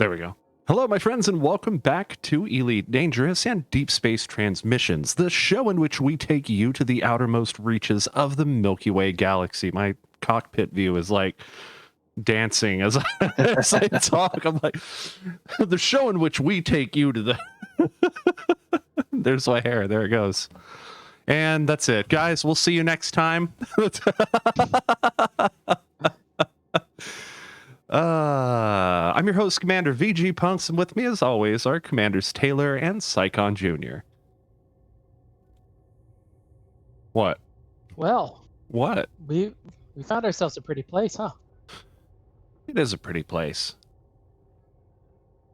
There we go. Hello, my friends, and welcome back to Elite Dangerous and Deep Space Transmissions, the show in which we take you to the outermost reaches of the Milky Way galaxy. My cockpit view is like dancing as I talk. I'm like, the show in which we take you to the... There's my hair. There it goes. And that's it. Guys, we'll see you next time. I'm your host, Commander VG Punks, and with me, as always, are Commanders Taylor and Psychon Jr. What? Well, What? we found ourselves a pretty place, huh? It is a pretty place.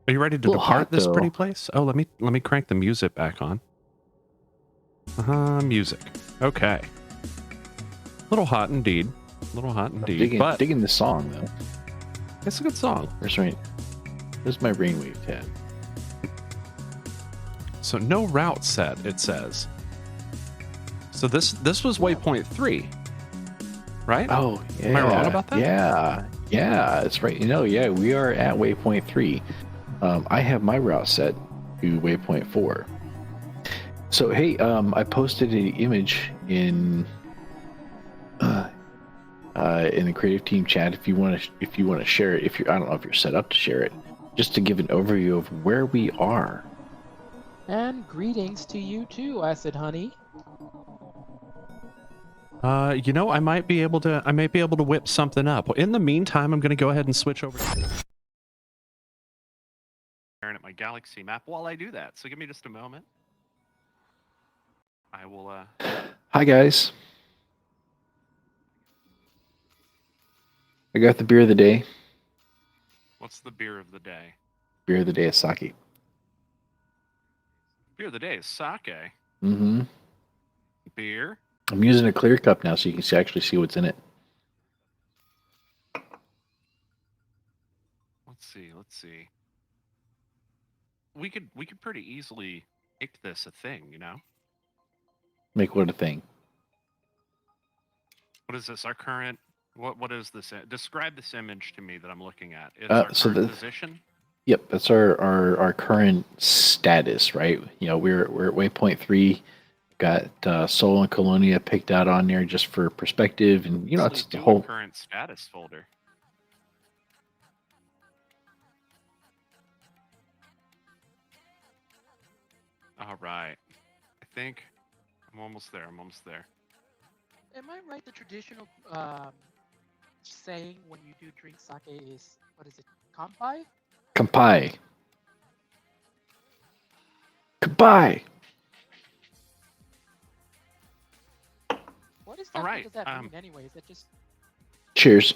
Are you ready to depart this pretty place? Oh, let me crank the music back on. Music. Okay. Little hot indeed. Little hot indeed. Digging the song though. It's a good song. Where's my brainwave tab? So no route set, it says. So this was waypoint 3, right? Oh, yeah. Am I wrong about that? Yeah, it's right. We are at waypoint 3. I have my route set to waypoint 4. So hey, I posted an image in the creative team chat if you want to share it. I don't know if you're set up to share it, just to give an overview of where we are. And greetings to you too, Acid Honey. I might be able to whip something up. In the meantime, I'm going to go ahead and switch over to at my galaxy map while I do that. So give me just a moment. I will Hi guys. I got the beer of the day. What's the beer of the day? Beer of the day is sake. Beer of the day is sake. Mm-hmm. Beer? I'm using a clear cup now so you can actually see what's in it. Let's see. We could pretty easily make this a thing, you know? Make what a thing? What is this? Our current... What is this? Describe this image to me that I'm looking at. It's our current position? Yep, that's our current status, right? We're at waypoint 3. Got Sol and Colonia picked out on there just for perspective, and it's the whole current status folder. All right, I think I'm almost there. Am I right? The traditional saying when you do drink sake is, what is it? Kanpai? Kanpai. Kanpai. What is that? All right. What does that mean anyway? Is that just... Cheers.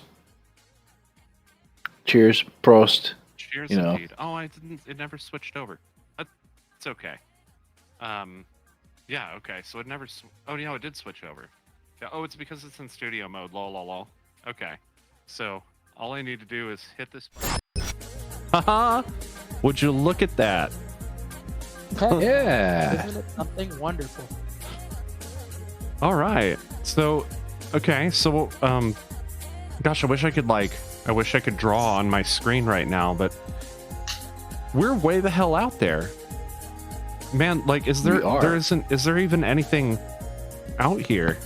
Cheers. Prost. Cheers indeed. Oh, it never switched over. It's okay. Yeah, okay. So it never... Oh, yeah, it did switch over. Yeah, oh, it's because it's in studio mode. Lol. Okay. So all I need to do is hit this button. Haha! Would you look at that? Yeah. Isn't it something wonderful? All right. So, okay. So, gosh, I wish I could draw on my screen right now, but we're way the hell out there. Man, like, is there even anything out here?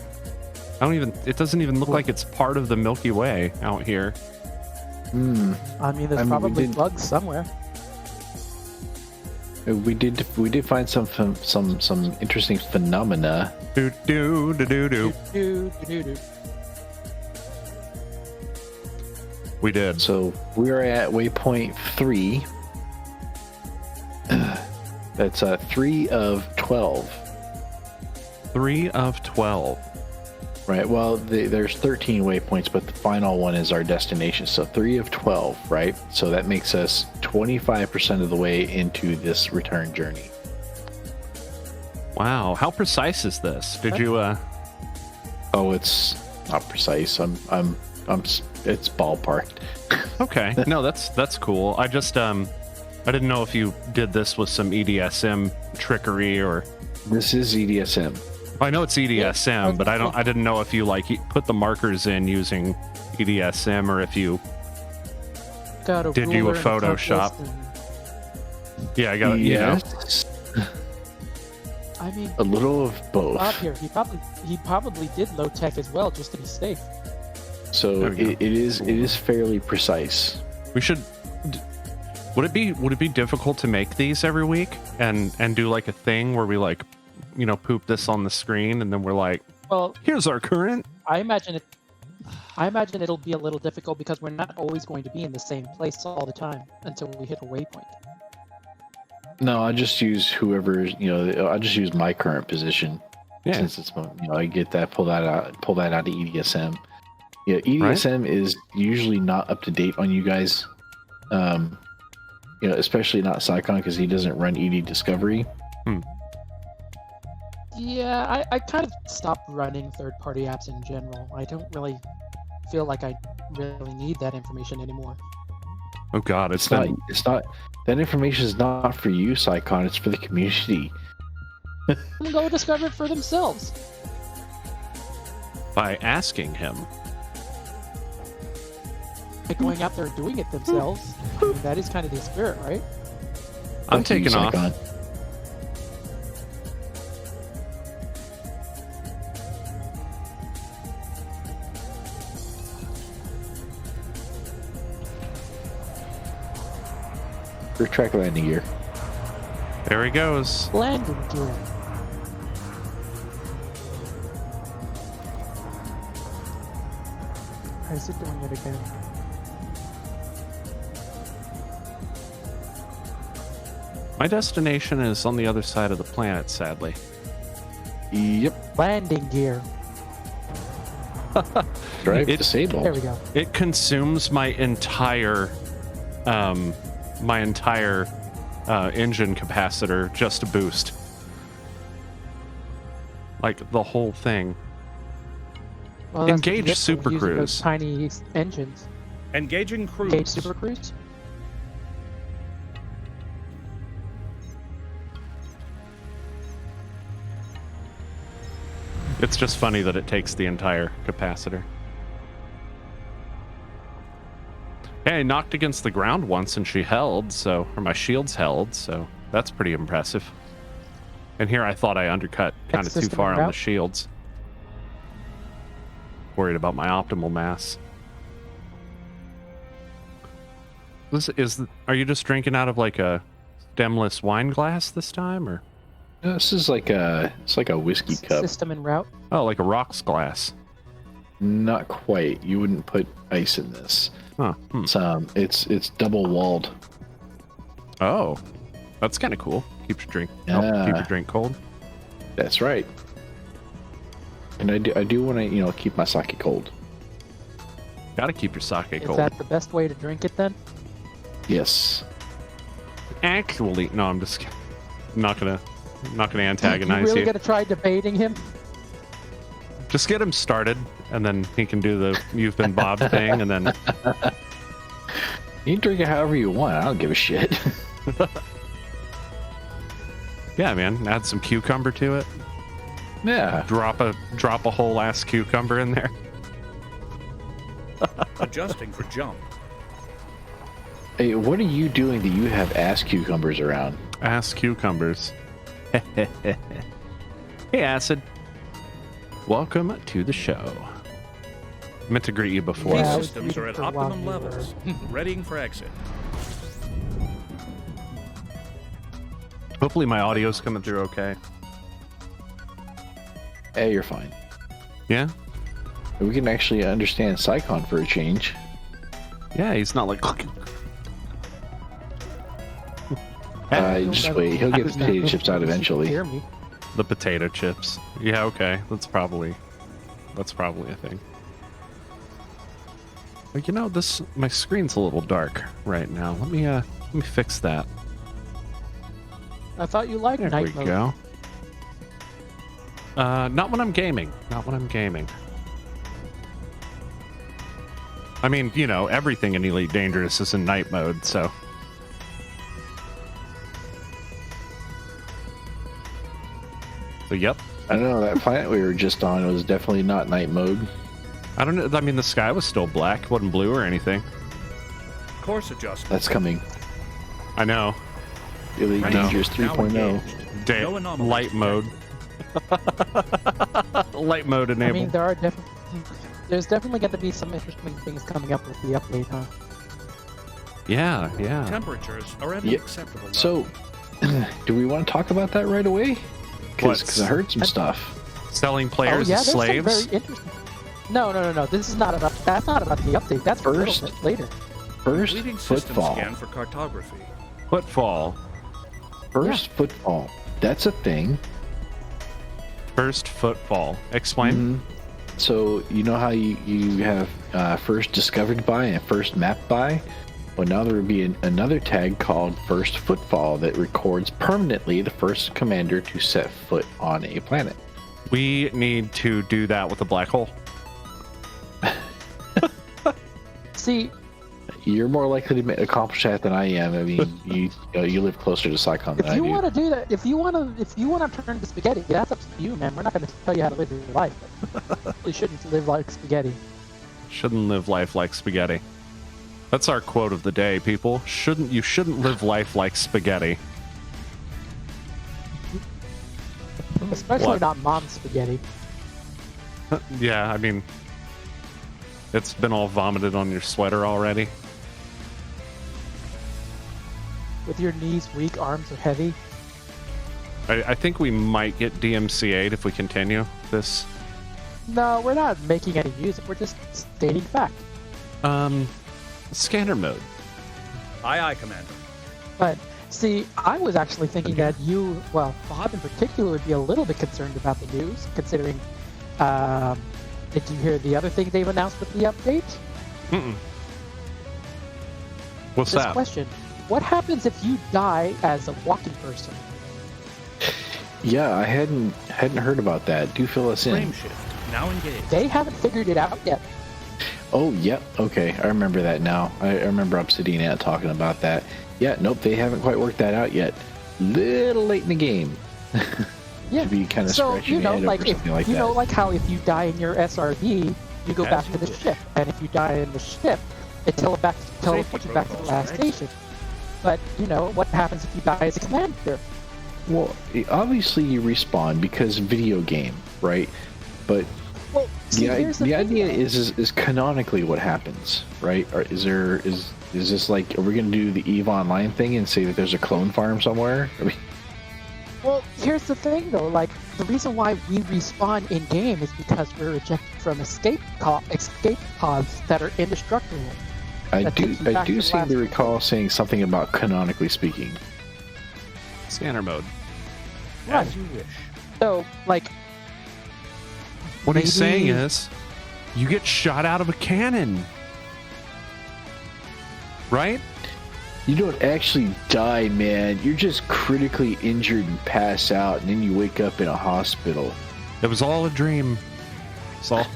It doesn't even look like it's part of the Milky Way out here. I mean, there's probably bugs somewhere. We did find some interesting phenomena. We did. So we're at waypoint 3. That's 3 of 12. 3 of 12. Right. Well, there's 13 waypoints, but the final one is our destination. So 3 of 12, right? So that makes us 25% of the way into this return journey. Wow. How precise is this? Did you Oh, it's not precise. It's ballparked. Okay. No, that's cool. I just I didn't know if you did this with some EDSM trickery or... This is EDSM. I know it's EDSM, but I didn't know if you put the markers in using EDSM or if you took out a Did you a ruler and Photoshop? compass and- Yeah, I got it. You know. Yes. I mean, A little of both. Bob here, he probably did low tech as well, just to be safe. So There we go. it is fairly precise. We should. Would it be difficult to make these every week and do like a thing where we like, you know, poop this on the screen and then we're like, Well, here's our current. I imagine it'll be a little difficult because we're not always going to be in the same place all the time until we hit a waypoint. No, I just use whoever, you know, I just use my current position. Yeah. Since it's, you know, I get that, pull that out of EDSM. Yeah, EDSM is usually not up to date on you guys. You know, especially not Psycon because he doesn't run ED Discovery. Yeah, I kind of stopped running third-party apps in general. I don't really feel like I really need that information anymore. Oh God, It's not that information is not for you, Psycon. It's for the community. Let them go discover it for themselves. by asking him. By going out there and doing it themselves. I mean, that is kind of the spirit, right? I'm Thank you, taking off. Psycon. For track landing gear. There he goes. Landing gear. Why is it doing it again? My destination is on the other side of the planet, sadly. Yep. Landing gear. Drive It- disabled. There we go. It consumes my entire engine capacitor just to boost. Like the whole thing. Well, that's what you Engage get for Super using those Cruise. tiny engines. Engaging cruise. Engage Super Cruise. It's just funny that it takes the entire capacitor. Hey, I knocked against the ground once and she held, or my shields held, so that's pretty impressive. And here I thought I undercut kind of too System far en on the route. shields. Worried about my optimal mass. Are you just drinking out of like a stemless wine glass this time, or? No, this is like a whiskey cup. System en route. Oh, like a rocks glass. Not quite. You wouldn't put ice in this. Huh. It's double walled. Oh, that's kind of cool. Keeps your drink. Yeah. Keep your drink cold. That's right. And I do want to keep my sake cold. Gotta keep your sake Is cold. that the best way to drink it then? Yes. Actually, no, I'm just kidding. I'm not gonna You antagonize really you. gonna try debating him? Just get him started, and then he can do the "you've been Bob" thing, and then You can drink it however you want. I don't give a shit. yeah, man, add some cucumber to it. Yeah. Drop a whole ass cucumber in there. Adjusting for jump. Hey, what are you doing that you have ass cucumbers around? Ass cucumbers. Hey, Acid. Welcome to the show. Meant to greet you before. These Yeah, I was systems are reading at for a while optimum you were- levels. Readying for exit. Hopefully my audio's coming through okay. Hey, you're fine. Yeah? We can actually understand Psycon for a change. Yeah, he's not like... Just wait. He'll get the potato chips out eventually. Hear me? The potato chips. Yeah, okay. That's probably a thing. But my screen's a little dark right now. Let me fix that. I thought you liked There night we mode. go. Not when I'm gaming. Not when I'm gaming. I mean, everything in Elite Dangerous is in night mode, so. But yep. I don't know. That planet we were just on was definitely not night mode. I don't know. I mean, the sky was still black. It wasn't blue or anything. Course adjustment. That's coming. I know. Really Right. dangerous Now 3.0. engaged. No anomalies Light mode. Light mode I enabled. mean, there's definitely going to be some interesting things coming up with the update, huh? Yeah, yeah. Temperatures are at an Yeah. acceptable level. So, do we want to talk about that right away? Because I heard some stuff. Selling players oh, yeah, as there's slaves. some very interesting. No. This is not about. That's not about the update. That's a First- little bit later. First Completing system footfall. scan for cartography. Footfall. First footfall. That's a thing. First footfall. Explain. Mhm. So you know how you have first discovered by and first mapped by? Well, now there would be another tag called first footfall that records permanently the first commander to set foot on a planet. We need to do that with a black hole. See, You're more likely to accomplish that than I am. I mean, you live closer to Psychon than if I you do. want to do that, if you want to turn to spaghetti, that's up to you, man. We're not going to tell you how to live your life. You shouldn't live like spaghetti. Shouldn't live life like spaghetti. That's our quote of the day, people. You shouldn't live life like spaghetti. Especially What? not mom's spaghetti. Yeah, I mean, it's been all vomited on your sweater already. With your knees weak, arms are heavy. I think we might get DMCA'd if we continue this. No, we're not making any music. We're just stating fact. Scanner mode. Aye, aye, Commander. But see, I was actually thinking that Bob in particular, would be a little bit concerned about the news, considering. Did you hear the other thing they've announced with the update? Mm-mm. What's This that? question: what happens if you die as a walking person? Yeah, I hadn't heard about that. Do fill us in. Frame shift. Now engaged. They haven't figured it out yet. Oh, yep. Okay, I remember that now. I remember Obsidian Ant talking about that. Yeah, nope, they haven't quite worked that out yet. Little late in the game. Yeah. To be kind of So scratching you know, your head like over if something like you that. know, like how if you die in your SRD, you go As back you to the wish. ship, and if you die in the ship, it teleports you back to the protocols, last right? station. But you know, what happens if you die as a commander? Well, obviously you respawn because video game, right? But Well, see, here's the the thing, idea though. is canonically what happens, right? Or is this like, are we going to do the EVE Online thing and say that there's a clone farm somewhere? I mean, Well, here's the thing, though. Like, the reason why we respawn in game is because we're ejected from escape pods that are indestructible. I That takes you do back to the seem last to recall saying something about canonically speaking. Scanner mode. Right. As you wish. So, like, What he's saying maybe- is, you get shot out of a cannon. Right? You don't actually die, man. You're just critically injured and pass out, and then you wake up in a hospital. It was all a dream. It's all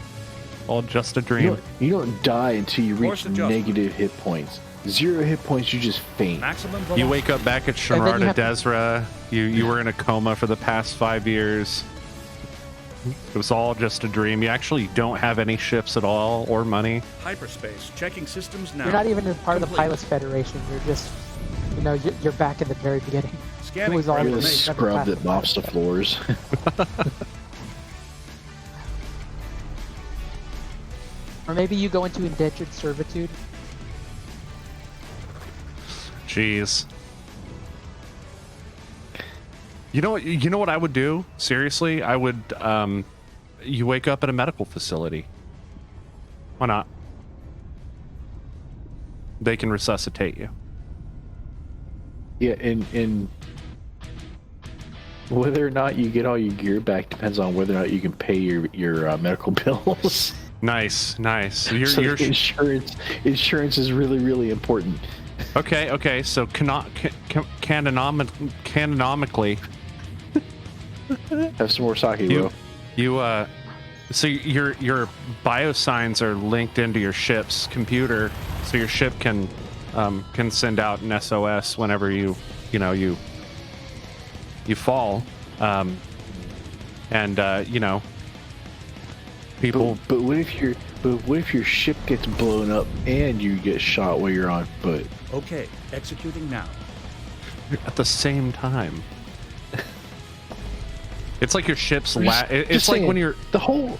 just a You dream. don't die until you Force reach adjustment. negative hit points. 0 hit points, you just faint. Maximum You velocity. wake up back at And then you Shinrarta have to- Desra. You were in a coma for the past 5 years. It was all just a dream. You actually don't have any ships at all or money. Hyperspace. Checking systems now. you're not even a part of the Complete. Pilots Federation. You're just, you know, you're back in the very beginning. Scanning It was all for You're the information. scrub that mops the floors. Or maybe you go into indentured servitude. Jeez. You know what I would do? Seriously, I would you wake up at a medical facility. Why not? They can resuscitate you. Yeah, and whether or not you get all your gear back depends on whether or not you can pay your medical bills. Nice. So You're insurance is really, really important. okay. So canonomically, Have some more sake, bro. so your biosigns are linked into your ship's computer, so your ship can send out an SOS whenever you fall, and people. But what But what if your ship gets blown up and you get shot while you're on foot? Okay, executing now. At the same time. It's like your ship's it's Just like saying, when you're the whole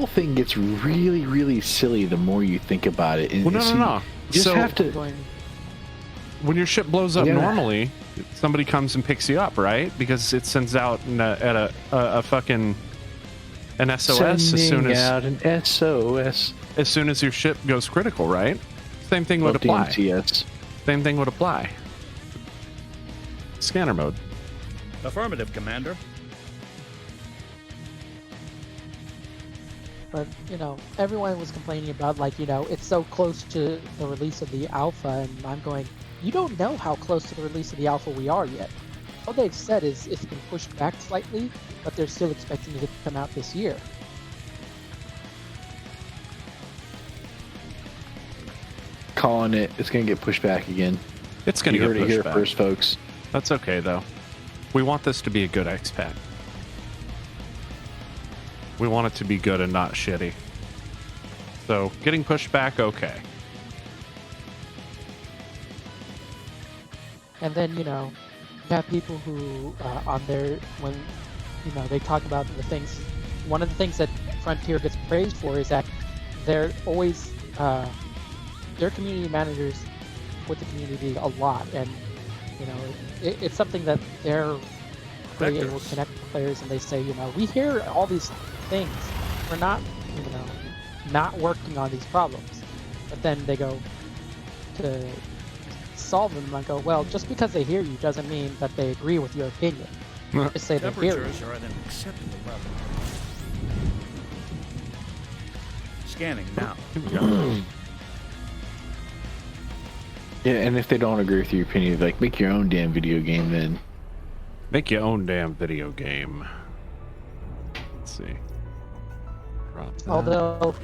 thing gets really, really silly the more you think about it. And, well, no. You just So have to. when your ship blows up Yeah. normally, somebody comes and picks you up, right? Because it sends out a fucking an SOS as soon as out an SOS. as soon as your ship goes critical, right? Same thing would apply. DMTS. Same thing would apply. Scanner mode. Affirmative, Commander. But, you know, everyone was complaining about, like, you know, it's so close to the release of the alpha, and I'm going, you don't know how close to the release of the alpha we are yet. All they've said is it's been pushed back slightly, but they're still expecting it to come out this year. Calling it. It's going to get pushed back again. It's gonna You get heard it pushed here back. first, folks. That's okay though. We want this to be a good expat. We want it to be good and not shitty. So getting pushed back, okay. And then, you know, you have people who, on their, when, you know, they talk about the things, one of the things that Frontier gets praised for is that they're always, their community managers with the community a lot, and, you know, it's something that they're really able to connect with players, and they say, you know, we hear all these things, we're not, you know, not working on these problems, but then they go to solve them and go, well, just because they hear you doesn't mean that they agree with your opinion. Just say they hear you. Temperatures are at an acceptable level. Scanning now. Yeah, and if they don't agree with your opinion, like, make your own damn video game then. Make your own damn video game. Let's see. Drop that. Although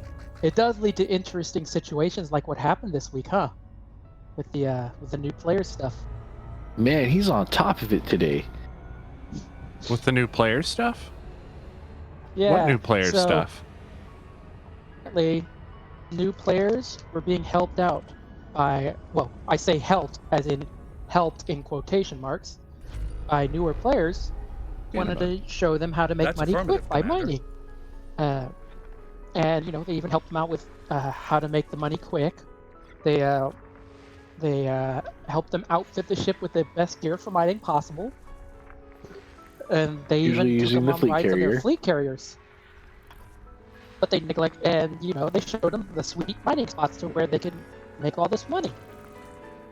it does lead to interesting situations like what happened this week, huh? With the new player stuff. Man, he's on top of it today. With the new player stuff? Yeah. What new player so stuff? Apparently, new players were being helped out by, well, I say helped as in helped in quotation marks, by newer players. Wanted to show them how to make That's money affirmative, quick by Commander. mining. And you know, they even helped them out with how to make the money quick. They helped them outfit the ship with the best gear for mining possible. And they Usually even took using them the on fleet rides on carrier. their fleet carriers. But they neglect, and you know, they showed them the sweet mining spots to where they could make all this money.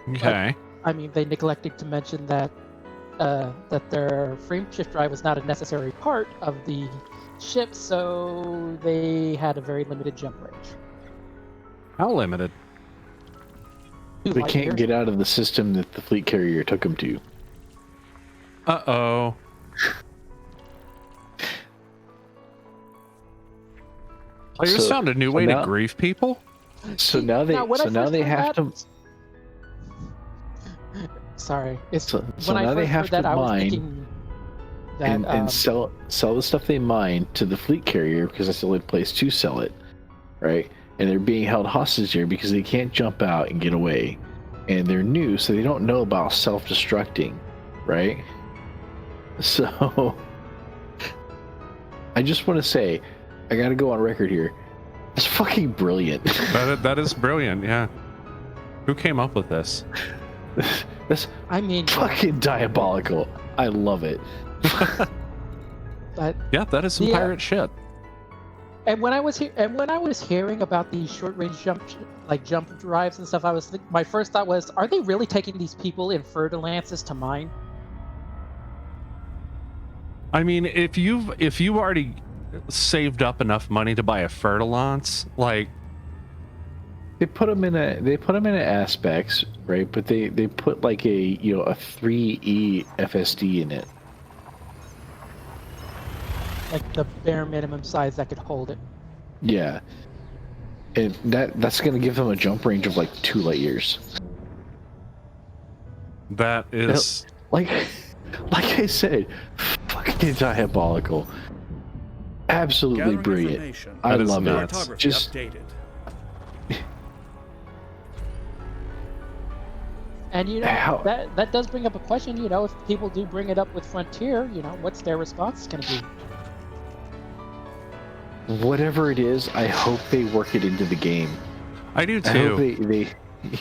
Okay. I mean, they neglected to mention that that their frame shift drive was not a necessary part of the ship, so they had a very limited jump range. How limited? They can't get out of the system that the fleet carrier took them to. Uh-oh. Players So- found a new so way now- to grief people? So now they when I first they heard have that- to. Sorry, it's So when I now first they have heard that, to I was mine thinking that and sell the stuff they mine to the fleet carrier because that's the only place to sell it, right? And they're being held hostage here because they can't jump out and get away, and they're new, so they don't know about self-destructing, right? So I just want to say, I got to go on record here. It's fucking brilliant. That is brilliant, yeah. Who came up with this? That's I mean, fucking diabolical. I love it. but Yeah, that is some Yeah. pirate shit. and when I was hearing about these short-range jump drives and stuff, my first thought was, are they really taking these people in Fer-de-Lances to mine? I mean, if you've already saved up enough money to buy a Fer-de-Lance, like, They put them in aspects, right? But they put like a 3E FSD in it. Like the bare minimum size that could hold it. Yeah, and that's gonna give them a jump range of like 2 light years. that is Like I said, fucking diabolical. Absolutely Gathering brilliant. information. I That is love nuts. it. Cartography Just updated. And How- that does bring up a question. If people do bring it up with Frontier, what's their response going to be? Whatever it is, I hope they work it into the game. I do I hope too. they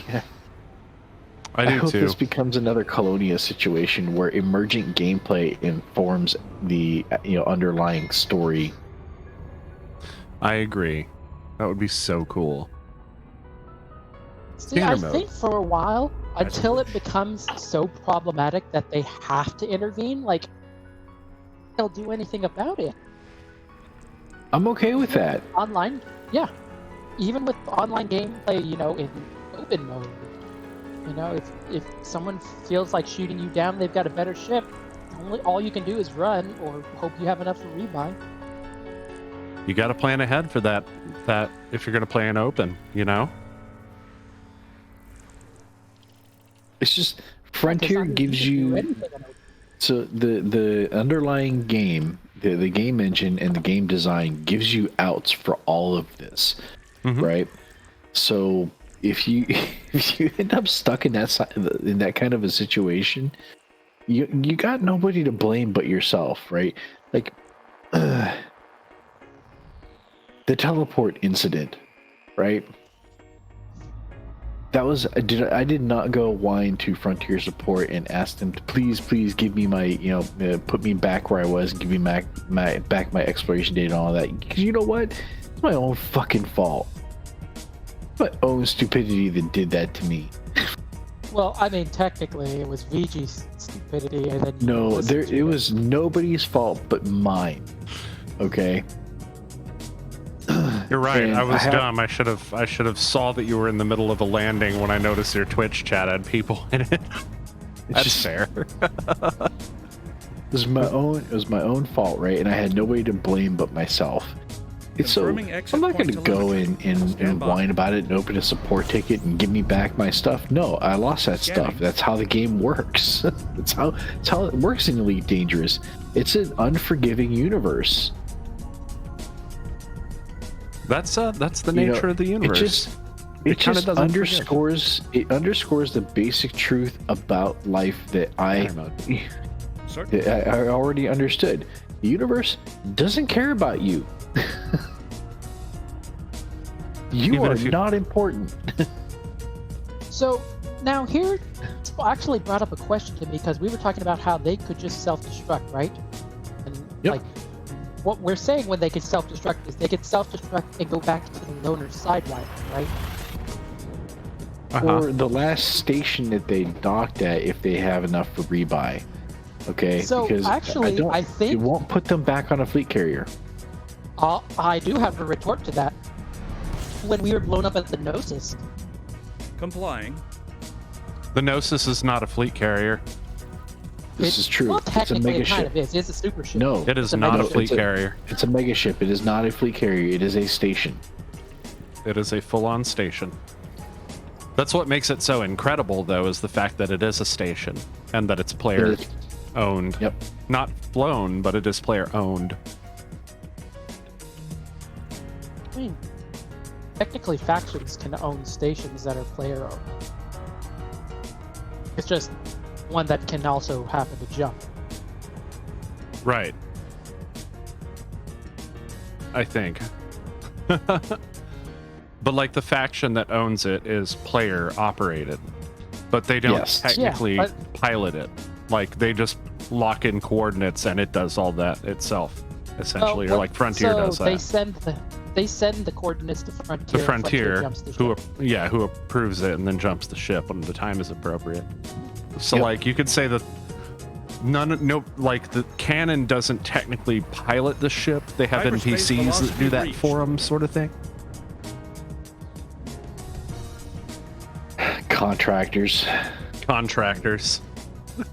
yeah. I I do hope too. this becomes another Colonia situation where emergent gameplay informs the underlying story. I agree. That would be so cool. See, I Standard mode. think for a while, That's until it foolish. becomes so problematic that they have to intervene, they'll do anything about it. I'm okay with that. Online, yeah. Even with online gameplay, in open mode. If someone feels like shooting you down, they've got a better ship. All you can do is run or hope you have enough for rebuy. You got to plan ahead for that if you're going to play an open, It's just Frontier Designers gives can do you anything on open. so the underlying game, the game engine and the game design gives you outs for all of this, Mhm. right? So if you end up stuck in that kind of a situation, you got nobody to blame but yourself, right? Like the teleport incident, right? That was I did not go whine to Frontier support and ask them to please give me my put me back where I was, give me back my exploration data and all that, because you know what, it's my own fucking fault, my own stupidity that did that to me. Well, I mean, technically, it was VG's stupidity, and then No, it was nobody's fault but mine. Okay. You're right. And I was I have- dumb. I should have saw that you were in the middle of a landing when I noticed your Twitch chat had people in it. That's just- fair. It was my own fault, right? And I had nobody to blame but myself. It's so Confirming exit I'm not going point to go telemetry. and Stand by. whine about it and open a support ticket and give me back my stuff. No, I lost that Scanning. stuff. That's how the game works. That's how it works in Elite Dangerous. It's an unforgiving universe. That's the nature of the universe. It kinda just doesn't underscores the basic truth about life that I Certainly. I already understood. The universe doesn't care about you. You Even are if you- not important. So now here, it's actually brought up a question to me because we were talking about how they could just self-destruct, right? And Yep. what we're saying when they could self-destruct is they could self-destruct and go back to the loner's sidewire, right? Uh-huh. Or the last station that they docked at if they have enough for rebuy. Okay? So, actually, I think- it won't put them back on a fleet carrier. I do have a retort to that. When we were blown up at the Gnosis, Complying. The Gnosis is not a fleet carrier. This is true. Well, It's a technically, mega it kind ship. of is. It's a super ship. No, It is It's a not a mega fleet ship. carrier. it's a mega ship. It is not a fleet carrier. It is a station. It is a full-on station. That's what makes it so incredible, though, is the fact that it is a station and that it's player It is- owned. Yep. Not flown, but it is player owned. I mean, technically, factions can own stations that are player-owned. It's just one that can also happen to jump. Right. I think. But like the faction that owns it is player operated, but they don't Yes. technically Yeah, but- pilot it. Like they just lock in coordinates and it does all that itself, essentially. Or like Frontier so does that. They send the coordinates to Frontier. The Frontier, jumps the who ship. who approves it and then jumps the ship when the time is appropriate. So Yep. like you could say that like the canon doesn't technically pilot the ship. They have Hyperspace NPCs that velocity do that reached. for them, sort of thing. Contractors. Contractors.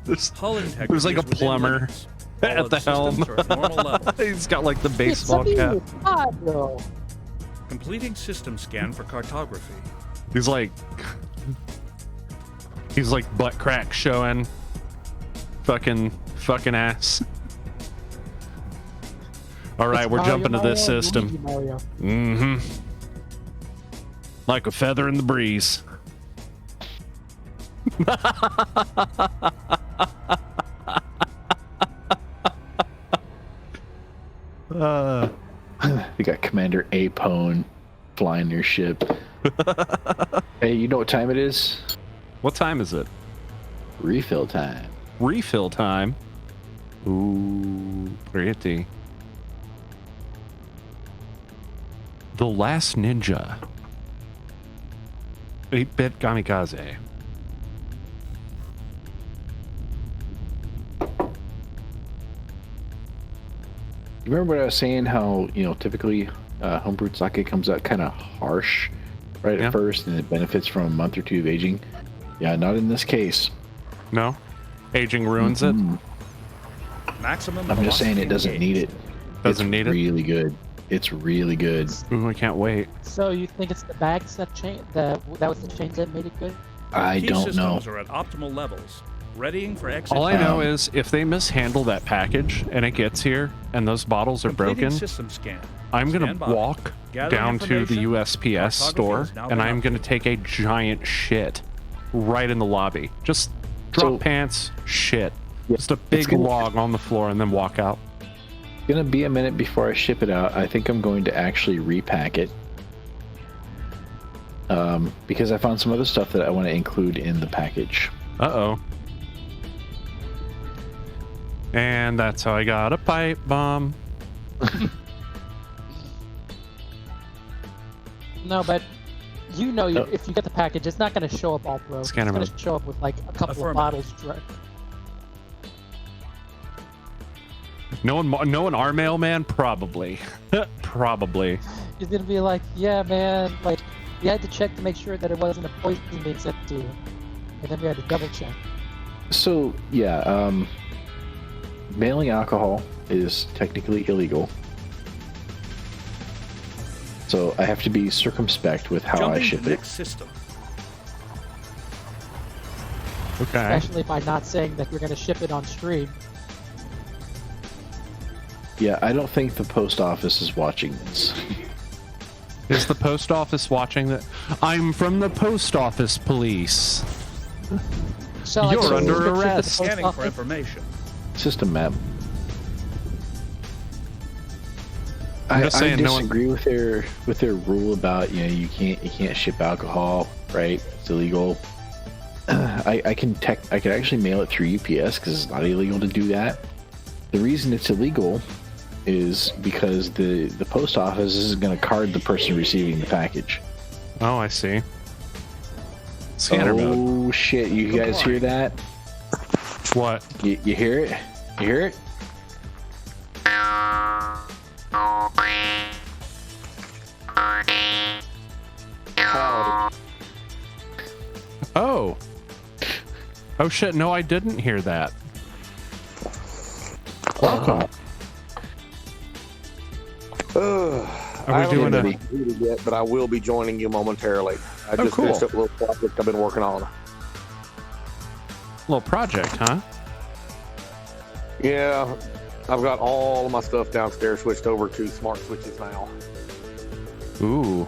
There's Hull integrity There's like a is within plumber limits. All at of the helm. systems are at normal level. He's got like the It's baseball cap. Pablo. Completing system scan for cartography. He's like butt crack showing. Fucking ass. All right, It's we're Mario, jumping to this Mario, system. Luigi Mario. Mm-hmm. Like a feather in the breeze. We got Commander Apone flying their ship. Hey, you know what time it is? What time is it? Refill time. Refill time. Ooh, pretty. The Last Ninja. 8-bit Kamikaze. You remember what I was saying? How, you know, typically homebrewed sake comes out kind of harsh right Yeah. at first, and it benefits from a month or two of aging. Yeah, not in this case. No? Aging ruins it? Maximum. I'm just saying it velocity doesn't need it. Doesn't need it? Really good. It's really good. Ooh, I can't wait. So you think it's the bags that changed? That was the change that made it good? I Key don't know. systems are at optimal levels, readying for exit. All I know is if they mishandle that package and it gets here and those bottles are Completing broken, System scan. I'm going Stand to by. walk Gathering down to the information. USPS Cartography store has now and been I'm going to updated. take a giant shit right in the lobby. Just drop So- pants, shit. Yeah, Just a it's big gonna- log on the floor and then walk out. It's gonna be a minute before I ship it out. I think I'm going to actually repack it. Because I found some other stuff that I want to include in the package. Uh-oh. And that's how I got a pipe bomb. No, but you know, Oh. if you get the package, it's not going to show up all broke. Scanner It's going mode. to show up with like a couple of Affirmative. bottles. Knowing our mailman, probably. Probably. He's going to be like, yeah, man, like, we had to check to make sure that it wasn't a poison being sent to you. And then we had to double check. So yeah, mailing alcohol is technically illegal. So I have to be circumspect with how I Jumping ship to it. next system. Okay. Especially by not saying that you're going to ship it on stream. Yeah, I don't think the post office is watching this. Is the post office watching that? I'm from the post office police. Shall I You're give a under description to the arrest. post Scanning for office? information. System map. I'm I just saying, no one- disagree with their rule about, you know, you can't ship alcohol, right? It's illegal. I can actually mail it through UPS because it's not illegal to do that. The reason it's illegal is because the post office isn't going to card the person receiving the package. Oh, I see. Scanner mode. Oh shit! You guys hear that? What? You hear it? You hear it? Oh. Oh shit, no, I didn't hear that. Welcome. Are I we haven't doing even a... completed yet, but I will be joining you momentarily. I just cool. finished up a little project I've been working on. little project, huh? Yeah, I've got all of my stuff downstairs switched over to smart switches now. Ooh.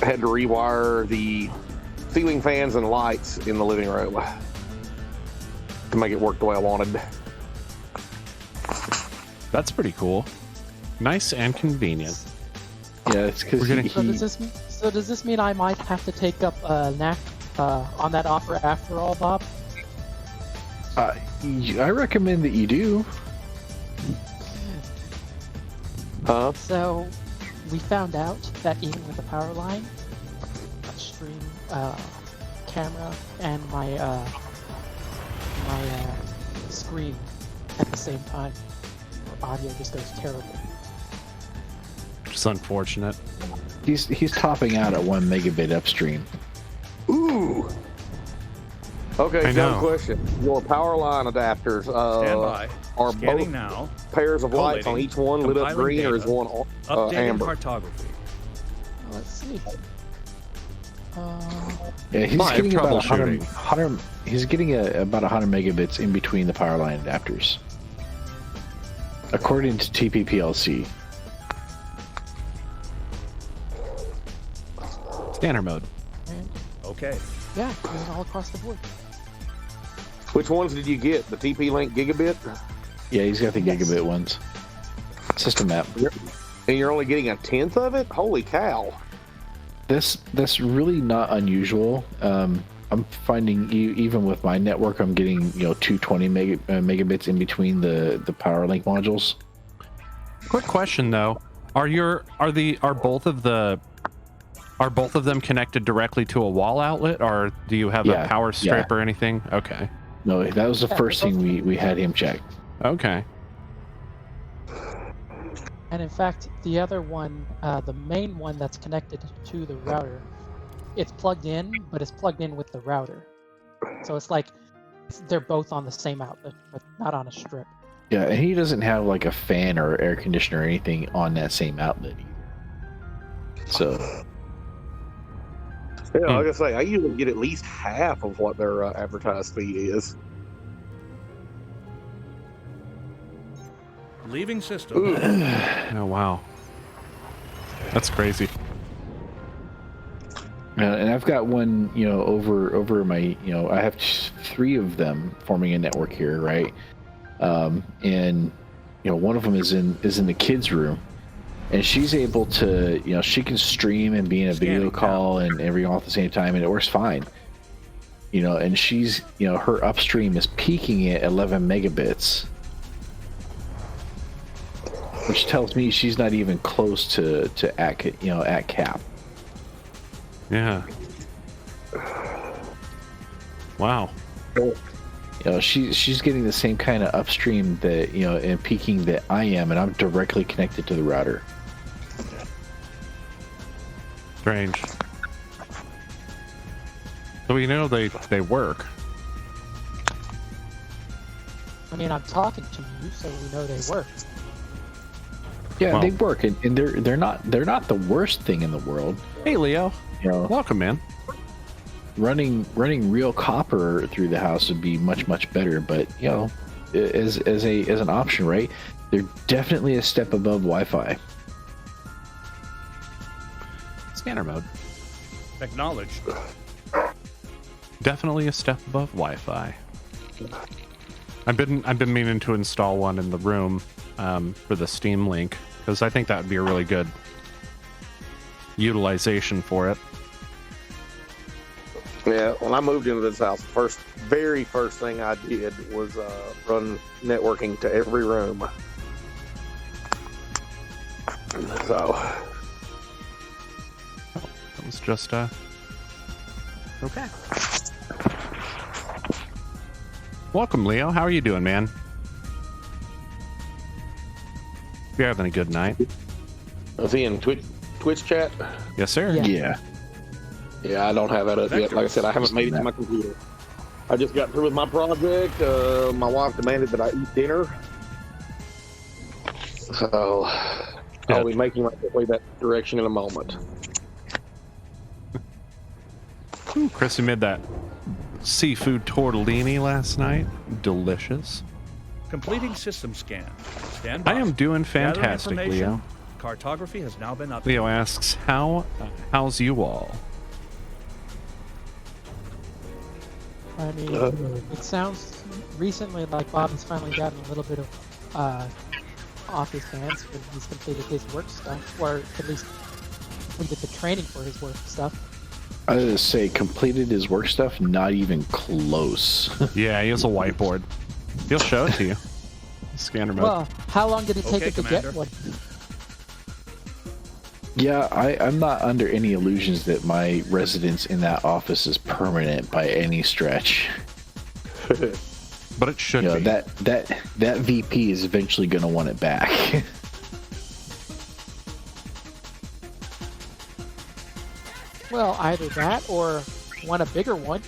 I had to rewire the ceiling fans and lights in the living room to make it work the way I wanted. That's pretty cool. Nice and convenient. Yeah, it's because We're getting- So does this mean I might have to take up NAC on that offer after all, Bob? I recommend that you do. Huh? So we found out that even with the power line, stream camera and my screen at the same time, audio just goes terrible. Just unfortunate. He's topping out at 1 megabit upstream. Ooh. Okay, I dumb know. question. Your power line adapters Stand by. are Scanning both now. pairs of lights on Collating. each one lit up Compiling green, or is data. one Updating amber? cartography. Let's see. Yeah, he's Live getting about troubleshooting. 100. He's getting about 100 megabits in between the power line adapters, according to TPPLC. Scanner mode. Okay. Yeah, it was all across the board. Which ones did you get? The TP-Link gigabit? Yeah, he's got the Yes. gigabit ones. System map. And you're only getting a tenth of it? Holy cow. That's really not unusual. I'm finding even with my network, I'm getting 220 megabits in between the power link modules. Quick question though: are both of them connected directly to a wall outlet, or do you have a power strip or anything? Okay. No, that was the first thing we had him check. Okay. And in fact, the other one, the main one that's connected to the router, it's plugged in, but it's plugged in with the router. So it's like they're both on the same outlet, but not on a strip. Yeah, and he doesn't have like a fan or air conditioner or anything on that same outlet either. So, Yeah, like I say, I usually get at least half of what their advertised fee is. Leaving system. Ooh. Oh wow. That's crazy. and I've got one, over my, I have 3 of them forming a network here, right? And one of them is in the kids' room, and she's able to, she can stream and be in a video call and everything all at the same time, and it works fine. And she's, her upstream is peaking at 11 megabits, which tells me she's not even close to at cap. Yeah. Wow. She's getting the same kind of upstream that and peaking that I am, and I'm directly connected to the router. Strange. So they work. I mean, I'm talking to you, so we know they work. Yeah, Well, they work, and they're not the worst thing in the world. Hey Leo. Welcome, man. Running real copper through the house would be much better, but as an option, right? They're definitely a step above Wi-Fi. Scanner mode. Acknowledged. Definitely a step above Wi-Fi. I've been meaning to install one in the room for the Steam Link, because I think that would be a really good utilization for it. Yeah, when I moved into this house, the very first thing I did was run networking to every room. So That was just okay. Welcome, Leo. How are you doing, man? You're having a good night. is he in Twitch chat? Yes, sir. Yeah. Yeah, I don't have that up yet. Like I said, I haven't made it to my computer. I just got through with my project. My wife demanded that I eat dinner. So I'll be making my way that direction in a moment. Ooh, Chrissy made that seafood tortellini last night. Delicious. Completing system scan. Stand by. I am doing Gather fantastic, information. Leo. Cartography has now been updated. Leo asks, how's you all? I mean, it sounds recently like Bob has finally gotten a little bit of off his hands when he's completed his work stuff, or at least completed the training for his work stuff. I was gonna say completed his work stuff, not even close. Yeah, he has a whiteboard. He'll show it to you. Scanner mode. Well, how long did it take Okay, it to Commander. get one? Yeah, I'm not under any illusions that my residence in that office is permanent by any stretch. But it should be. That VP is eventually going to want it back. Well, either that or want a bigger one.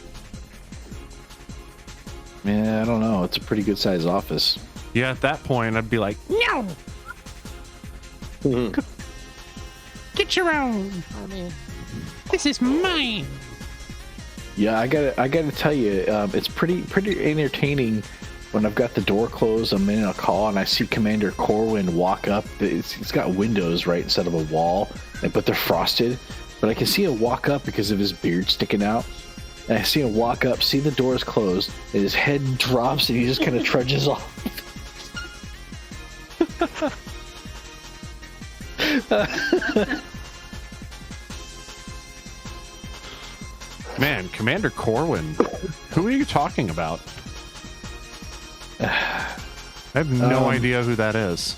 Man, I don't know. It's a pretty good sized office. Yeah, at that point, I'd be like, no! Get your own! I mean, This is mine! Yeah, I gotta tell you, it's pretty entertaining when I've got the door closed. I'm in a call and I see Commander Corwin walk up. It's got windows right instead of a wall, but they're frosted. But I can see him walk up because of his beard sticking out, And I see him walk up, see the doors closed, and his head drops, and he just kind of trudges off. Man, Commander Corwin, who are you talking about? I have no idea who that is.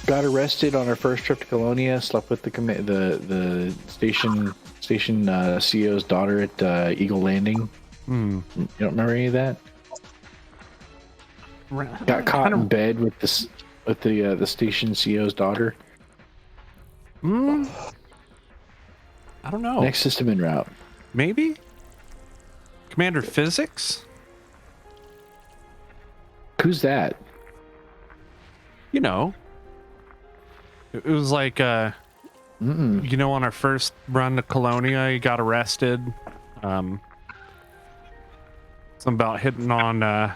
Got arrested on our first trip to Colonia. Slept with the station CEO's daughter at Eagle Landing. You don't remember any of that? Got caught in bed with the station CEO's daughter. I don't know. Next system en route. Maybe? Commander Physics? Who's that? You know. It was like, you know, on our first run to Colonia, he got arrested. Something about hitting on,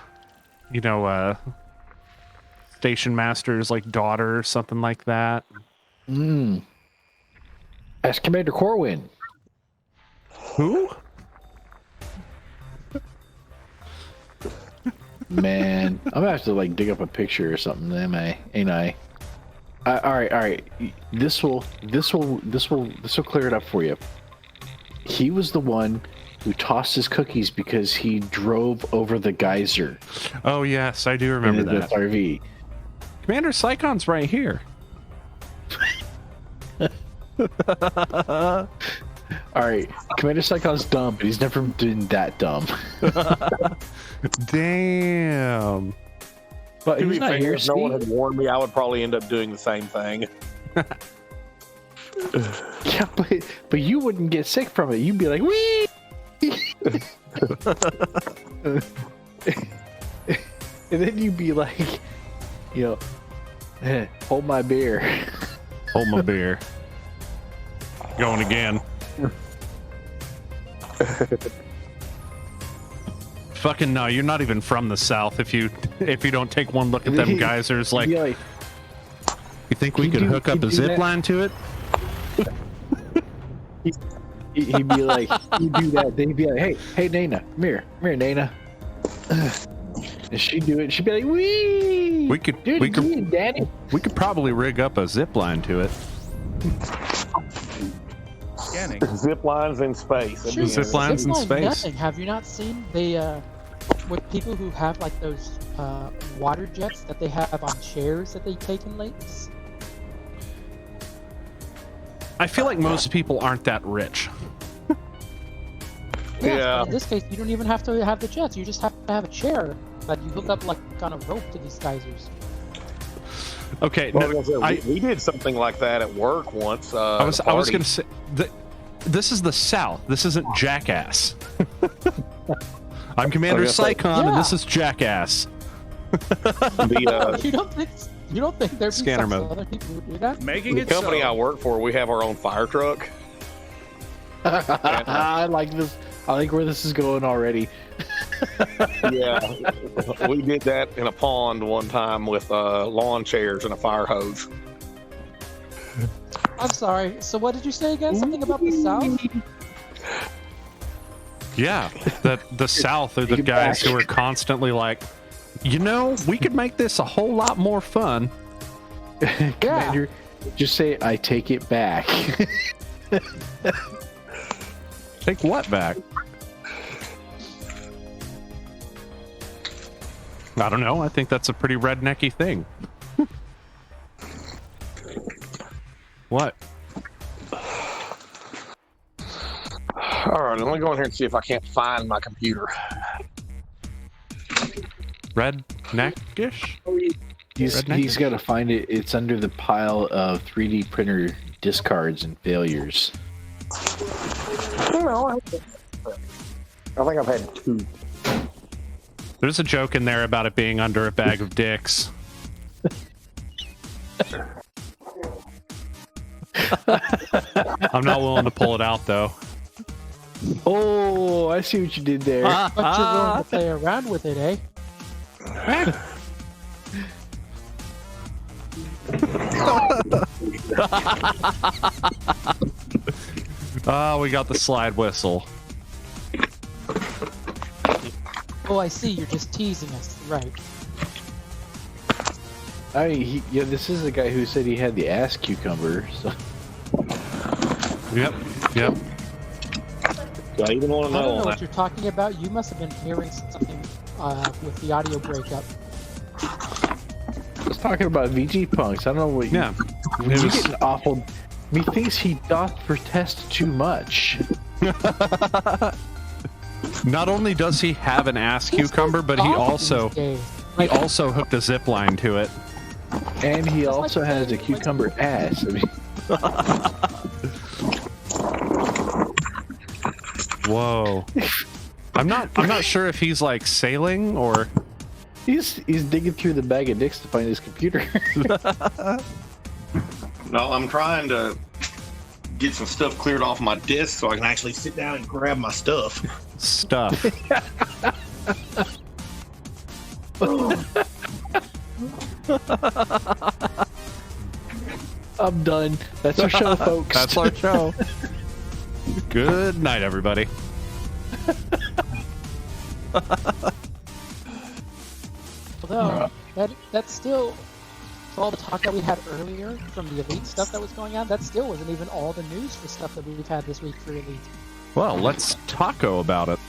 station master's, like, daughter or something like that. That's Commander Corwin. Who? Man, I'm gonna have to like dig up a picture or something. Ain't I? All right. This will clear it up for you. He was the one who tossed his cookies because he drove over the geyser. Oh yes, I do remember in that. the RV. Commander Psychon's right here. All right, Commander Psychon's dumb, but he's never been that dumb. Damn. But To he's be not fair, here. if no one had warned me, I would probably end up doing the same thing. Yeah, but you wouldn't get sick from it. You'd be like, wee. And then you'd be like, hold my beer. Hold my beer. Going again. Fucking no, you're not even from the South if you don't take one look at them geysers like, Yeah, you think we could hook up a zip line to it? He'd be like, you do that. Then he'd be like, hey, Nana, come here, Nana. And she'd do it. She'd be like, wee. We could, Dude, Daddy. we could probably rig up a zip line to it. Scanning. Zip lines in space. Sure, Zip lines in zipline space. Nothing. Have you not seen the with people who have like those water jets that they have on chairs that they take in lakes? I feel like most people aren't that rich. Yeah. But in this case, you don't even have to have the jets. You just have to have a chair that you hook up like on a rope to these geysers. Okay, Well, no, we did something like that at work once. I was going to say this is the South. This isn't Jackass. I'm Commander Psychon, and this is Jackass. The, You don't think there'd be Scanner some mode. other people who do that? Making the it company so. I work for, we have our own fire truck. I like this. I like where this is going already. Yeah, we did that in a pond one time with lawn chairs and a fire hose. I'm sorry. So what did you say again? Something about the South? Yeah, the South are the guys who are constantly like, we could make this a whole lot more fun. Commander, just say, I take it back. Take what back? I don't know. I think that's a pretty rednecky thing. What? All right, let me go in here and see if I can't find my computer. Redneckish? He's got to find it. It's under the pile of 3D printer discards and failures. No, I think I've had two. There's a joke in there about it being under a bag of dicks. I'm not willing to pull it out, though. Oh, I see what you did there. But you're willing to play around with it, eh? Oh, we got the slide whistle. Oh, I see. You're just teasing us, right? Yeah, this is the guy who said he had the ass cucumber. So. Yep. Do I even want to I don't know know what you're talking about. You must have been hearing something with the audio breakup. I was talking about VG punks. I don't know what. Yeah. He's getting awful. Methinks he doth protest too much. Not only does he have an ass cucumber, but he also hooked a zip line to it. And he also has a cucumber ass. I mean, whoa. I'm not sure if he's like sailing or he's digging through the bag of dicks to find his computer. No, I'm trying to get some stuff cleared off my disk so I can actually sit down and grab my stuff. stuff. I'm done. That's our show, folks. That's our show. Good night, everybody. Although that's still, for all the talk that we had earlier from the Elite stuff that was going on, that still wasn't even all the news for stuff that we've had this week for Elite. Well, let's taco about it.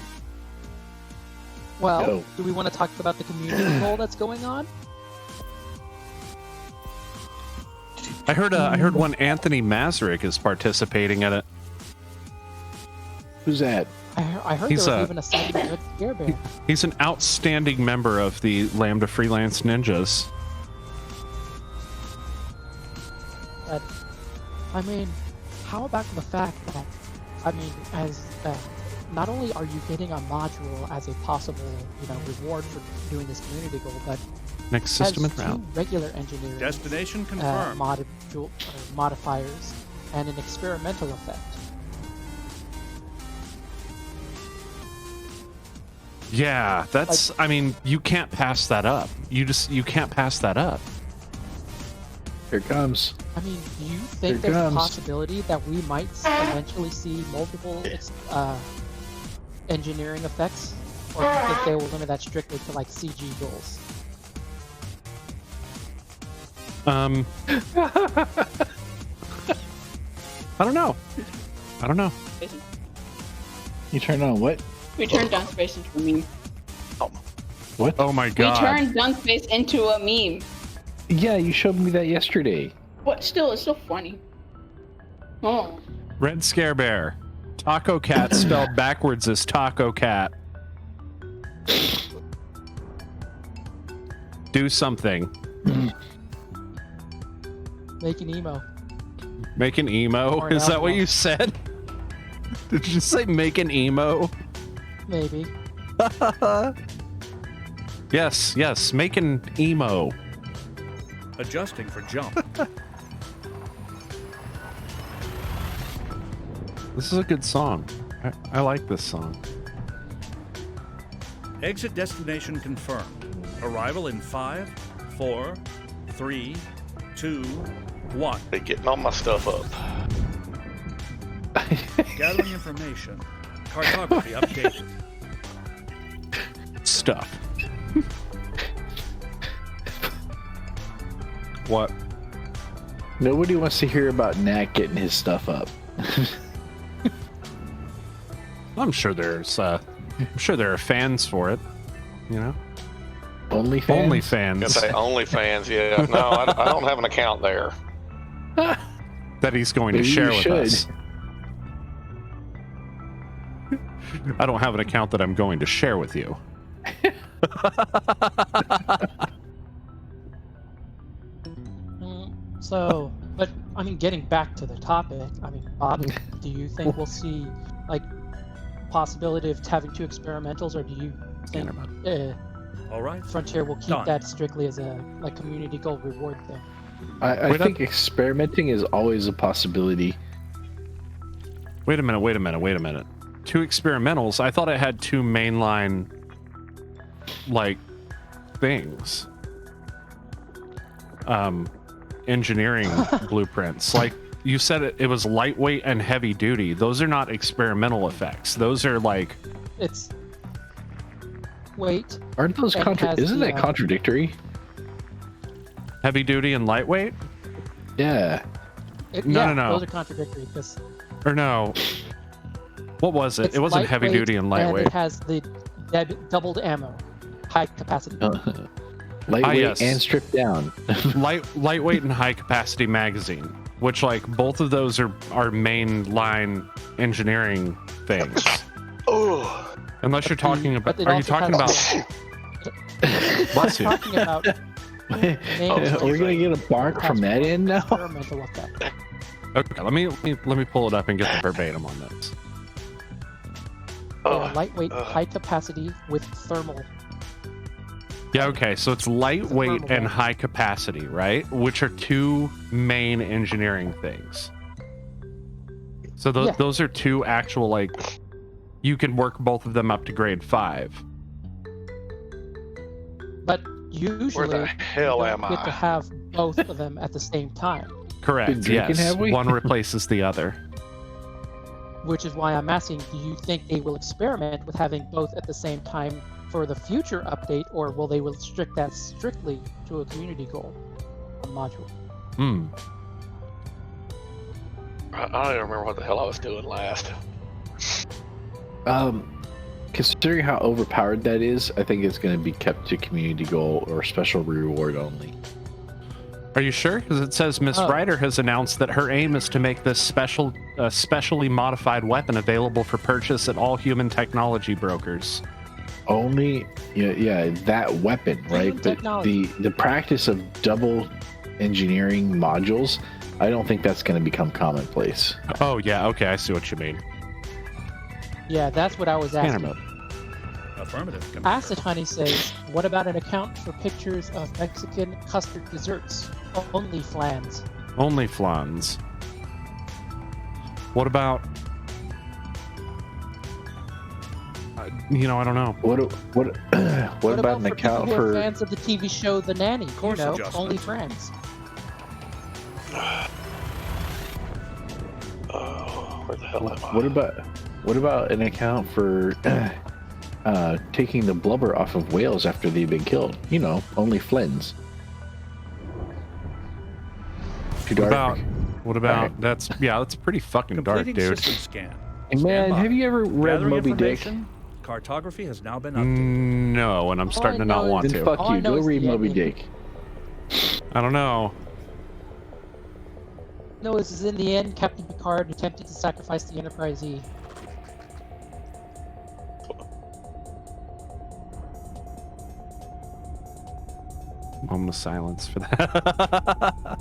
Well, Go. do we want to talk about the community poll that's going on? I heard one Anthony Mazurek is participating in it. Who's that? I heard He's there was even a side of Red Scare Bear. He's an outstanding member of the Lambda Freelance Ninjas. But, I mean, how about the fact that, I mean, as not only are you getting a module as a possible, reward for doing this community goal, but Next system has and route. two regular engineering Destination confirmed. modifiers and an experimental effect. Yeah, that's. I mean, you can't pass that up. You can't pass that up. Here it comes. I mean, do you think Here there's comes. a possibility that we might eventually see multiple engineering effects, or do you think they will limit that strictly to like CG goals? I don't know. You turn on what? We turned Dunspace into a meme. What? Oh my We god. turned Dunspace into a meme. Yeah, you showed me that yesterday. What? Still, it's still funny. Oh. Red Scare Bear. Taco Cat spelled backwards is Taco Cat. Do something. Make an emo. Make an emo? Or an Is that what album. you said? Did you say make an emo? Maybe. Yes, make an emo. Adjusting for jump. This is a good song. I like this song. Exit destination confirmed. Arrival in 5, 4, 3, 2, 1. They getting all my stuff up. Gathering information. Cartography updated. Stuff. What? Nobody wants to hear about Nat getting his stuff up. I'm sure there are fans for it. You know? Only fans? Only Gonna fans say OnlyFans, yeah. No, I don't have an account there. that he's going to Maybe share you with should. us. I don't have an account that I'm going to share with you. So, but I mean, getting back to the topic, I mean, Bob, do you think we'll see like possibility of having two experimentals, or do you think All right. Frontier will keep Done. that strictly as a like community goal reward thing? I Wait, think experimenting is always a possibility. Wait a minute. Two experimentals? I thought it had two mainline, like, things. Engineering blueprints. Like, you said it was lightweight and heavy duty. Those are not experimental effects. Those are, like... It's lightweight. Aren't those And has isn't the, that contradictory? Heavy duty and lightweight? Yeah. No. Those are contradictory because Or no. What was it? it's It wasn't heavy lightweight duty and and lightweight. it has the doubled ammo, high capacity. Lightweight yes. and stripped down. Lightweight and high capacity magazine, which like both of those are main line engineering things. Oh, Unless you're talking about, But it are you also talking about? has Bless you. talking about Are we gonna get a bark from that end now? experimental effect. Okay, let me pull it up and get the verbatim on this. They are lightweight, high capacity with thermal. Yeah, okay, so it's lightweight thermal and gun. high capacity, right? Which are two main engineering things. So Yeah. those are two actual, like, you can work both of them up to grade 5. But usually, where the hell you am don't get to I? have both of them at the same time. Correct, Been drinking, yes. have we? One replaces the other. Which is why I'm asking, do you think they will experiment with having both at the same time for the future update, or will they restrict that strictly to a community goal module? Hmm. I don't even remember what the hell I was doing last. Considering how overpowered that is, I think it's going to be kept to community goal or special reward only. Are you sure? Because it says Miss Oh. Ryder has announced that her aim is to make this specially modified weapon available for purchase at all human technology brokers. Only, yeah, that weapon, right? But technology. the practice of double engineering modules, I don't think that's going to become commonplace. Oh yeah, okay, I see what you mean. Yeah, that's what I was Scanner asking. mode. Affirmative, Commander. Acid Honey says, what about an account for pictures of Mexican custard desserts? Only flans. Only flans. What about? I don't know. What about an for account people who are for? fans of the TV show The Nanny? Course adjustment. Only friends. Oh, where the hell am I? What about an account for taking the blubber off of whales after they've been killed? Only flins. Too dark. What about? Alright. That's pretty fucking dark, Completing dude. system scan. Hey, man, Stand by. have you ever read Gathering Moby Dick? information. Cartography has now been updated. No, and I'm starting to I not know want is- Then to. fuck All I you. know Go is read the Moby ending. Dick. I don't know. No, this is in the end, Captain Picard attempted to sacrifice the Enterprise E. Moment of silence for that.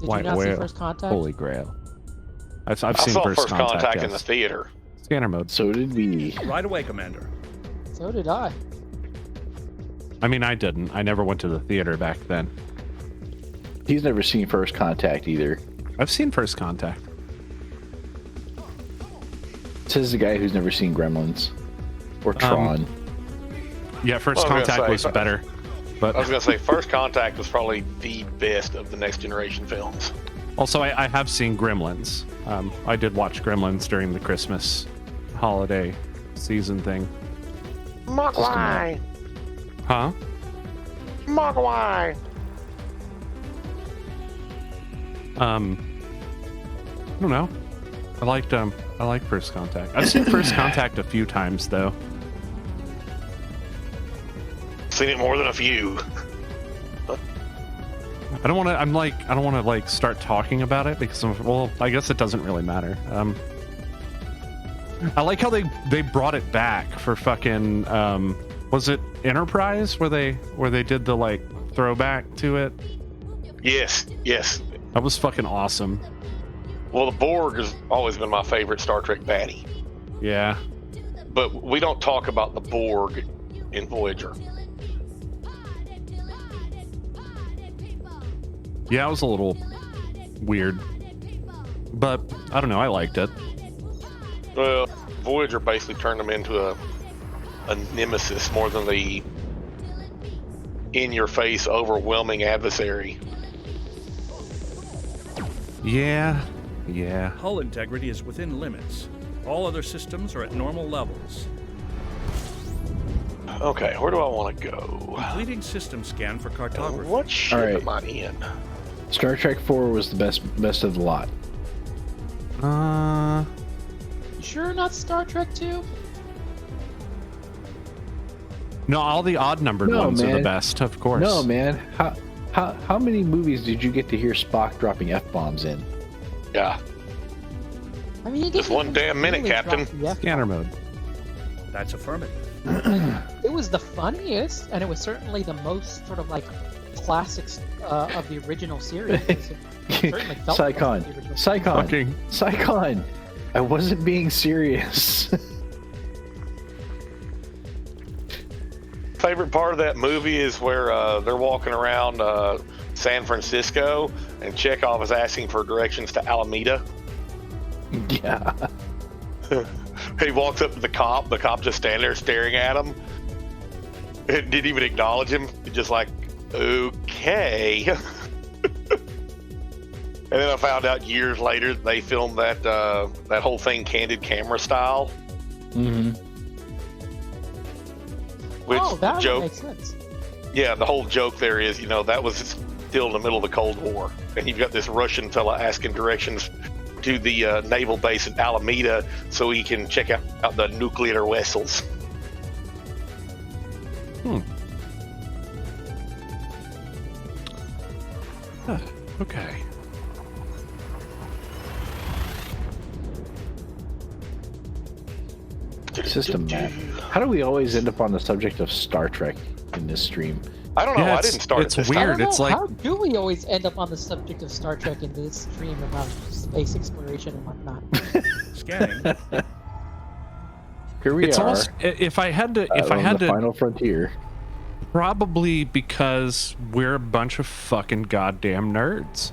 Did White you not whale. see First Contact? Holy grail. I've I seen saw First Contact in the yes. theater. Scanner mode. So did we. Right away, Commander. So did I. I mean, I didn't. I never went to the theater back then. He's never seen First Contact either. I've seen First Contact. Says the guy who's never seen Gremlins or Tron. Yeah, First Well, I was gonna Contact say, was better. But I was gonna say First Contact was probably the best of the Next Generation films. also, I have seen Gremlins. I did watch Gremlins during the Christmas holiday season thing. Mogwai! Huh? Mogwai! I don't know. I liked First Contact. I've seen First Contact a few times though. Seen it more than a few. I don't want to like start talking about it because I guess it doesn't really matter. I like how they brought it back for fucking was it Enterprise where they did the like throwback to it? Yes. That was fucking awesome. Well, the Borg has always been my favorite Star Trek baddie. Yeah. But we don't talk about the Borg in Voyager. Yeah, it was a little weird. But I don't know, I liked it. Well, Voyager basically turned them into a nemesis more than the in-your-face, overwhelming adversary. Yeah. Hull integrity is within limits. All other systems are at normal levels. Okay, where do I want to go? Completing system scan for cartography. What ship All right. am I in? Star Trek 4 was the best of the lot. You sure not Star Trek 2? No, all the odd numbered No, ones are the man. best, of course. No, man. How many movies did you get to hear Spock dropping F-bombs in? Yeah. I mean, you Just didn't one even damn minute, really drop Captain. the F-bomb. Scanner mode. That's affirmative. It was the funniest, and it was certainly the most sort of like classics of the original series. It certainly felt like Psychon. the original. Fucking Psychon. I wasn't being serious. Favorite part of that movie is where they're walking around San Francisco and Chekhov is asking for directions to Alameda. Yeah. He walks up to the cop just standing there staring at him. It didn't even acknowledge him. He's just like, okay. And then I found out years later they filmed that that whole thing candid camera style. Mm-hmm. Which Oh, that joke? makes sense. Yeah, the whole joke there is, that was still in the middle of the Cold War, and you've got this Russian fella asking directions to the naval base in Alameda so he can check out the nuclear vessels. okay. System map. How do we always end up on the subject of Star Trek in this stream? I don't know. Yeah, I didn't start it's it this I weird. don't know, It's like how do we always end up on the subject of Star Trek in this stream about space exploration and whatnot? Scanning. Here we it's are. almost if I had to on the final frontier. probably because we're a bunch of fucking goddamn nerds.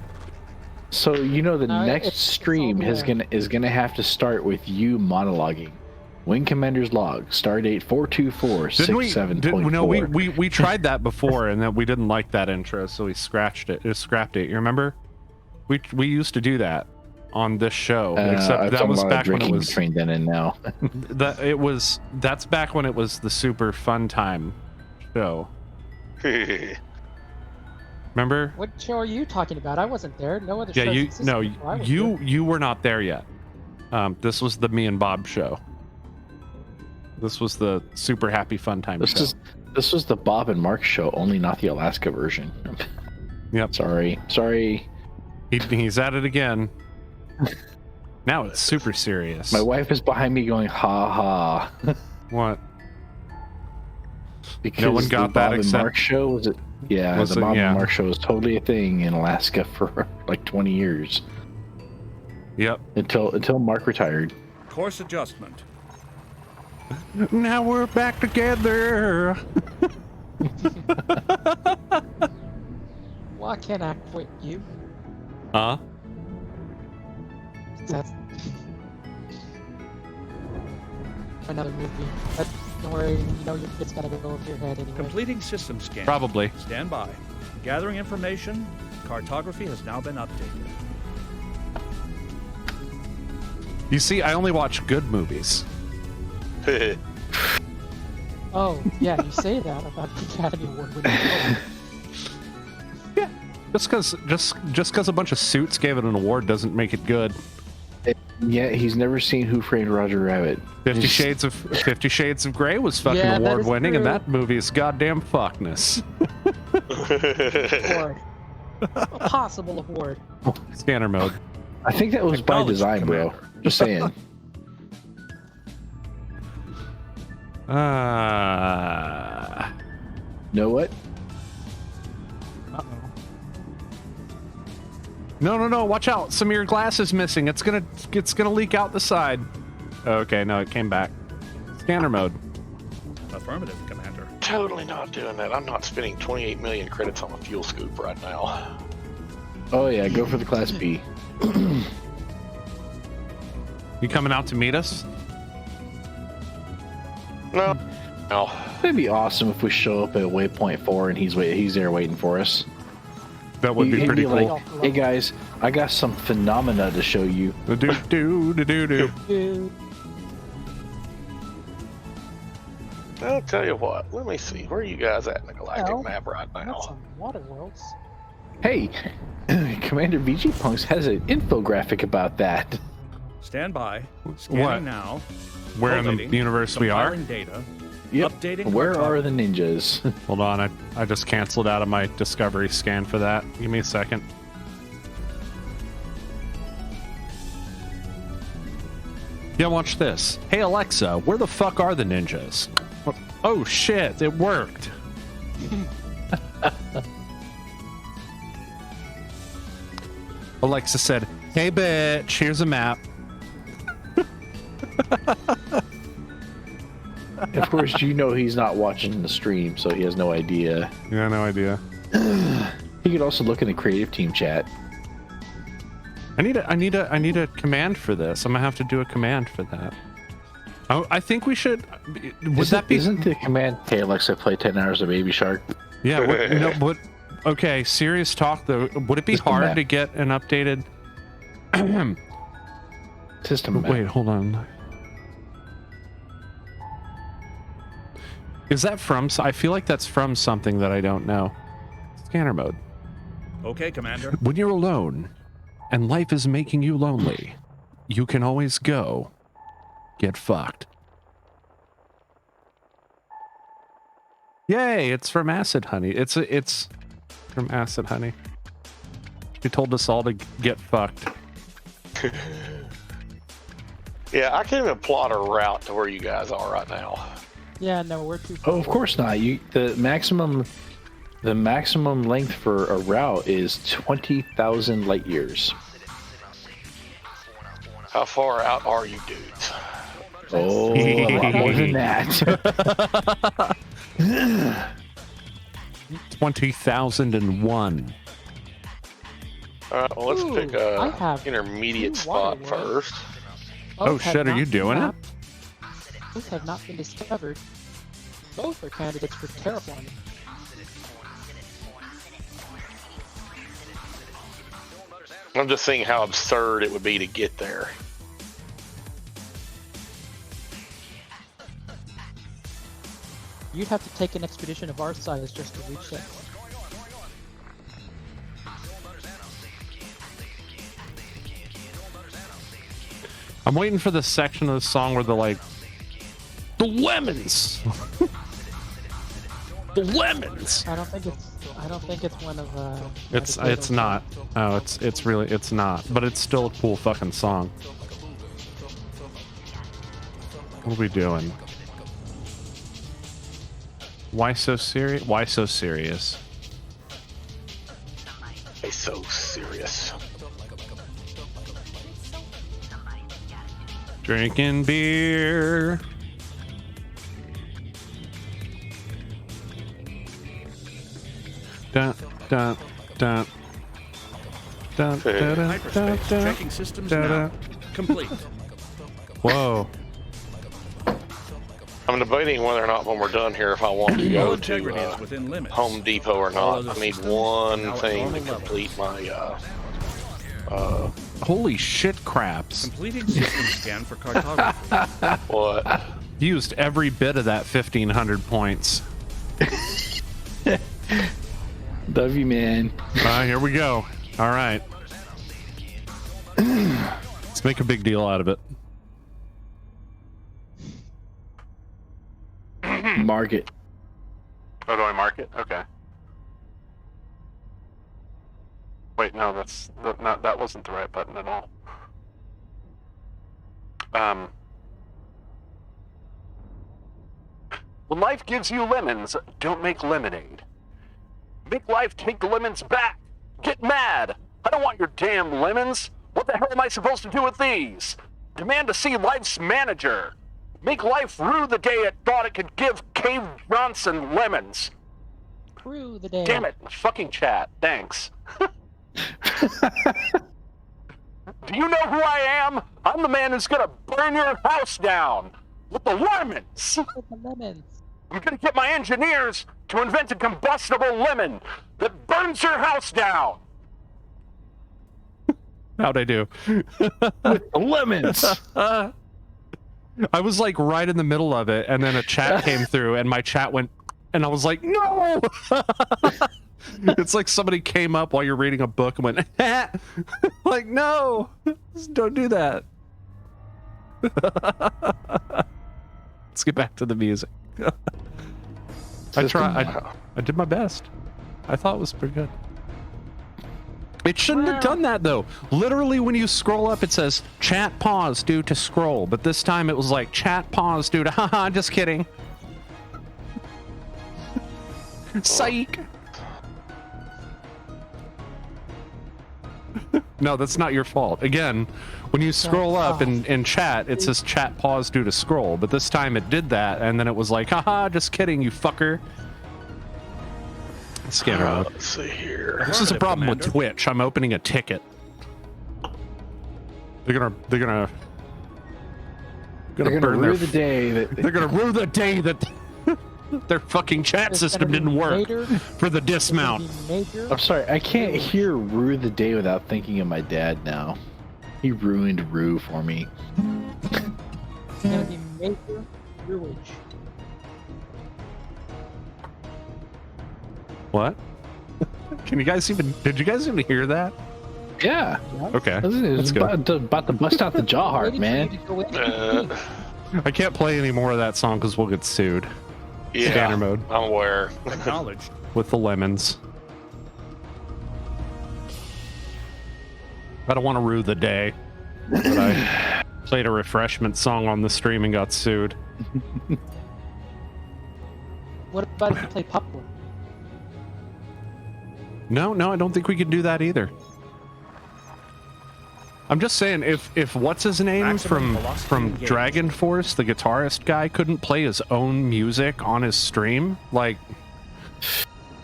So the No, next it's stream all there. is gonna have to start with you monologuing. Wing Commander's log, stardate 42467.4. No, we tried that before and then we didn't like that intro, so we scrapped it. You remember? We used to do that on this show, except I've that done was a lot of back when it drinking was between then and now. that's back when it was the super fun time show. Remember? What show are you talking about? I wasn't there. No other Yeah, shows you existed no, before I was there. you were not there yet. This was the me and Bob show. This was the super happy fun time show. This was the Bob and Mark show, only not the Alaska version. Yep. Sorry. He's at it again. Now it's super serious. My wife is behind me going, ha ha. What? Because No one got the that Bob and except- Mark show was it? Yeah, Was the it- Bob yeah. and Mark show was totally a thing in Alaska for like 20 years Yep. until Mark retired. Course adjustment. Now we're back together. Why can't I quit you? Huh? That's another movie. But don't worry, it's gotta go over your head anyway. Completing system scan. Probably. Stand by. Gathering information. Cartography has now been updated. You see, I only watch good movies. Oh, yeah, you say that about the Academy Award winning film. Just because a bunch of suits gave it an award doesn't make it good. Yeah, he's never seen Who Framed Roger Rabbit. 50 Shades of Grey was fucking Yeah, that is award winning, and true. that movie is goddamn fuckness. Award. A possible award. Scanner mode. I think that was by Acknowledged, design, bro. Commander. Just saying. Know what? No, watch out. Some of your glass is missing. It's gonna leak out the side. Okay, no, it came back. Scanner mode. Affirmative, Commander. Totally not doing that. I'm not spending 28 million credits on a fuel scoop right now. Oh yeah, go for the Class B. You coming out to meet us? No. It'd be awesome if we show up at Waypoint 4 and he's there waiting for us. That would be He'd pretty like, cool. hey guys, I got some phenomena to show you. Do. Dude. I'll tell you what. Let me see. Where are you guys at in the galactic Well, map right That's now? some water worlds. Hey, Commander VG Punks has an infographic about that. Stand by. Scanning What? now. Where in the Locating, universe we are? compiling Data. Yep. Updating. Where cartography. are the ninjas? Hold on, I just canceled out of my discovery scan for that. Give me a second. Yeah, watch this. Hey Alexa, where the fuck are the ninjas? Oh shit, it worked. Alexa said, "Hey bitch, here's a map." Of course, you know he's not watching the stream, so he has no idea. Yeah, no idea. He could also look in the creative team chat. I need a command for this. I'm gonna have to do a command for that. Oh, I think we should. Would that be? Isn't the command, "Hey Alexa, play 10 hours of Baby Shark"? Yeah. No, but okay. Serious talk though. Would it be Just the hard map. to get an updated? System map. Wait, hold on. Is that from? I feel like that's from something that I don't know. Scanner mode. Okay, Commander. When you're alone, and life is making you lonely, you can always go get fucked. Yay! It's from Acid Honey. It's from Acid Honey. She told us all to get fucked. Yeah, I can't even plot a route to where you guys are right now. Yeah, no, we're too far. Oh, of course not. The maximum length for a route is 20,000 light years. How far out are you dudes? Oh, a lot more than that. 20,001. All right, well, let's Ooh, pick I a have intermediate 2 spot water worlds. first. Oh, Both have shit, are not you been doing it? mapped. Both have not been discovered. Both are candidates for terraforming. I'm just seeing how absurd it would be to get there. You'd have to take an expedition of our size just to reach it. I'm waiting for the section of the song where they're like, the lemons. The lemons. I don't think it's one of It's not. Oh, it's not. But it's still a cool fucking song. What are we doing? Why so serious? Why so serious? It's so serious. Drinking beer. Dun, dun, dun. Dun, Okay. dun, dun, Hyperspace. dun, Checking systems dun, now. dun. Complete. Whoa. I'm debating whether or not when we're done here if I want to Low go integrity is to within limits. Home Depot or All not. other I need systems one now at thing to normal complete my Holy shit craps. Completing system scan for cartography. what? Used every bit of that 1,500 points. Love you, man. Here we go. All right. Let's make a big deal out of it. Mark it. Oh, do I mark it? Okay. Wait, no, that wasn't the right button at all. When life gives you lemons, don't make lemonade. Make life take the lemons back. Get mad. I don't want your damn lemons. What the hell am I supposed to do with these? Demand to see life's manager. Make life rue the day it thought it could give Cave Johnson lemons. Through the day. Damn it, fucking chat. Thanks. Do you know who I am? I'm the man who's gonna burn your house down with the lemons. With the lemons. I'm gonna get my engineers to invent a combustible lemon that burns your house down. How'd I do? With the lemons. I was like right in the middle of it, and then a chat came through, and my chat went, and I was like, no! It's like somebody came up while you're reading a book and went, like, no! Don't do that. Let's get back to the music. I did my best. I thought it was pretty good. It shouldn't have done that though. Literally when you scroll up it says chat pause due to scroll, but this time it was like chat pause due to haha, just kidding. Psych. No, that's not your fault. Again, when you scroll up in chat, it says chat pause due to scroll, but this time it did that and then it was like haha, just kidding, you fucker. Scanner mode. Let's see here. This is a problem with Twitch. I'm opening a ticket. They're gonna rue the day that they're gonna rue the day that their fucking chat system didn't work for the dismount. I'm sorry, I can't hear rue the day without thinking of my dad now. He ruined Rue for me. It's gonna be major ruage. What? Can you guys even? Did you guys even hear that? Yeah. Okay. It's about to bust out the jaw heart, man. I can't play any more of that song because we'll get sued. Yeah, Scanner mode. I'm aware. Acknowledged. With the lemons. I don't want to rue the day that I played a refreshment song on the stream and got sued. What about if you play popcorn? No, I don't think we could do that either. I'm just saying, if what's his name Maximum from velocity engaged. Dragon Force, the guitarist guy, couldn't play his own music on his stream, like,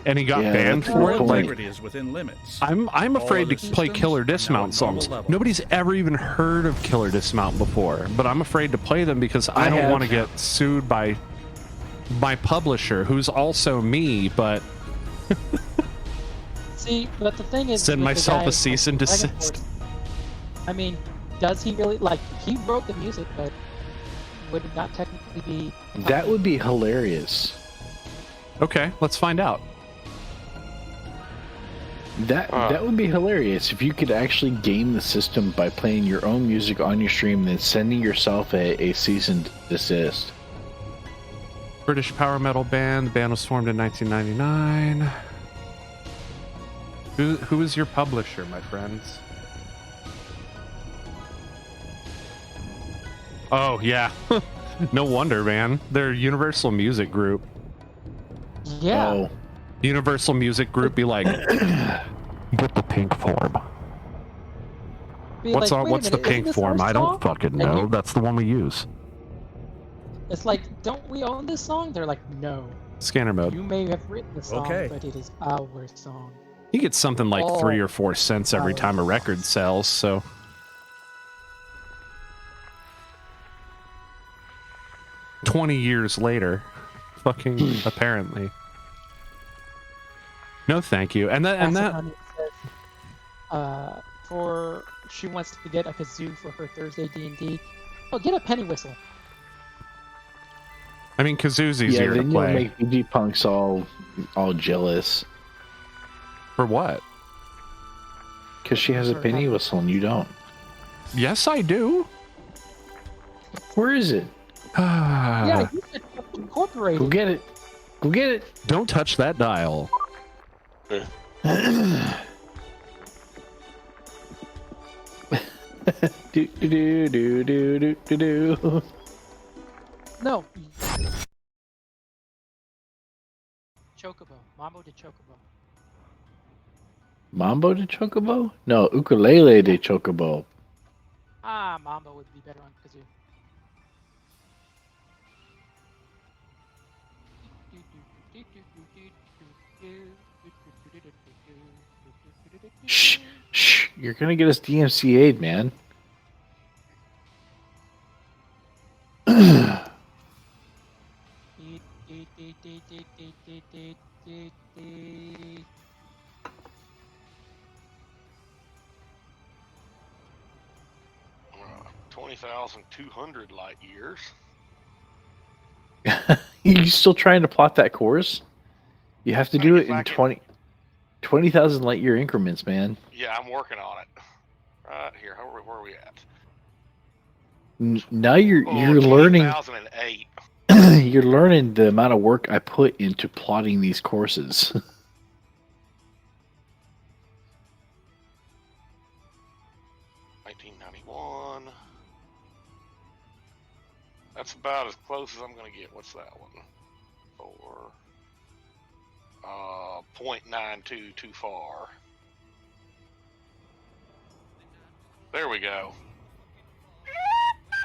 and he got banned for it, like, Integrity is within limits. I'm afraid to other play systems Killer are now Dismount at normal songs. level. Nobody's ever even heard of Killer Dismount before, but I'm afraid to play them because I don't want to get sued by my publisher, who's also me, but See, but the thing is, send with the myself guy a cease and from Dragon desist. Force, I mean, does he really like? He wrote the music, but would it not technically be? That would be hilarious. Okay, let's find out. That would be hilarious if you could actually game the system by playing your own music on your stream and then sending yourself a cease and desist. British power metal band. The band was formed in 1999. Who is your publisher, my friends? Oh, yeah. No wonder, man. They're Universal Music Group. Yeah. Oh, Universal Music Group be like, get the pink form. Be What's like, wait a what's the minute, isn't pink this form? our I don't song? fucking And know. you- That's the one we use. It's like, don't we own this song? They're like, no. Scanner mode. You may have written the song, Okay. but it is our song. You get something like 3 or 4 cents every time a record sells, so. $20 years later, fucking apparently. No, thank you. And that Macedonia says, for she wants to get a kazoo for her Thursday D&D. Oh, get a penny whistle. I mean, kazoo's yeah. easier to Then you'll play. make VG punks all jealous For what? because she has a penny whistle and you don't. Yes, I do. Where is it? Yeah, you should incorporate Go it. get it. Go get it. Don't touch that dial. Do do do do do do do. No. Chocobo. Mambo de Chocobo. Mambo de Chocobo? No, ukulele de Chocobo. Ah, Mambo would be better on kazoo. Shh, shh. You're gonna get us DMCA'd, man. 20,200 light years. You still trying to plot that course? You have to do it if I in can- 20,000 light year increments, man. Yeah, I'm working on it. Right here, where are we at? Now you're learning. 2008. You're learning the amount of work I put into plotting these courses. 1991. That's about as close as I'm gonna get. What's that one? 0.92 too far. There we go.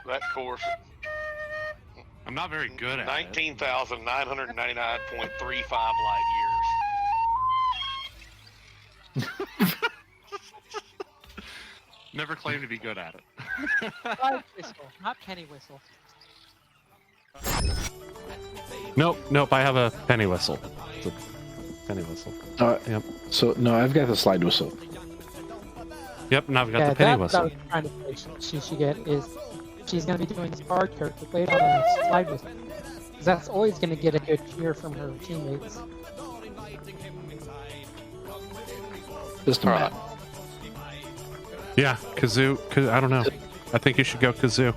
That course. I'm not very good at 19,999.35 light years. Never claimed to be good at it. Slide whistle, not penny whistle. Nope. I have a penny whistle. It's a penny whistle. Yep. So no, I've got the slide whistle. Yep. Now I've got Yeah, the penny that's whistle. what I was trying to say she should get is she's going to be doing this hard character played on a slide whistle. Because that's always going to get a good cheer from her teammates. Just a minute. Yeah, kazoo. I don't know. I think you should go kazoo.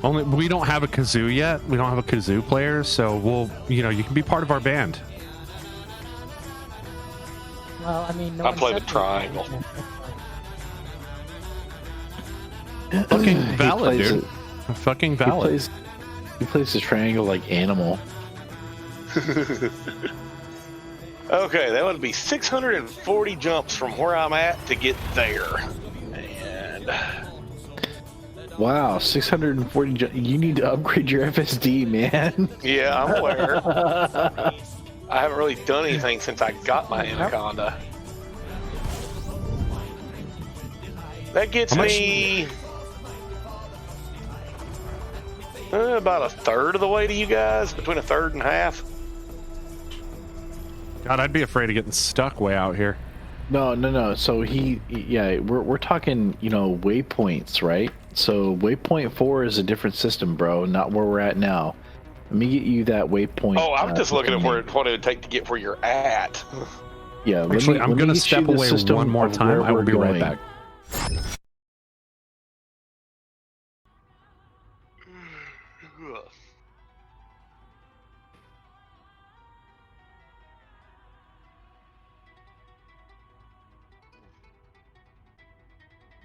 Only we don't have a kazoo yet. We don't have a kazoo player, so we'll, you can be part of our band. Well, I mean, no I one play said the triangle. Fucking valid, plays dude. Fucking valid. He plays the triangle like Animal. Okay, that would be 640 jumps from where I'm at to get there. And Wow, 640. You need to upgrade your FSD, man. yeah, I'm aware. I haven't really done anything since I got my Anaconda. That gets How much- me about a third of the way to you guys, between a third and half. God, I'd be afraid of getting stuck way out here. No. So we're talking, waypoints, right? So waypoint 4 is a different system, bro. Not where we're at now. Let me get you that waypoint. Oh, I'm just looking at what it would take to get where you're at. Yeah, Actually, I'm let me gonna get step you the away system one more of time. where I will we're be right going. back. What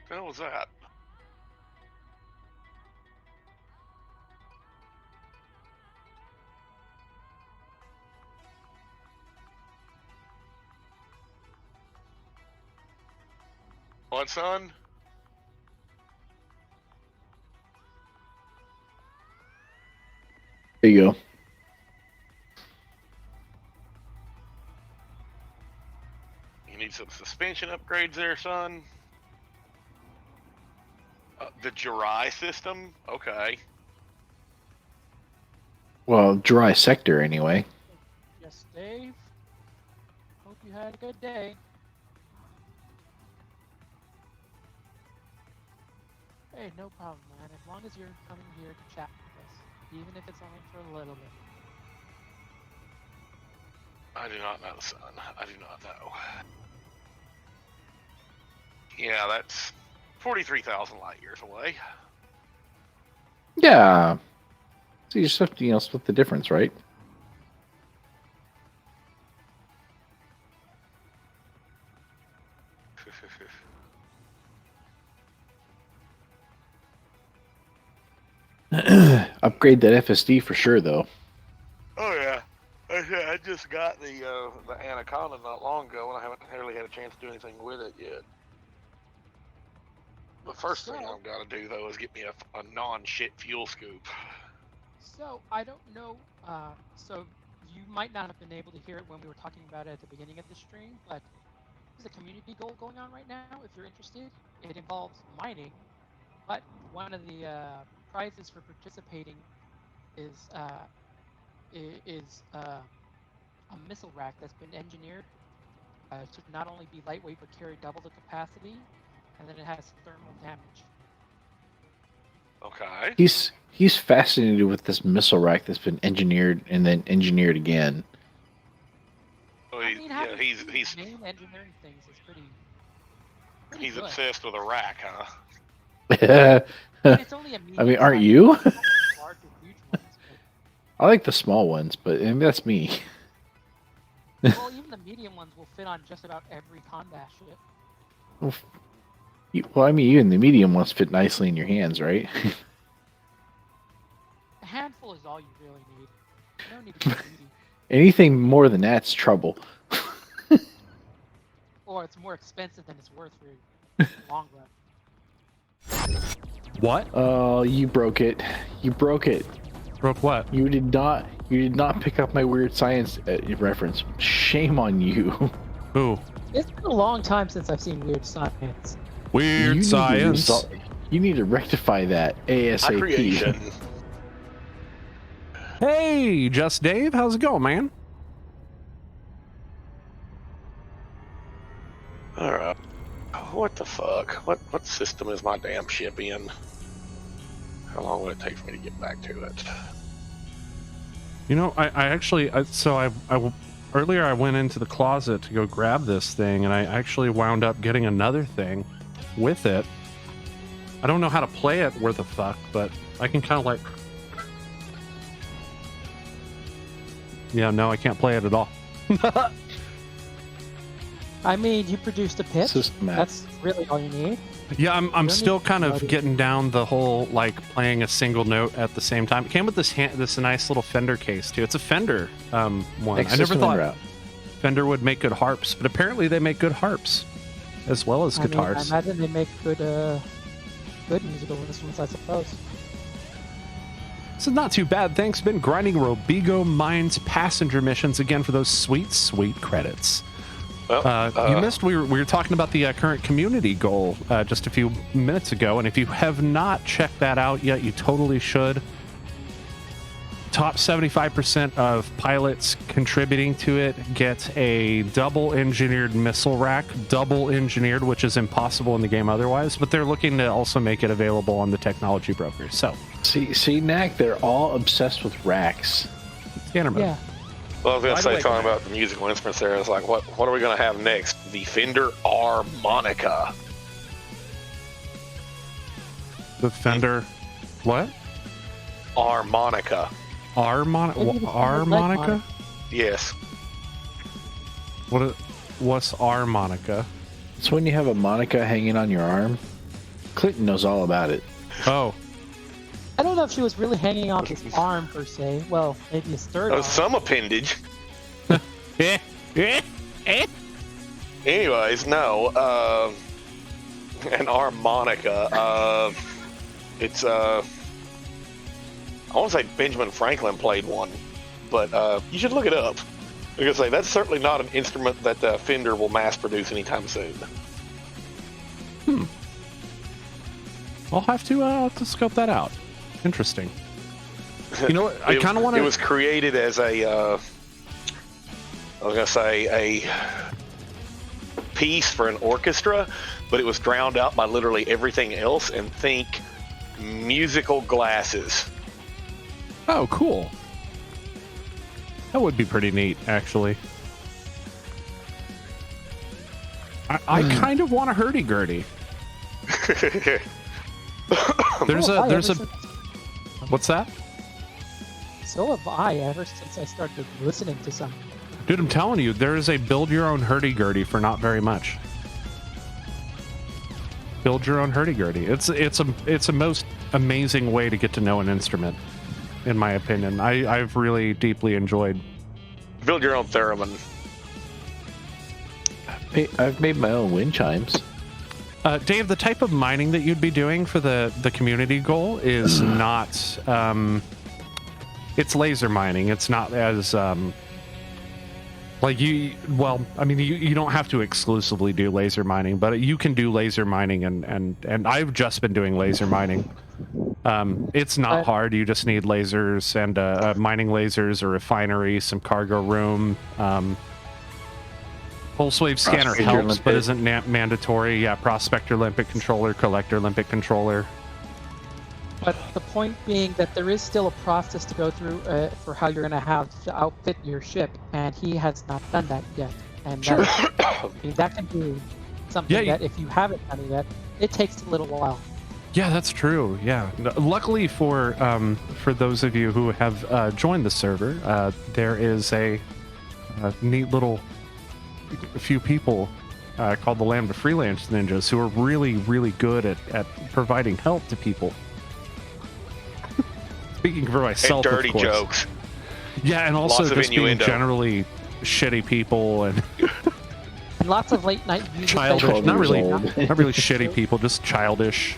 the hell was that? What, son? There you go. You need some suspension upgrades there, son. The Jirai system? Okay. Well, dry sector anyway. Yes, Dave. Hope you had a good day. Hey, no problem, man. As long as you're coming here to chat with us, even if it's only for a little bit. I do not know, son. I do not know. Yeah, that's 43,000 light years away. Yeah. So you just have to, split the difference, right? Upgrade that FSD for sure, though. Oh yeah, I just got the Anaconda not long ago, and I haven't really had a chance to do anything with it yet. The first thing I've got to do though is get me a non-shit fuel scoop. So, I don't know, so you might not have been able to hear it when we were talking about it at the beginning of the stream, but there's a community goal going on right now, if you're interested. It involves mining, but one of the prizes for participating is a missile rack that's been engineered to not only be lightweight but carry double the capacity, and then it has thermal damage. Okay. He's fascinated with this missile rack that's been engineered and then engineered again. So I mean, having he's main engineering things is pretty he's good. obsessed with a rack, huh? I mean, it's only a I mean, medium aren't size, you? not large or huge ones, I like the small ones, but I mean, that's me. but, well, even the medium ones will fit on just about every combat ship. Well, I mean, even the medium ones fit nicely in your hands, right? A handful is all you really need. You don't need to be greedy. Anything more than that's trouble. Or it's more expensive than it's worth for you in the long run. What? Oh, you broke it. You broke it. Broke what? You did not pick up my weird science reference. Shame on you. Ooh. It's been a long time since I've seen weird science. Weird science. You need to rectify that My ASAP. creation. Hey, Just Dave, how's it going, man? Alright. What the fuck? What system is my damn ship in? How long will it take for me to get back to it? You know, I actually, earlier I went into the closet to go grab this thing, and I actually wound up getting another thing with it. I don't know how to play it where the fuck, but I can kind of like... Yeah, no, I can't play it at all. I mean, you produced a pitch. System map. That's really all you need. Yeah, I'm don't still need kind of melody. getting down the whole, like, playing a single note at the same time. It came with this nice little Fender case, too. It's a Fender one. Next I never system thought route. Fender would make good harps, but apparently they make good harps as well as guitars. I imagine they make good musical instruments, I suppose. This is not too bad. Thanks. Been grinding Robigo Mines passenger missions again for those sweet, sweet credits. Well, You missed. We were talking about the current community goal just a few minutes ago, and if you have not checked that out yet, you totally should. Top 75% of pilots contributing to it get a double engineered missile rack, double engineered, which is impossible in the game otherwise, but they're looking to also make it available on the technology broker. So, See, Knack, they're all obsessed with racks. scanner mode. Yeah. well, I was going By to the say, way, talking about the musical instruments there, it's like, what are we going to have next? The Fender harmonica. The Fender, what? Harmonica. Harmonica? Yes. What's harmonica? It's when you have a Monica hanging on your arm. Clinton knows all about it. Oh, I don't know if she was really hanging off his arm per se. Well, maybe his third arm. Some appendage. eh. Anyways, no. An harmonica. It's I want to say Benjamin Franklin played one, but you should look it up. I'm gonna say that's certainly not an instrument that Fender will mass produce anytime soon. I'll have to scope that out. Interesting. You know what? I kind of want It to. was created as a, I was gonna say a piece for an orchestra, but it was drowned out by literally everything else. And think musical glasses. Oh, cool. That would be pretty neat, actually. I kind of want a hurdy-gurdy. There's a. What's that? So have I ever since I started listening to some. Dude, I'm telling you, there is a build your own hurdy-gurdy for not very much. Build your own hurdy-gurdy. It's a most amazing way to get to know an instrument, in my opinion. I've really deeply enjoyed. Build your own theremin. I've made my own wind chimes. Dave, the type of mining that you'd be doing for the community goal is not. It's laser mining. It's not as like you. Well, I mean, you don't have to exclusively do laser mining, but you can do laser mining, and I've just been doing laser mining. It's not hard. You just need lasers and mining lasers, a refinery, some cargo room. Pulse wave scanner Prospector helps, limpet. but isn't mandatory. Yeah, prospector limpet controller, collector limpet controller. But the point being that there is still a process to go through for how you're going to have to outfit your ship, and he has not done that yet. And Sure. that can be something that if you haven't done it yet, it takes a little while. Yeah, that's true. Yeah. Luckily for those of you who have joined the server, there is a neat little few people called the Lambda Freelance Ninjas who are really, really good at providing help to people. Speaking for myself, And dirty of course. jokes. Yeah, and also Lots of just being innuendo. generally shitty people and And lots of late night music. childish. years Not really old. shitty people, just childish.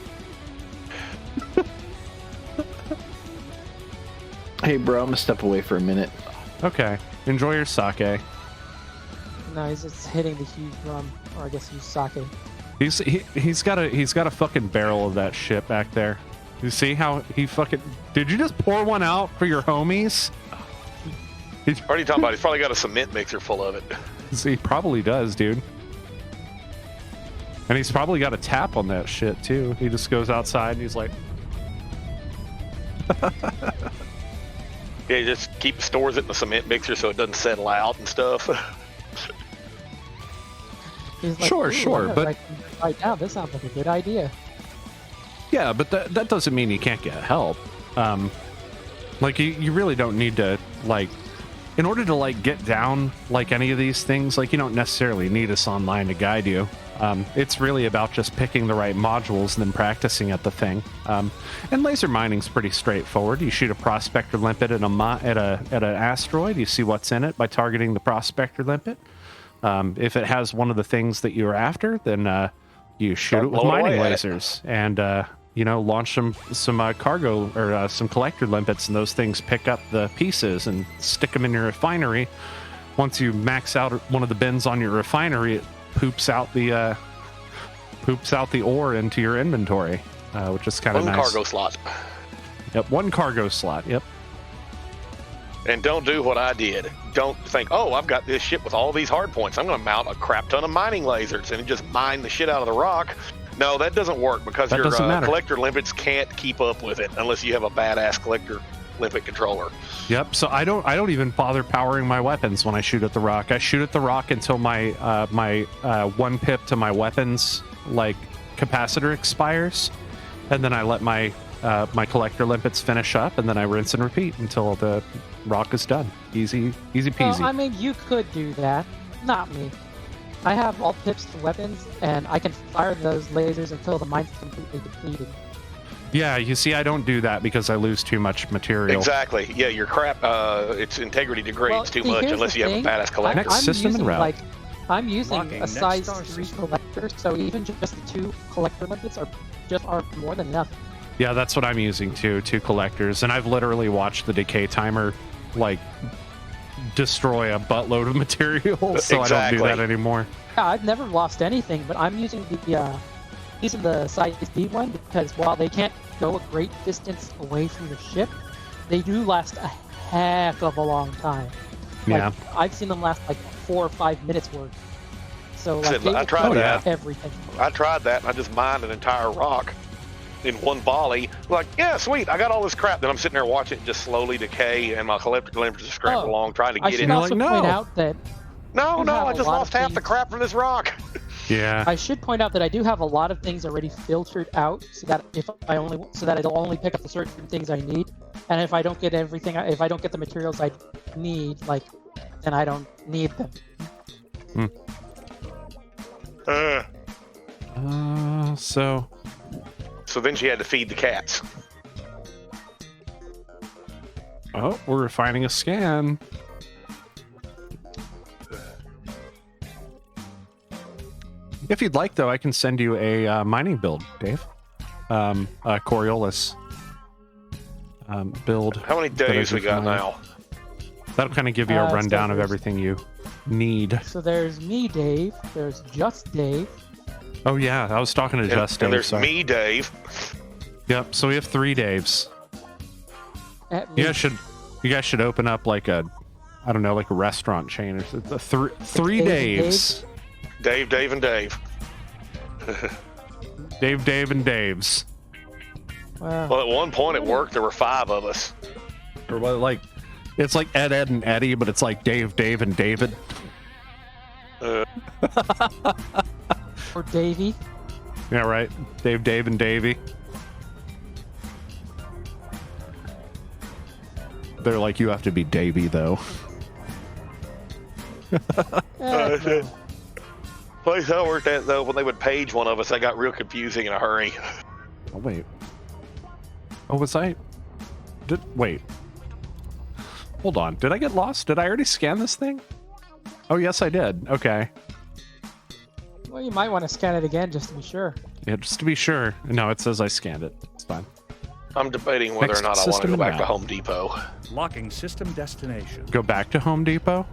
Hey, bro, I'm gonna step away for a minute. Okay, enjoy your sake. No, he's just hitting the huge drum, or I guess huge sake. He's got a fucking barrel of that shit back there. You see how he fucking... Did you just pour one out for your homies? What are you talking about? He's probably got a cement mixer full of it. He probably does, dude. And he's probably got a tap on that shit too. He just goes outside and he's like... Yeah, he just stores it in the cement mixer so it doesn't settle out and stuff. He's like, Sure, "Ooh, sure, yeah, but- right now this sounds like a good idea. Yeah, but that doesn't mean you can't get help. Like you really don't need to, like, in order to like get down like any of these things, like you don't necessarily need us online to guide you. It's really about just picking the right modules and then practicing at the thing. And laser mining's pretty straightforward. You shoot a prospector limpet at an asteroid. You see what's in it by targeting the prospector limpet. If it has one of the things that you're after, then you shoot it with blowing mining away at it. lasers and launch some cargo or some collector limpets, and those things pick up the pieces and stick them in your refinery. Once you max out one of the bins on your refinery, it poops out the ore into your inventory, which is kind of One nice. cargo slot. Yep, one cargo slot. Yep. And don't do what I did. Don't think, oh, I've got this ship with all these hard points. I'm going to mount a crap ton of mining lasers and just mine the shit out of the rock. No, that doesn't work because That your doesn't matter. collector limpets can't keep up with it unless you have a badass collector limpet controller. Yep. So I don't even bother powering my weapons when I shoot at the rock. I shoot at the rock until my one pip to my weapons like capacitor expires, and then I let my collector limpets finish up, and then I rinse and repeat until the rock is done. Easy peasy. Well, I mean, you could do that. Not me. I have all pips to weapons, and I can fire those lasers until the mine's completely depleted. Yeah, you see, I don't do that because I lose too much material. Exactly. Yeah, your crap, its integrity degrades Well, too see, much here's unless the you have thing. a badass collector. Next system using, and route. Like, I'm using Locking a next size star 3 system. collector, so even just the 2 collector limpets are more than enough. Yeah, that's what I'm using too. 2 collectors, and I've literally watched the decay timer like destroy a buttload of material, so I don't do that Exactly. anymore. Yeah, I've never lost anything, but I'm using the size D one because while they can't go a great distance away from the ship, they do last a heck of a long time. Like, Yeah. I've seen them last like 4 or 5 minutes worth. So like, Said, they I will tried kill that. everything. I tried that, and I just mined an entire rock in one volley. Like, yeah, sweet, I got all this crap. Then I'm sitting there watching it just slowly decay, and my collector limpets just scramble Oh, along trying to I get should in. also Like, point no. out that No, you no, have I a just lot lost of half the things- crap from this rock. Yeah. I should point out that I do have a lot of things already filtered out, so that it'll only pick up the certain things I need, and if I don't get if I don't get the materials I need, then I don't need them. So So then she had to feed the cats. we're refining a scan. If you'd like, though, I can send you a mining build, Dave. A Coriolis build. How many that I days we got refined. now? That'll kind of give you a rundown of there's- everything you need. So there's me, Dave. There's just Dave. Oh yeah, I was talking to And, Just and Dave. there's Sorry. me, Dave. Yep. So we have 3 Daves. At You least. guys should open up like a restaurant chain or something. Three Daves and Daves. Dave, and Dave. Dave, and Daves. Wow. Well, at one point at work, there were 5 of us. Or what, like, it's like Ed, and Eddie, but it's like Dave, and David. Uh, Or Davy. Yeah, right. Dave, and Davey. They're like, you have to be Davey, though. No. Place I worked at, though, when they would page one of us, that got real confusing in a hurry. Oh, wait. Oh, was I? Wait. Hold on. Did I get lost? Did I already scan this thing? Oh, yes, I did. Okay. Well, you might want to scan it again just to be sure. Yeah, just to be sure. No, it says I scanned it. It's fine. I'm debating whether or not I want to go back to Home Depot. Locking system destination. Go back to Home Depot?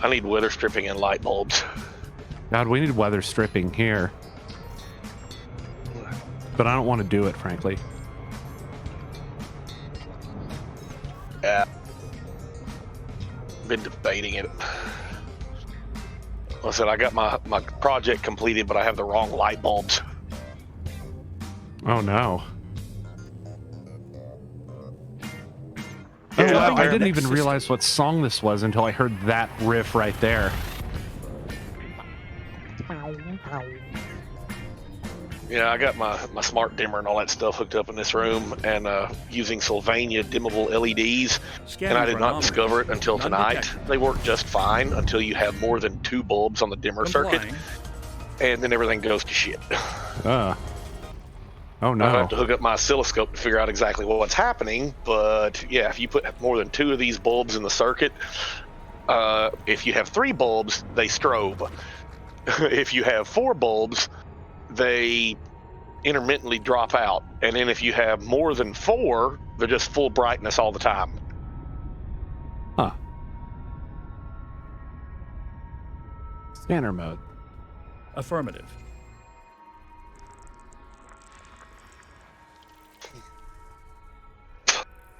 I need weather stripping and light bulbs. God, we need weather stripping here. But I don't want to do it, frankly. Yeah. Been debating it. I said I got my project completed, but I have the wrong light bulbs. Oh, no. Yeah, I didn't next even system. realize what song this was until I heard that riff right there. Yeah, I got my smart dimmer and all that stuff hooked up in this room, and using Sylvania dimmable LEDs, Scanning and I did for not anomalies. discover it until None tonight. detected. They work just fine until you have more than 2 bulbs on the dimmer circuit, Complying. and then everything goes to shit. Oh, I no. have to hook up my oscilloscope to figure out exactly what's happening, but yeah, if you put more than 2 of these bulbs in the circuit, if you have 3 bulbs, they strobe. If you have 4 bulbs, they intermittently drop out, and then if you have more than 4, they're just full brightness all the time. Huh. Scanner mode. Affirmative.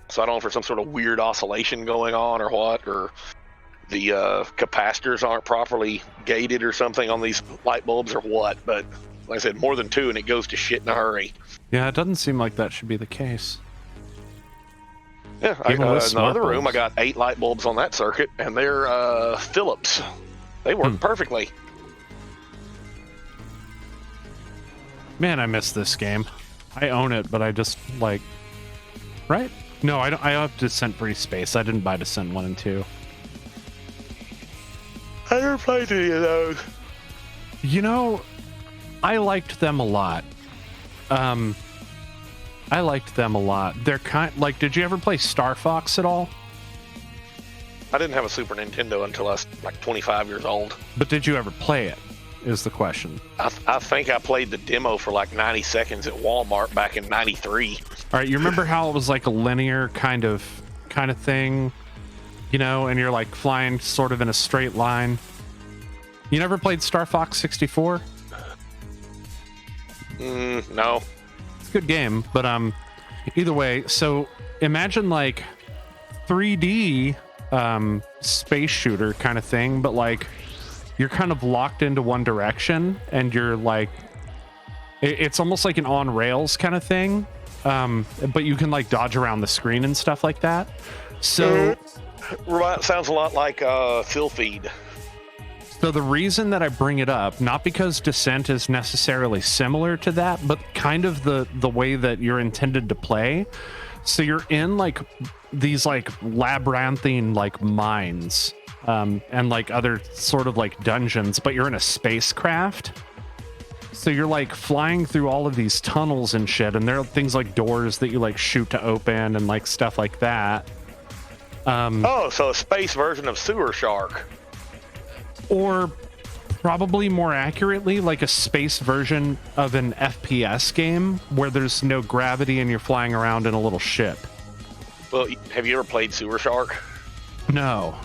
So I don't know if there's some sort of weird oscillation going on or what, or the capacitors aren't properly gated or something on these light bulbs or what, but like I said, more than 2 and it goes to shit in a hurry. Yeah, it doesn't seem like that should be the case. Yeah, Even with in the smart other room, I bulbs. got 8 light bulbs on that circuit, and they're Philips. They work perfectly. Man, I miss this game. I own it, but I just, like... Right? No, I don't. I have Descent Free Space. I didn't buy Descent 1 and 2. I never played any of those. You know, I liked them a lot. I liked them a lot. They're kind... Like, did you ever play Star Fox at all? I didn't have a Super Nintendo until I was like 25 years old. But did you ever play it, is the question. I think I played the demo for like 90 seconds at Walmart back in 93. All right, you remember how it was like a linear kind of thing, you know, and you're like flying sort of in a straight line. You never played Star Fox 64? No. It's a good game, but either way, so imagine like 3D space shooter kind of thing, but like you're kind of locked into one direction, and you're like, it's almost like an on rails kind of thing. But you can like dodge around the screen and stuff like that. So Sounds a lot like Phil Feed. So the reason that I bring it up, not because Descent is necessarily similar to that, but kind of the way that you're intended to play. So you're in like these like labyrinthine like mines, and like other sort of like dungeons, but you're in a spacecraft. So you're like flying through all of these tunnels and shit, and there are things like doors that you like shoot to open and like stuff like that. So a space version of Sewer Shark. Or probably more accurately, like a space version of an FPS game where there's no gravity and you're flying around in a little ship. Well, have you ever played Sewer Shark? No.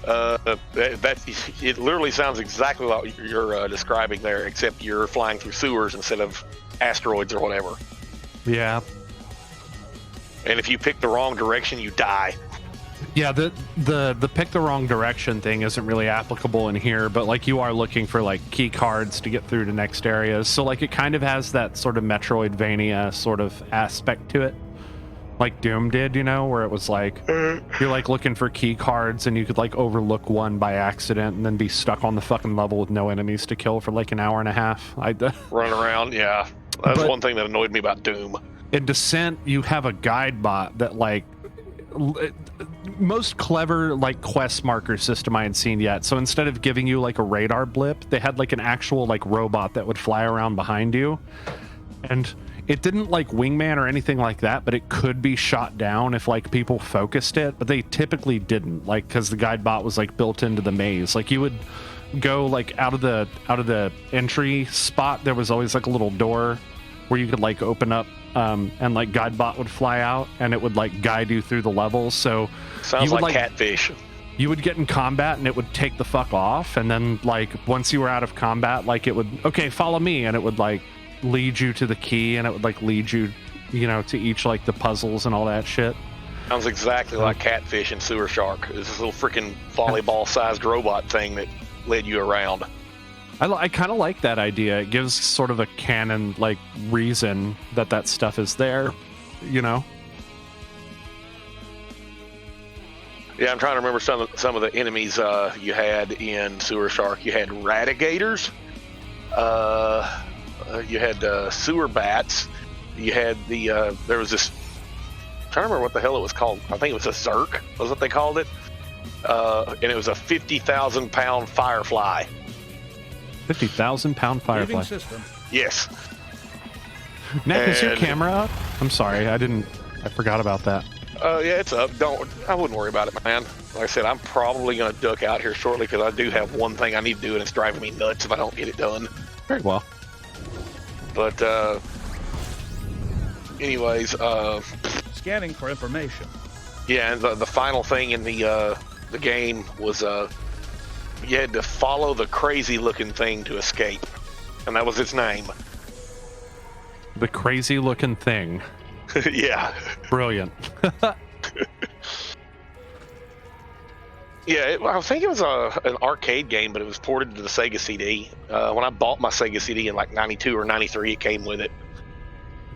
It literally sounds exactly like you're describing there, except you're flying through sewers instead of asteroids or whatever. Yeah. And if you pick the wrong direction, you die. Yeah, the pick the wrong direction thing isn't really applicable in here, but like you are looking for like key cards to get through to next areas. So like it kind of has that sort of Metroidvania sort of aspect to it. Like Doom did, you know, where it was like you're like looking for key cards and you could like overlook one by accident and then be stuck on the fucking level with no enemies to kill for like an hour and a half. Run around, yeah. That's one thing that annoyed me about Doom. In Descent, you have a guide bot that like most clever like quest marker system I had seen yet. So instead of giving you like a radar blip, they had like an actual like robot that would fly around behind you, and it didn't like wingman or anything like that, but it could be shot down if like people focused it, but they typically didn't, like because the guide bot was like built into the maze. Like you would go like out of the entry spot, there was always like a little door where you could like open up and like guidebot would fly out and it would like guide you through the levels. So sounds like Catfish. You would get in combat and it would take the fuck off, and then like once you were out of combat, like it would, okay, follow me, and it would like lead you to the key, and it would like lead you, you know, to each like the puzzles and all that shit. Sounds exactly like Catfish and Sewer Shark. It's this little freaking volleyball-sized robot thing that led you around. I kind of like that idea. It gives sort of a canon like reason that stuff is there, you know. Yeah, I'm trying to remember some of the enemies you had in Sewer Shark. You had radigators. You had sewer bats. You had the there was this. I'm trying to remember what the hell it was called. I think it was a Zerk, was what they called it. And it was a 50,000-pound firefly. 50,000-pound firefly. Living system. Yes. Nick, is your camera up? I'm sorry, I forgot about that. Yeah, it's up. I wouldn't worry about it, man. Like I said, I'm probably going to duck out here shortly because I do have one thing I need to do, and it's driving me nuts if I don't get it done. Very well. But, anyways, Scanning for information. yeah, and the final thing in the game was, you had to follow the crazy-looking thing to escape, and that was its name. The crazy-looking thing. Yeah. Brilliant. Yeah, I think it was an arcade game, but it was ported to the Sega CD. When I bought my Sega CD in like 92 or 93, it came with it.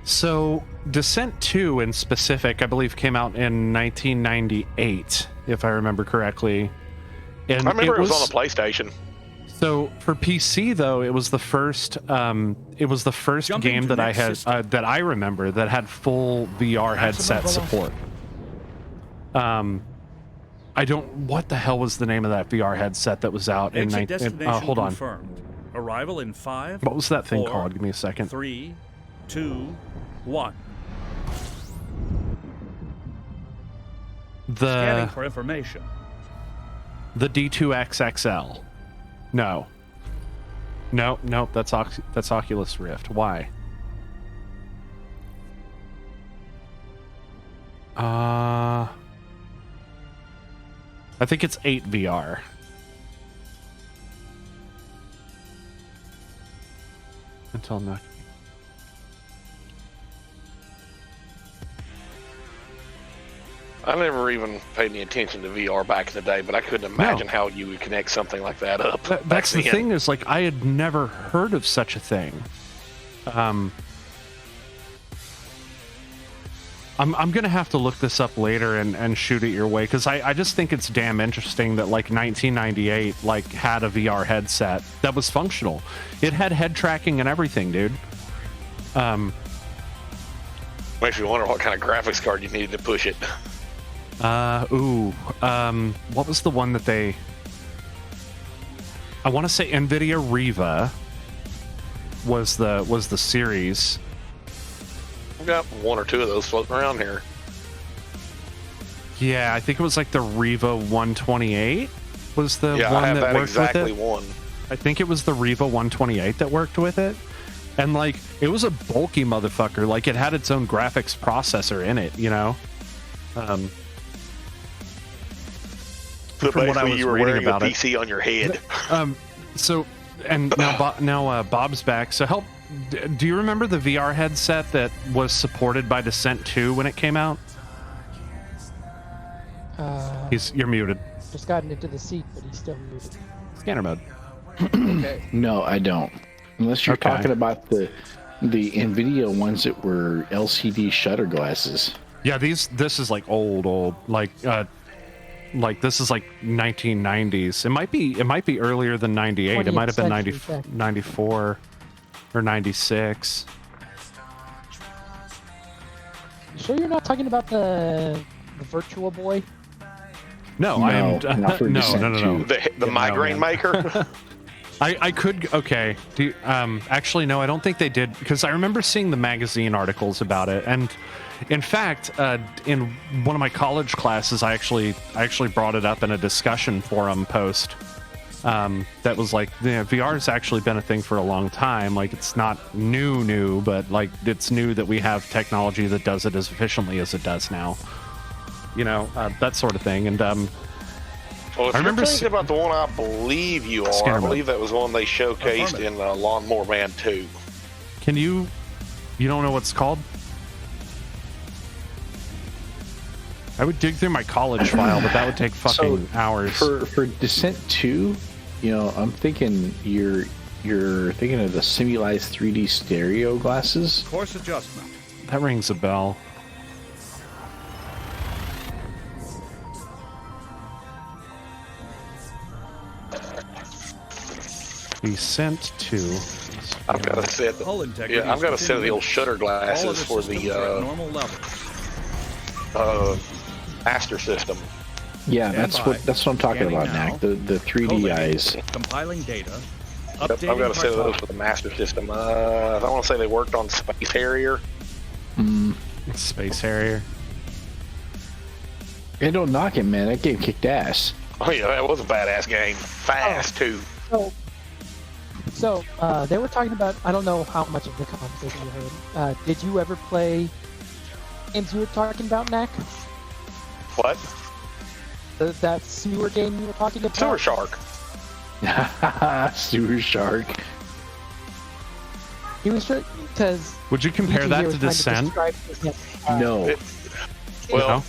So, Descent 2 in specific, I believe, came out in 1998, if I remember correctly. And I remember it was on the PlayStation. So for PC though, it was the first game that I had that I remember that had full VR headset support. What the hell was the name of that VR headset that was out in hold on. Confirmed. Arrival in 5. What was that thing 4, called? Give me a second. 3, 2, 1. Scanning for information. The D2XXL. No. Nope, that's Oculus Rift. Why? I think it's 8 VR. Until now. I never even paid any attention to VR back in the day, but I couldn't imagine how you would connect something like that up. That's the thing, is like I had never heard of such a thing. I'm gonna have to look this up later and shoot it your way, because I just think it's damn interesting that like 1998 like had a VR headset that was functional. It had head tracking and everything, dude. Makes me wonder what kind of graphics card you needed to push it. What was the one that they... I want to say NVIDIA Riva was the series. I've got one or two of those floating around here. Yeah, I think it was like the Riva 128 was the Yeah, one I have that that worked exactly with it. one. I think it was the Riva 128 that worked with it. And like, it was a bulky motherfucker. Like, it had its own graphics processor in it, you know? So from what I basically was you were reading wearing about a it. PC on your head. So, and now Bob's back. So help. Do you remember the VR headset that was supported by Descent 2 when it came out? You're muted. Just gotten into the seat, but he's still muted. Scanner mode. Okay. No, I don't. Unless you're Okay. talking about the NVIDIA ones that were LCD shutter glasses. Yeah, this is like old, like this is like 1990s. It might be earlier than 98. It might have been 90, 94 or 96. You sure you're not talking about the Virtual Boy? No, No, I'm not for no. Descent 2. The migraine maker. I could okay. Actually no, I don't think they did because I remember seeing the magazine articles about it, and in fact, in one of my college classes, I actually brought it up in a discussion forum post. That was like, VR has actually been a thing for a long time. Like it's not new, but like it's new that we have technology that does it as efficiently as it does now. That sort of thing, and Well, if I remember you're thinking about the one I believe you are, Scanner I mode. believe that was the one they showcased in Lawnmower Man 2. can you don't know what it's called? I would dig through my college file, but that would take fucking hours. For Descent 2, I'm thinking you're thinking of the Simulized 3D stereo glasses. Course adjustment. That rings a bell. Descent 2. I've got a set. Hull integrity. Yeah, I've got a set of the old shutter All glasses other for systems are at the normal level. Master System. Yeah, Stand that's what I'm talking Scanning about, now. Knack. The 3D Collating, eyes. Compiling data. I've Updating got a set of those cartography. for the Master System. I want to say they worked on Space Harrier. Space Harrier. Hey, don't knock it, man. That game kicked ass. Oh yeah, that was a badass game. Fast too. So they were talking about. I don't know how much of the conversation you heard. Did you ever play games you were talking about, Knack? What? That sewer game you were talking about? Sewer Shark. Sewer Shark. He was sure because. Would you compare that to Descent? No. Well,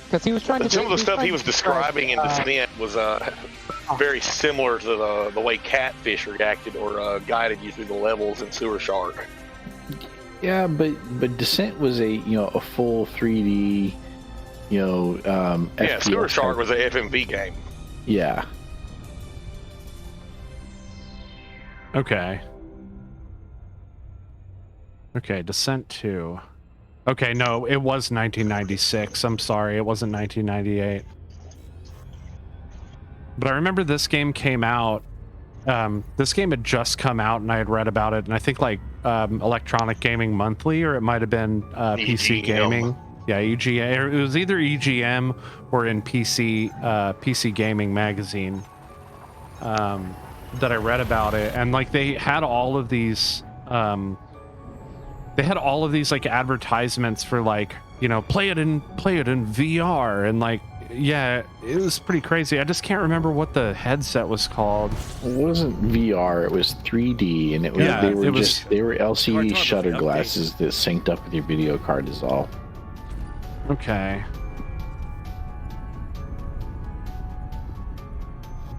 because he was trying to. some of the stuff he was describing in Descent was very similar to the way Catfish reacted or guided you through the levels in Sewer Shark. Yeah, but Descent was a full 3D, Yeah, FPS Sewer Shark type- was an FMV game. Yeah. Okay. Okay, Descent 2. Okay, no, it was 1996. I'm sorry, it wasn't 1998. But I remember this game came out. This game had just come out, and I had read about it, and I think like Electronic Gaming Monthly, or it might have been PC EGM. Gaming. Yeah, EGM. It was either EGM or in PC Gaming magazine. That I read about it, and like they had all of these like advertisements for like play it in VR, and like yeah, it was pretty crazy. I just can't remember what the headset was called. It wasn't VR, it was 3D, and it was Yeah, they were LCD Cartography shutter update. glasses that synced up with your video card is all. Okay.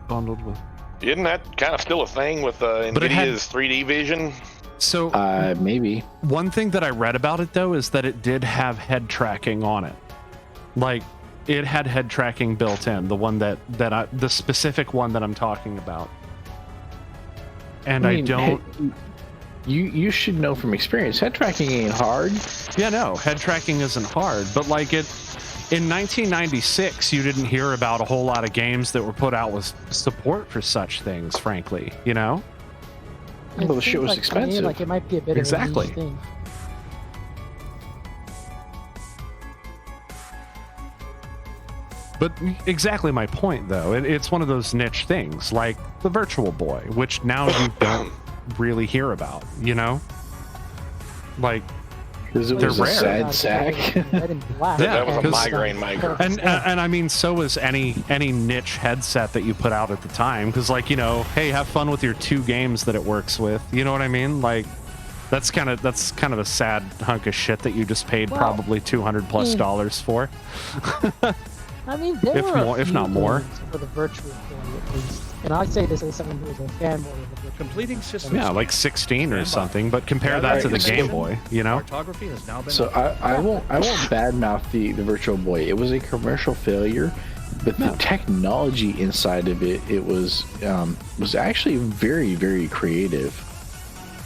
Bundled with. Isn't that kind of still a thing with it had- NVIDIA's 3D vision? So Maybe. one thing that I read about it though is that it did have head tracking on it. Like it had head tracking built in, the one the specific one that I'm talking about. And I mean, don't. You should know from experience. Head tracking ain't hard. Yeah, no, head tracking isn't hard, but like it. In 1996, you didn't hear about a whole lot of games that were put out with support for such things, frankly, Well, the shit was To me, expensive. like it might be a bit Exactly. of a niche thing. But exactly my point, though. It's one of those niche things, like the Virtual Boy, which now you don't really hear about, Like, Because it They're was a rare. sad sack. Red and black. Yeah, That was a 'cause- migraine maker. and I mean, so is any niche headset that you put out at the time, because like hey, have fun with your 2 games that it works with. You know what I mean? Like, That's kind of a sad hunk of shit that you just paid Well, probably $200+ for. I mean, there If were a more- if few not more. games for the Virtual Boy at least, and I say this as someone who is a fanboy of the Virtual Completing system. Yeah, like 16 or Standby. something. But compare that to the Game Boy, you know? Cartography has now been So I won't badmouth the Virtual Boy. It was a commercial failure, but the technology inside of it was actually very, very creative.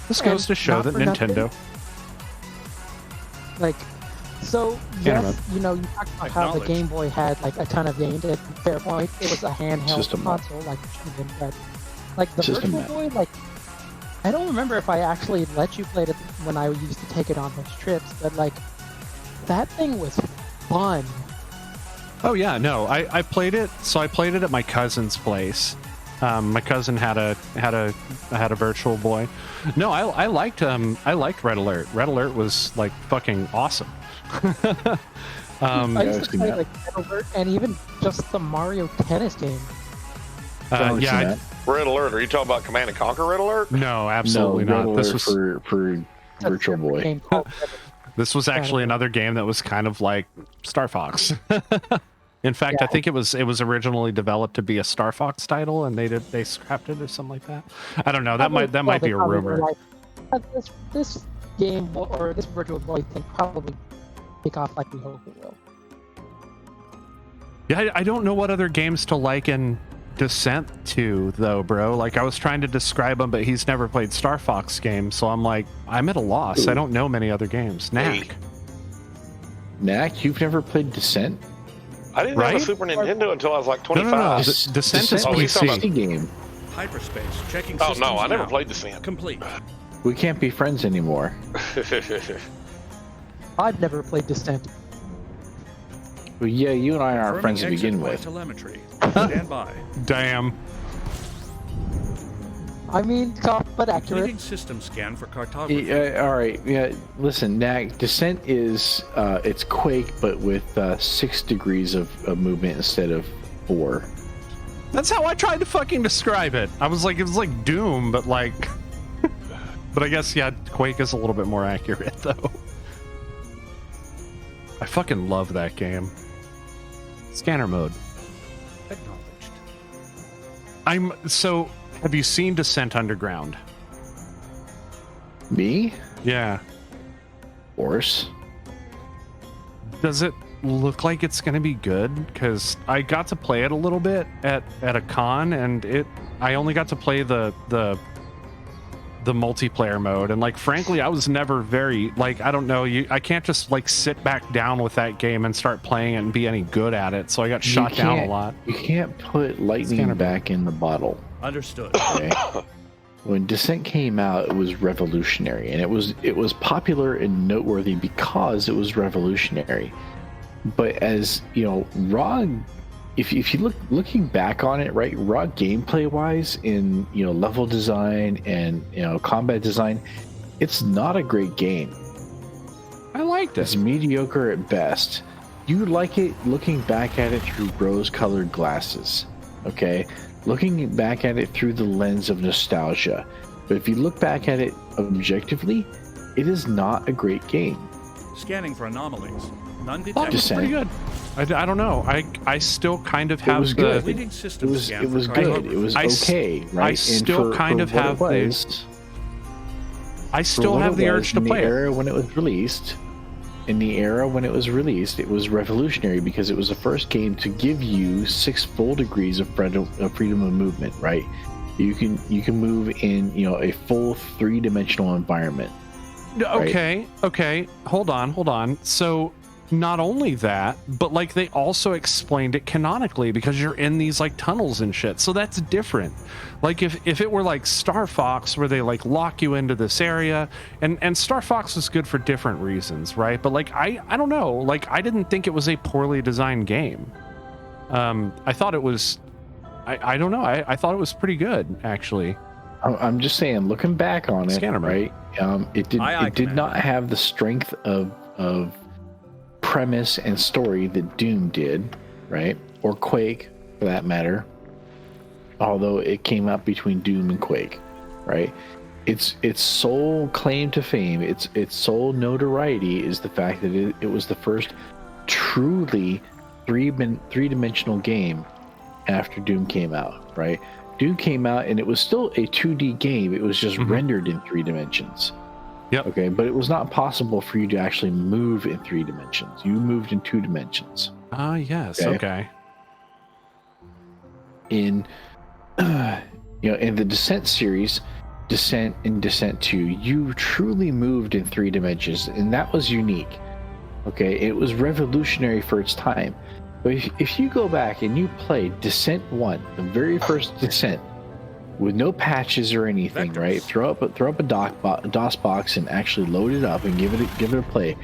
This goes to show not that for nothing. Nintendo. Like, so Yeah, yes, you know, you talked about how the Acknowledged. Game Boy had like a ton of games. At fair point, it was a handheld System up. console, like even, but like the System Virtual up. Boy, like I don't remember if I actually let you play it when I used to take it on those trips, but like that thing was fun. Oh yeah, no, I played it. So I played it at my cousin's place. My cousin had a Virtual Boy. No, I liked Red Alert. Red Alert was like fucking awesome. I used to seen play that. like Red Alert and even just the Mario Tennis game. I've yeah, seen that. Red Alert. Are you talking about Command and Conquer Red Alert? no, absolutely no, not. Red This Alert was for It's a Virtual separate Boy. game called Red Alert. this was actually another game that was kind of like Star Fox. In fact, I Yeah. think it was originally developed to be a Star Fox title, and they scrapped it or something like that. I don't know. That might be a probably rumor. were like, this game or this Virtual Boy thing probably take off like we hope it will. Yeah, I don't know what other games to liken Descent to, though, bro. Like, I was trying to describe him, but he's never played Star Fox games, so I'm like, I'm at a loss. I don't know many other games. Knack. Knack, you've never played Descent? I didn't have Right? a Super Nintendo until I was like No, 25. no, no. Des- Descent is Oh, he's talking PC. PC game. hyperspace. Checking Oh systems no, I never now. played Descent. Complete. We can't be friends anymore. I've never played Descent. Well, yeah, you and I aren't Confirming friends to exit begin point with. Telemetry. Stand by. Damn. I mean, tough but accurate. Completing system scan for cartography. All right, yeah. Listen, Knack, Descent is it's Quake, but with 6 degrees of movement instead of 4. That's how I tried to fucking describe it. I was like, it was like Doom, but like, but I guess yeah, Quake is a little bit more accurate though. I fucking love that game. Scanner mode. Acknowledged. So. Have you seen Descent Underground? Me? Yeah. Of course. Does it look like it's gonna be good? Because I got to play it a little bit at a con, and I only got to play the multiplayer mode, and like frankly, I was never very like I don't know. I can't just like sit back down with that game and start playing it and be any good at it. So I got shot down a lot. You can't put lightning Scanner back in the bottle. Understood. Okay? When Descent came out, it was revolutionary, and it was popular and noteworthy because it was revolutionary. But as you know, raw, if you looking back on it, right, raw gameplay wise, in level design and combat design, it's not a great game. I liked It's it. mediocre at best. You like it looking back at it through rose-colored glasses, okay? Looking back at it through the lens of nostalgia. But if you look back at it objectively, it is not a great game. Scanning for anomalies. None Thought it detected. was Descent. pretty good. I don't know. I still kind of It have was the. good. Completing It system was scan it for was good. cartography. It was I s- okay, right? I still kind of what have it the- was, I for still what have it the was urge to in play the it. era when it was released. In the era when it was released, it was revolutionary because it was the first game to give you 6 full degrees of freedom of movement. Right? You can move in a full 3-dimensional environment. Okay. Hold on. So not only that, but like they also explained it canonically because you're in these like tunnels and shit. So that's different. Like if it were like Star Fox where they like lock you into this area, and Star Fox is good for different reasons, right? But like I don't know, like I didn't think it was a poorly designed game. I thought it was I don't know. I thought it was pretty good actually. I'm just saying, looking back on it, Scanner mode. right? It did not have the strength of premise and story that Doom did, right? Or Quake, for that matter. Although it came out between Doom and Quake, right? its sole claim to fame, its sole notoriety is the fact that it was the first truly three-dimensional game after Doom came out, right? Doom came out and it was still a 2D game. It was just rendered in 3 dimensions. Yep. Okay, but it was not possible for you to actually move in 3 dimensions. You moved in 2 dimensions. Ah, yes. Okay. In in the Descent series, Descent and Descent 2, you truly moved in 3 dimensions, and that was unique. Okay, it was revolutionary for its time. But if you go back and you play Descent 1, the very first Descent, with no patches or anything, right? Throw up a DOS box and actually load it up and give it a play.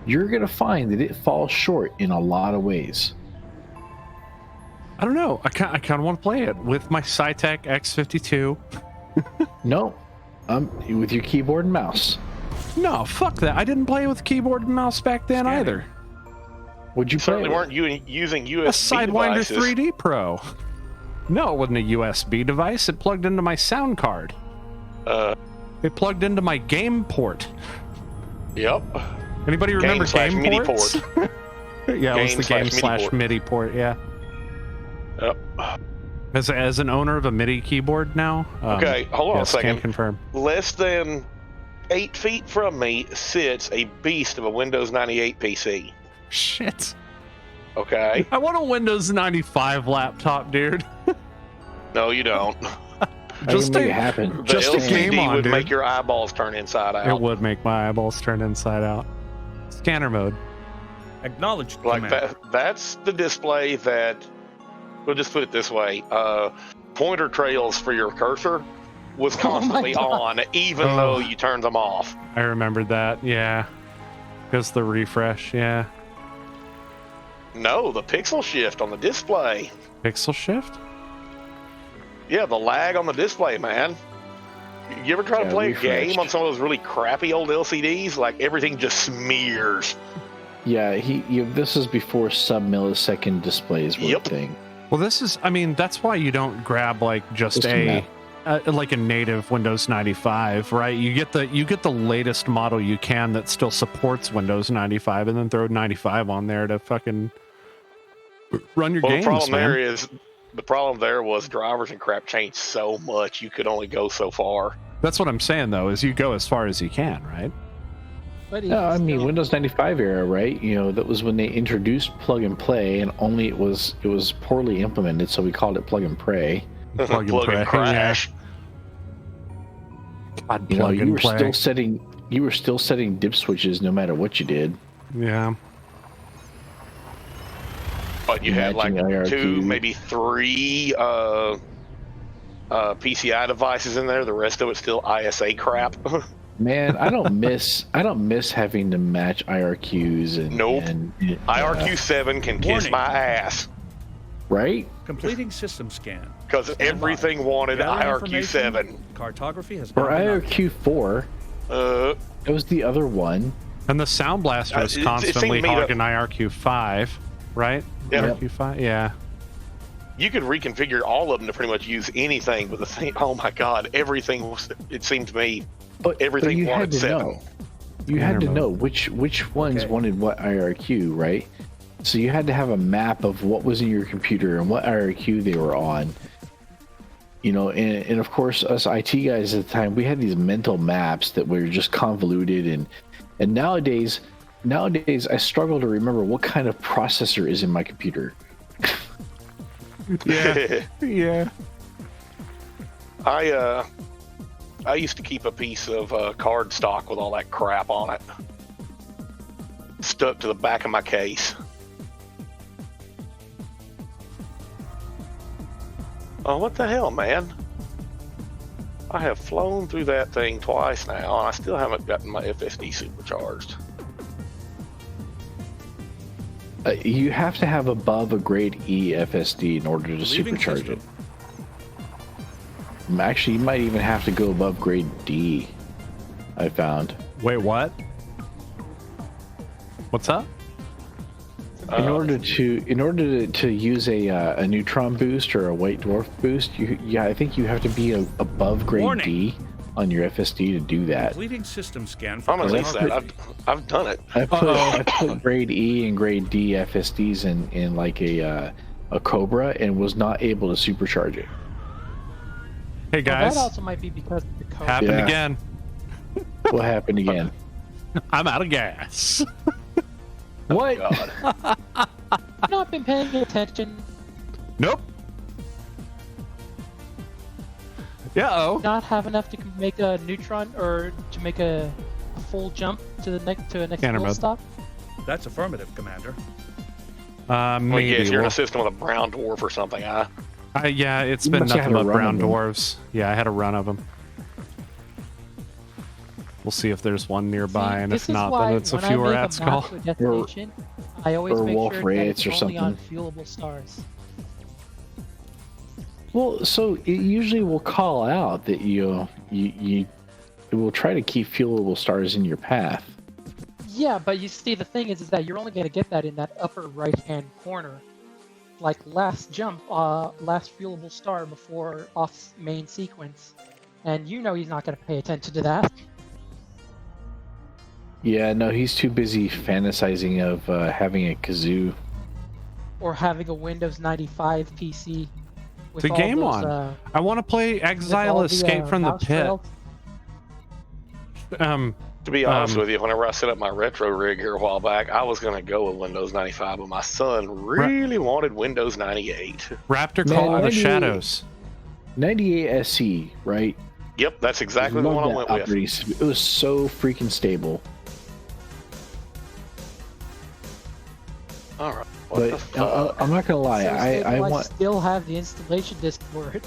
You're gonna find that it falls short in a lot of ways. I don't know. I kind of want to play it with my Cytec X52. No, with your keyboard and mouse. No, fuck that. I didn't play with keyboard and mouse back then either. Would you Certainly play? weren't using USB A Sidewinder devices. 3D Pro. No, it wasn't a USB device. It plugged into my sound card. It plugged into my game port. Yep. Anybody remember game MIDI ports? Yeah, it was the game/MIDI port. Yeah. Yep. As an owner of a MIDI keyboard now. Okay, hold on a second. Can confirm. Less than 8 feet from me sits a beast of a Windows 98 PC. Shit. Okay. I want a Windows 95 laptop, dude. No, you don't. Just make a, it happen. The just a LCD game on, would dude. make your eyeballs turn inside out. It would make my eyeballs turn inside out. Scanner mode. Acknowledged Like command. that's the display that, we'll just put it this way, pointer trails for your cursor was constantly on, even though you turned them off. I remembered that. Yeah. Because the refresh. Yeah. No, the pixel shift on the display. Pixel shift? Yeah, the lag on the display, man. You ever try to play a refreshed. game on some of those really crappy old LCDs? Like, everything just smears. Yeah, this is before sub-millisecond displays were a thing. Well, that's why you don't grab like just like a native Windows 95, right? You get the latest model you can that still supports Windows 95, and then throw 95 on there to fucking run your games. The problem there was drivers and crap changed so much you could only go so far. That's what I'm saying, though, is you go as far as you can, right? But No, I mean Windows 95 era, right? That was when they introduced plug and play, and only it was poorly implemented, so we called it plug and pray. Plug and crash. God, You plug and were play. still setting dip switches no matter what you did. Yeah. But you had like Matching IRQ. 2, maybe 3 PCI devices in there. The rest of it's still ISA crap. Man, I don't miss having to match IRQs and Nope. and, IRQ7 can kiss Warning. my ass right? Completing system scan. because Stand by. everything wanted Gathering IRQ7. information. Cartography has Or now been IRQ4, that was the other one. And the Sound Blaster is it constantly seemed to me hogging IRQ5, right? Yeah. IRQ5, yeah. You could reconfigure all of them to pretty much use anything, but the thing, oh my god, everything was, it seemed to me, But everything you wanted had to 7. know. You had to know which ones wanted what IRQ, right? So you had to have a map of what was in your computer and what IRQ they were on. And of course, us IT guys at the time, we had these mental maps that were just convoluted, and nowadays I struggle to remember what kind of processor is in my computer. Yeah. Yeah. I used to keep a piece of card stock with all that crap on it stuck to the back of my case. Oh, what the hell, man? I have flown through that thing twice now, and I still haven't gotten my FSD supercharged. You have to have above a grade E FSD in order to Leaving supercharge system. it. Actually, you might even have to go above grade D, I found. Wait, what? What's up? In order to use a neutron boost or a white dwarf boost, I think you have to be above grade Warning. D on your FSD to do that. Completing system scan for I'm gonna lease that. I've done it. I put grade E and grade D FSDs in like a Cobra and was not able to supercharge it. Hey Well, guys, that also might be because of the code. happened Yeah. again. What happened again? I'm out of gas. What? God. I've not been paying attention. Nope. Yeah. Not have enough to make a neutron or to make a full jump to the next Can't fuel remember. stop. That's affirmative, Commander. Well, Maybe. yes, you're in We'll- a system with a brown dwarf or something, huh? yeah, it's You been must have nothing had a but run brown of them. dwarves. Yeah, I had a run of them. We'll see if there's one nearby, See, and this if is not, why then it's a when I fewer make a at map skull. to a destination, I always or make Wolf sure Raids that or it's only on something. fuelable stars. Well, so it usually will call out that you it will try to keep fuelable stars in your path. Yeah, but you see, the thing is that you're only going to get that in that upper right-hand corner. Like last jump, last fuelable star before off main sequence. And you know he's not going to pay attention to that. Yeah, no, he's too busy fantasizing of having a kazoo. Or having a Windows 95 PC. With To all game those, on. I want to play with Exile all Escape from the mouse Pit. trails. To be honest with you, whenever I set up my retro rig here a while back, I was gonna go with Windows 95, but my son really wanted Windows 98. Raptor Man, Call of the 98 Shadows. 98 SC, right? Yep, that's exactly the Love one I that went with. operating system. It was so freaking stable. All right. What the But fuck? I'm not gonna lie, So I stable, want. still have the installation disk for it.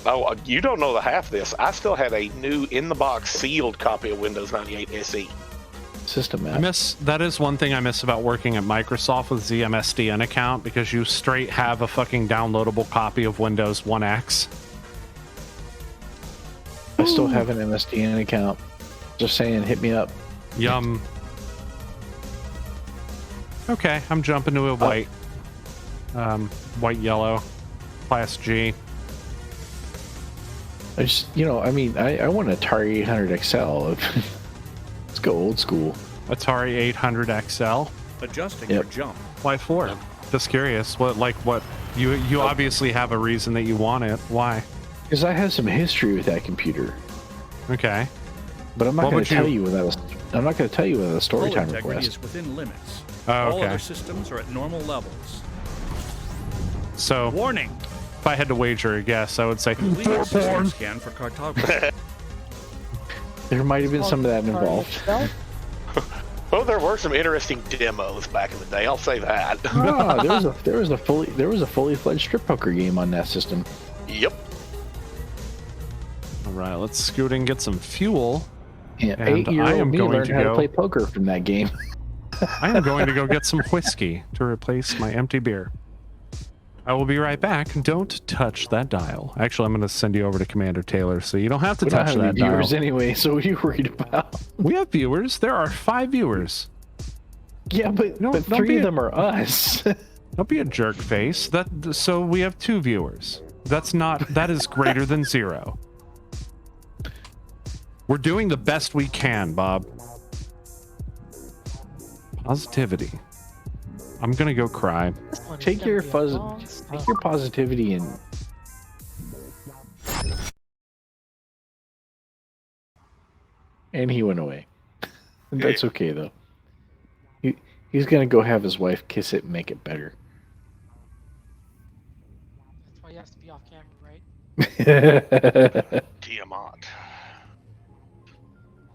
Oh, you don't know the half of this. I still had a new in-the-box sealed copy of Windows 98 SE. System I map. that is one thing I miss about working at Microsoft with ZMSDN account, because you straight have a fucking downloadable copy of Windows 1X. I still have an MSDN account. Just saying, hit me up. Yum. Okay, I'm jumping to a white. White yellow. Class G. I just, I mean, I want an Atari 800 XL. Let's go old school. Atari 800 XL. Adjusting Yep. your jump. Why for? Just curious. What you obviously have a reason that you want it. Why? Because I have some history with that computer. Okay. But I'm not What going would to tell you without I'm not going to tell you without a story Full time integrity request. is within limits. Oh, All okay. other systems are at normal levels. So Warning! if I had to wager a guess, I would say Complete a system scan for cartography. There might have been some of that Atari involved. XL? Well, there were some interesting demos back in the day. I'll say that. Ah, there was a fully fledged strip poker game on that system. Yep. all right, let's scoot and get some fuel. Yeah, And 8-year-old I am me going learned to how go- to play poker from that game. I am going to go get some whiskey to replace my empty beer. I will be right back. Don't touch that dial. Actually, I'm going to send you over to Commander Taylor, so you don't have to We don't touch have any that dial. viewers anyway, so what are you worried about? We have viewers. There are 5 viewers. Yeah, but No, don't 3 be of a- them are us. Don't be a jerk face. So we have 2 viewers. That is greater than 0. We're doing the best we can, Bob. Positivity. I'm gonna go cry. This one is Take gonna your be a fuzz, long take stop. your positivity and he went away. That's okay though. He's gonna go have his wife kiss it and make it better. That's why he has to be off camera, right? Tiamat.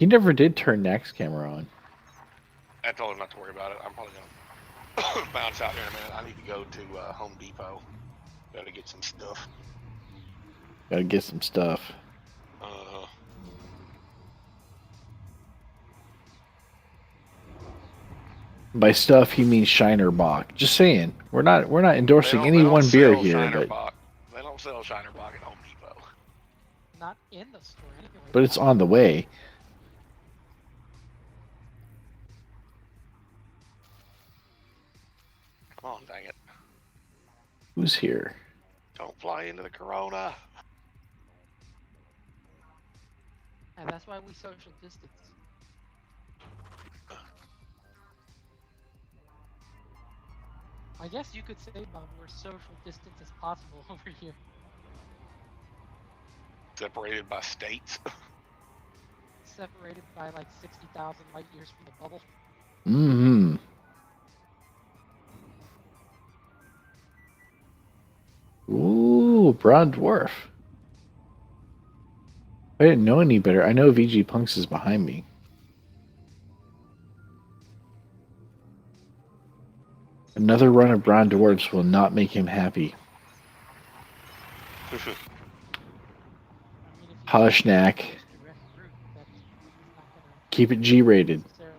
He never did turn Nack's camera on. I told him not to worry about it. I'm probably gonna bounce out here in a minute. I need to go to Home Depot. Gotta get some stuff. Gotta get some stuff. By stuff he means Shiner Bock. Just saying. We're not endorsing any one beer here, but They don't sell Shiner Bock at Home Depot. Not in the store anyway. but it's on the way. Come on, dang it. Who's here? Don't fly into the Corona. And that's why we social distance. I guess you could say, Bob, we're social distance as possible over here. Separated by states. Separated by like 60,000 light years from the bubble. Mm-hmm. Ooh, brown dwarf. I didn't know any better. I know VG Punks is behind me. Another run of brown dwarfs will not make him happy. I mean, if you Hush, Knack. direct route, that's not gonna Keep it G-rated. necessarily.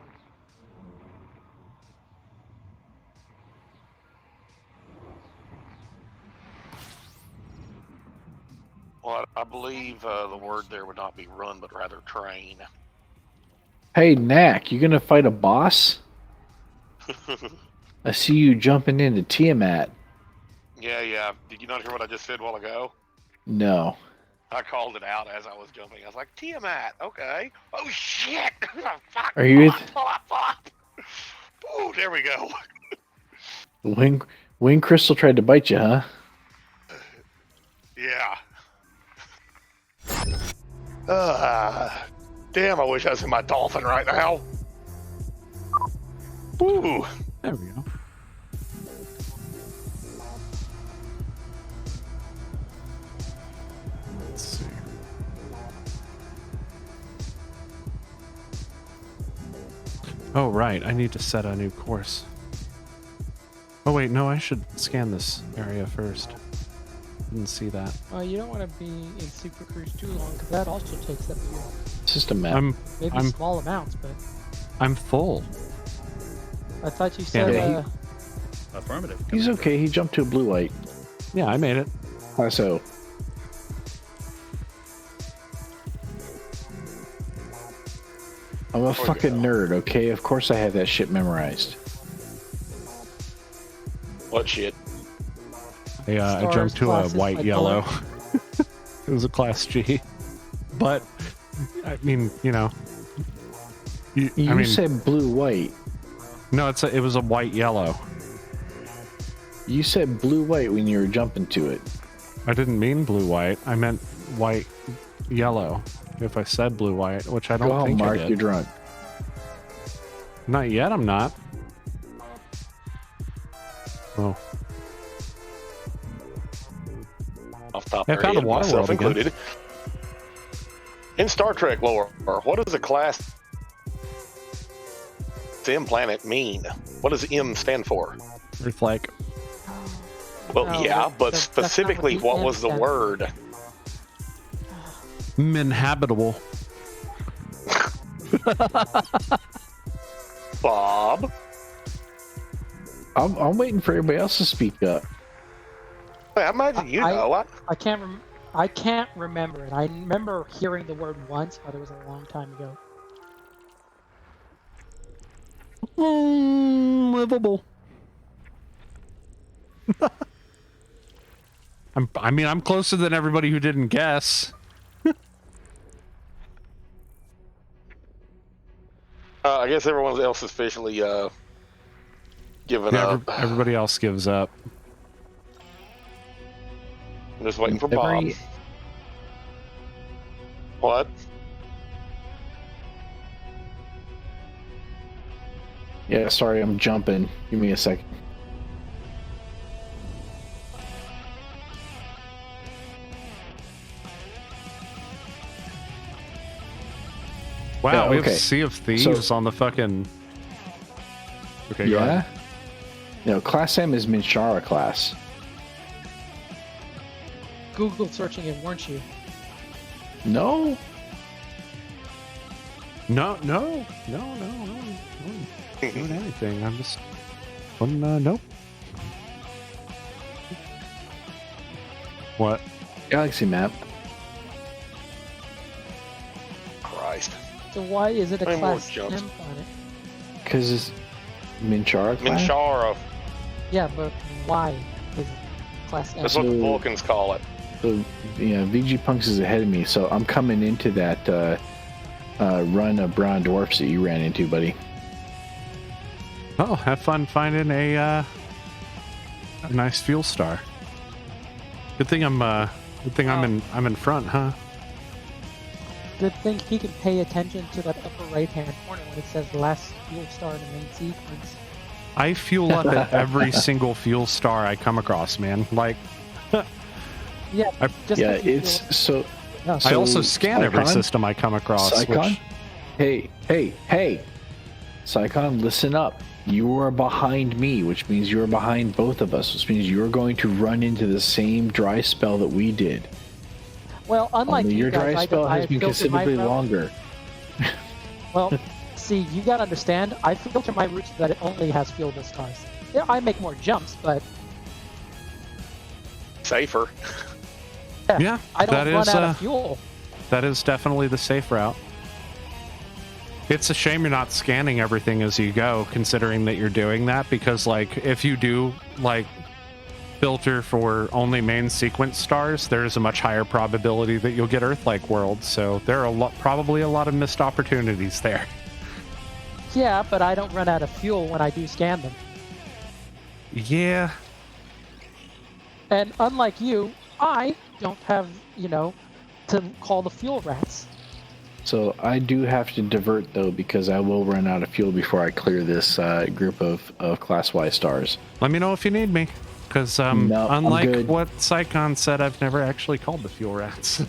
Well, I believe the word there would not be run, but rather train. Hey, Knack, you gonna fight a boss? I see you jumping into Tiamat. Yeah. Did you not hear what I just said a while ago? No. I called it out as I was jumping. I was like, Tiamat, okay. Oh, shit! Fuck, Are you pull up. Oh, there we go. Wing Crystal tried to bite you, huh? Yeah. Damn, I wish I was in my dolphin right now. Ooh. There we go. Let's see. Oh, right. I need to set a new course. Oh, wait. No, I should scan this area first. Didn't see that. Well, you don't want to be in Super Cruise too long, because that also takes up your System map. maybe small amounts, but I'm full. I thought you said Yeah, Affirmative. He's okay. He jumped to a blue light. Yeah, I made it. Class O. I'm a fucking nerd, okay? Of course I have that shit memorized. What shit? I Stars, jumped to a classes, white like yellow. It was a class G. But, I mean, you know. You said blue white. No, it was a white yellow. You said blue white when you were jumping to it. I didn't mean blue white. I meant white yellow. If I said blue white, which I don't Go home, think Mark. I did. You're drunk. Not yet. I'm not. Oh, Off the top I of found their a head, water myself world again. included. In Star Trek lore, what does a class M planet mean? What does M stand for? Earth like. Well, No, yeah, but that's not specifically, what the what M was the stands for. word? Inhabitable. Bob? I'm waiting for everybody else to speak up. Hey, I imagine you know. I can't remember it. I remember hearing the word once, but it was a long time ago. Livable. I'm closer than everybody who didn't guess. I guess everyone else is officially given Yeah, up. everybody else gives up. I'm just waiting for Bob. What? Yeah, sorry, I'm jumping. Give me a second. Wow, Yeah, we okay. have Sea of Thieves on the fucking. Okay, go Yeah? ahead. No, Class M is Minshara class. Google searching it, weren't you? No? No. Doing anything. I'm just. Nope. What? Galaxy map. Christ. So why is it a How many more class M jumps? planet? Because it's Minshara class? Minshara. Yeah, but why is it class M? That's what the Vulcans call it. So, yeah, VG Punks is ahead of me, so I'm coming into that run of brown dwarfs that you ran into, buddy. Oh, have fun finding a nice fuel star. Good thing I'm in front, huh? Good thing he can pay attention to that upper right-hand corner when it says last fuel star in the main sequence. I fuel up at every single fuel star I come across, man. Like, Yeah, just Yeah, because you it's feel- so. no, I also scan every Psychon? system I come across. Psychon? Which, Hey. Psychon, listen up. You are behind me, which means you are behind both of us, which means you're going to run into the same dry spell that we did. Well, unlike Only you your guys, dry I spell I has been filter my considerably route. longer. Well, see, you gotta understand, I filter my routes so that it only has fuelable stars. Yeah, I make more jumps, but Safer. yeah, I don't that run is out of fuel. that is definitely the safe route. It's a shame you're not scanning everything as you go, considering that you're doing that, because like if you do like filter for only main sequence stars, there's a much higher probability that you'll get Earth-like worlds. So there are probably a lot of missed opportunities there. Yeah, but I don't run out of fuel when I do scan them. Yeah, And unlike you, I don't have, to call the fuel rats. So I do have to divert though, because I will run out of fuel before I clear this group of class Y stars. let me know if you need me, because No, I'm unlike good. what Psychon said, I've never actually called the fuel rats.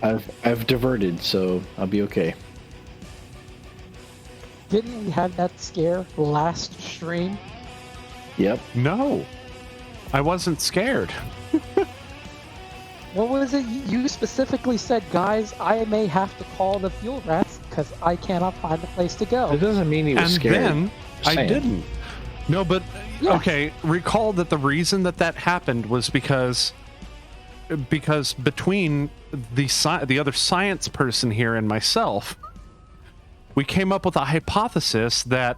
I've diverted, so I'll be okay. Didn't we have that scare last stream? Yep. No, I wasn't scared. What was it? You specifically said, guys, I may have to call the fuel rats because I cannot find a place to It go. doesn't mean he was And scared. then Just I saying. didn't. No, but Yeah. okay. Recall that the reason that happened was because between the other science person here and myself, we came up with a hypothesis that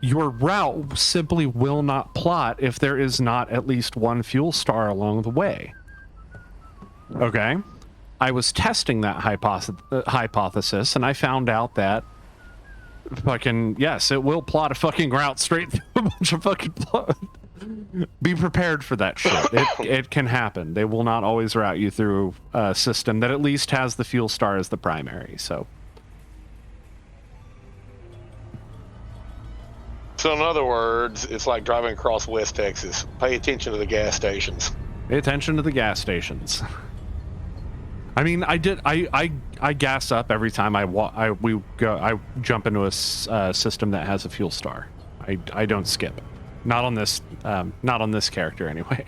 your route simply will not plot if there is not at least one fuel star along the way. Okay, I was testing that hypothesis, and I found out that fucking yes, it will plot a fucking route straight through a bunch of fucking plot. Be prepared for that shit. It can happen. They will not always route you through a system that at least has the fuel star as the primary. So So in other words, it's like driving across West Texas. Pay attention to the gas stations. pay attention to the gas stations. I mean, I gas up every time I jump into a system that has a fuel star. I don't skip. Not on this character anyway.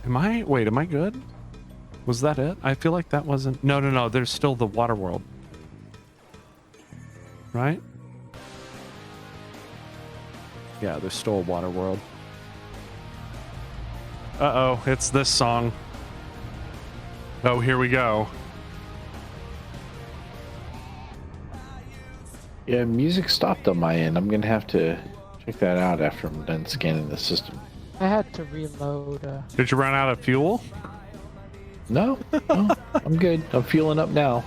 Am I good? Was that it? I feel like that wasn't. No. There's still the water world. Right? Yeah, there's still a water world. Uh-oh, it's this song. Oh, here we go. Yeah, music stopped on my end. I'm gonna have to check that out after I'm done scanning the system. I had to reload. Did you run out of fuel? No, I'm good. I'm fueling up now.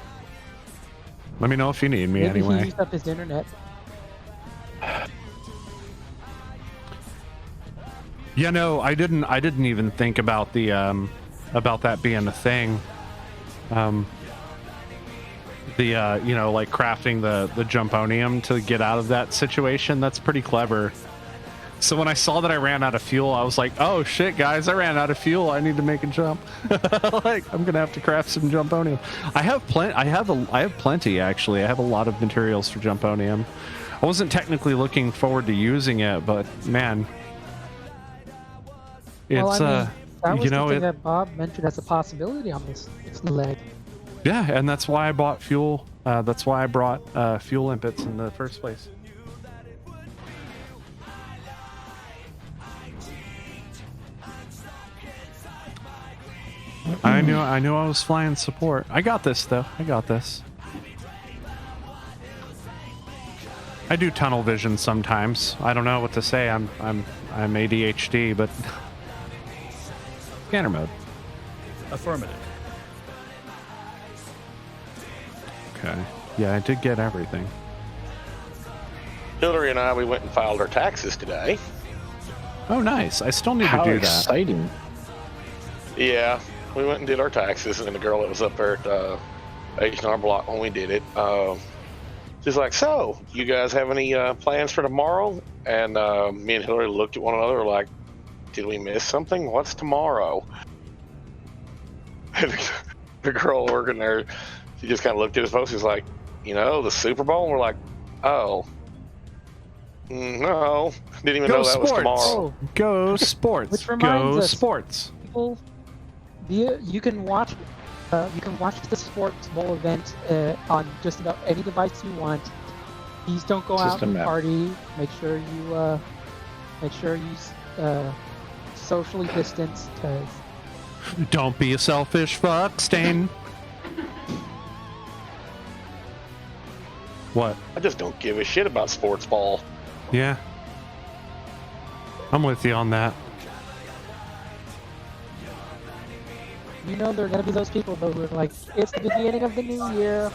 Let me know if you need me Maybe he anyway. used up his internet. Yeah, no, I didn't even think about the about that being a thing. Like crafting the jumponium to get out of that situation, that's pretty clever. So when I saw that I ran out of fuel, I was like, oh shit, guys, I ran out of fuel. I need to make a jump. Like, I'm gonna have to craft some jumponium. I have plenty actually. I have a lot of materials for jumponium. I wasn't technically looking forward to using it, but man, it's Well, I mean, that was the thing it, that Bob mentioned as a possibility on this leg. yeah, and that's why I bought fuel. That's why I brought fuel impets in the first place. I knew I was flying support. I got this though. I got this. I do tunnel vision sometimes. I don't know what to say. I'm ADHD, but Scanner mode. Affirmative. Okay. Yeah, I did get everything. Hillary and I, we went and filed our taxes today. Oh, nice. I still need How to do that. exciting! Yeah, we went and did our taxes, and the girl that was up there at H&R Block when we did it, she's like, "So, you guys have any plans for tomorrow?" And me and Hillary looked at one another like, "Did we miss something? What's tomorrow?" And the girl working there, she just kind of looked at his phone. She's like, the Super Bowl? And we're like, "Oh, no, didn't even know that was tomorrow." Go sports. Which reminds Go us- sports. People, you can watch the Sports Bowl event on just about any device you want. Please don't go out System and app. party. Make sure you socially distance, because Don't be a selfish fuck, Stain. What? I just don't give a shit about sports ball. Yeah. I'm with you on that. there are going to be those people though who are like, it's the beginning of the new year.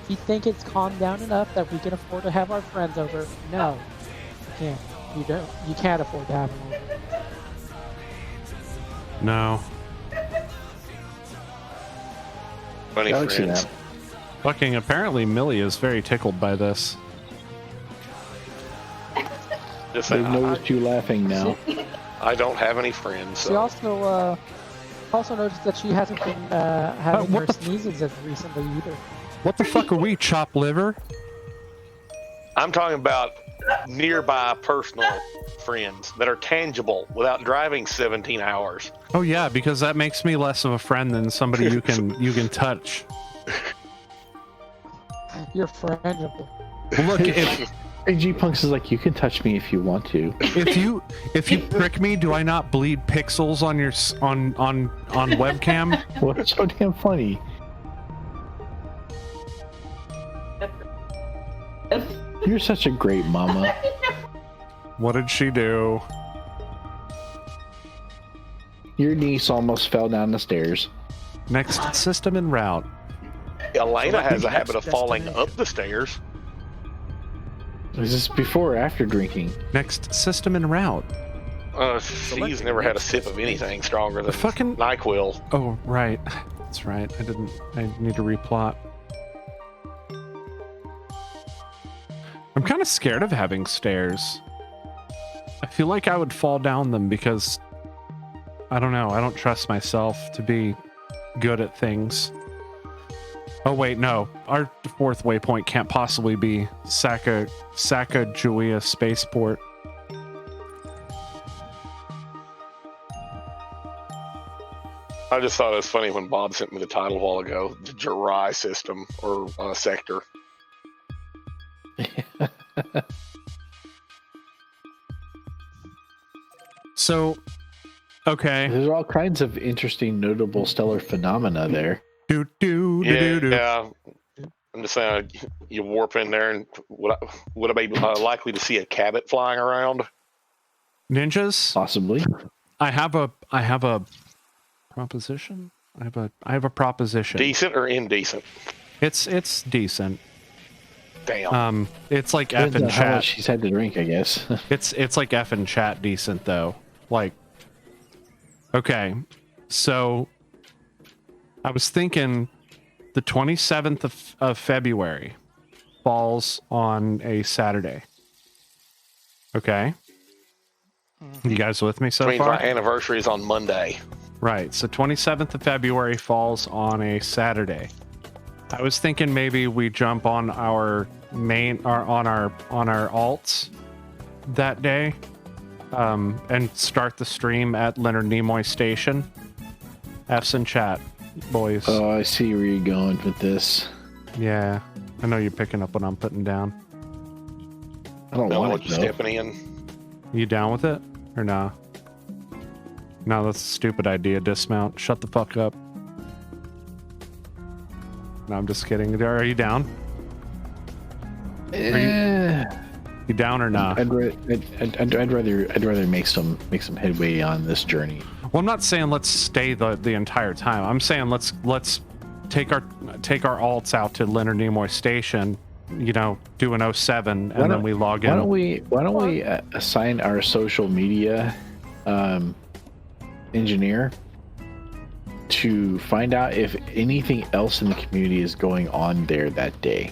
You think it's calmed down enough that we can afford to have our friends over? No, you can't. You don't. You can't afford to have them over. No. Funny Galaxy friends. app. Fucking apparently Millie is very tickled by this. Just They've saying, noticed you laughing now. I don't have any friends. She So. also noticed that she hasn't been having what her the f- sneezes as recently either. What the fuck are we, chopped liver? I'm talking about nearby personal friends that are tangible without driving 17 hours. Oh yeah, because that makes me less of a friend than somebody you can touch. You're frangible. Well, look, if AG Punks is like, you can touch me if you want to. if you prick me, do I not bleed pixels on your on webcam? What's so damn funny? You're such a great mama. What did she do? Your niece almost fell down the stairs. Next system en route. Elena has a Next habit of falling destination. up the stairs. Is this before or after drinking? Next system en route. She's never had a sip of anything stronger than Fucking- NyQuil. Oh right, that's right. I need to replot. I'm kind of scared of having stairs. I feel like I would fall down them because I don't know. I don't trust myself to be good at things. Oh wait, no. Our fourth waypoint can't possibly be Sacagawea Spaceport. I just thought it was funny when Bob sent me the title a while ago, the Jirai system or sector. So, okay. There's all kinds of interesting, notable stellar phenomena there. Do do do do do. Yeah. I'm just saying, you warp in there, and would I be likely to see a cabot flying around? Ninjas. Possibly. I have a proposition. I have a proposition. Decent or indecent? It's decent. Damn. It's like Depends F on and how much chat. she's had to drink, I guess. It's like F and chat decent though. Like, okay, so I was thinking the 27th of February falls on a Saturday. Okay, you guys with me so Which means far? our anniversary is on Monday. Right. So 27th of February falls on a Saturday. I was thinking maybe we jump on our main or on our alts that day, and start the stream at Leonard Nimoy Station. F's in chat, boys. Oh, I see where you're going with this. Yeah, I know you're picking up what I'm putting down. I don't Don't want want it you though. stepping in. You down with it or nah? No, that's a stupid idea. Dismount. Shut the fuck up. No, I'm just kidding. Are you down? You down or not? I'd rather make some headway on this journey. Well, I'm not saying let's stay the entire time. I'm saying let's take our alts out to Leonard Nimoy Station, you know, do an 07, and then we log in. Why don't we assign our social media engineer to find out if anything else in the community is going on there that day?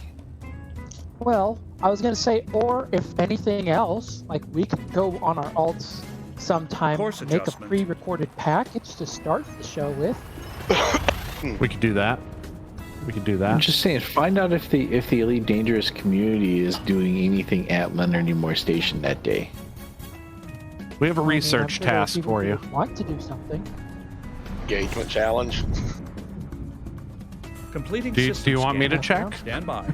Well, I was gonna say, or if anything else, like we could go on our alts sometime, Course make a adjustment. pre-recorded package to start the show with. We could do that. We could do that. I'm just saying, find out if the Elite Dangerous community is doing anything at Leonard Nimoy Station that day. We have a I mean, I'm research sure there are task people for who you. Want to do something? Engagement challenge. Completing Do you system want me to scan. check? Stand by.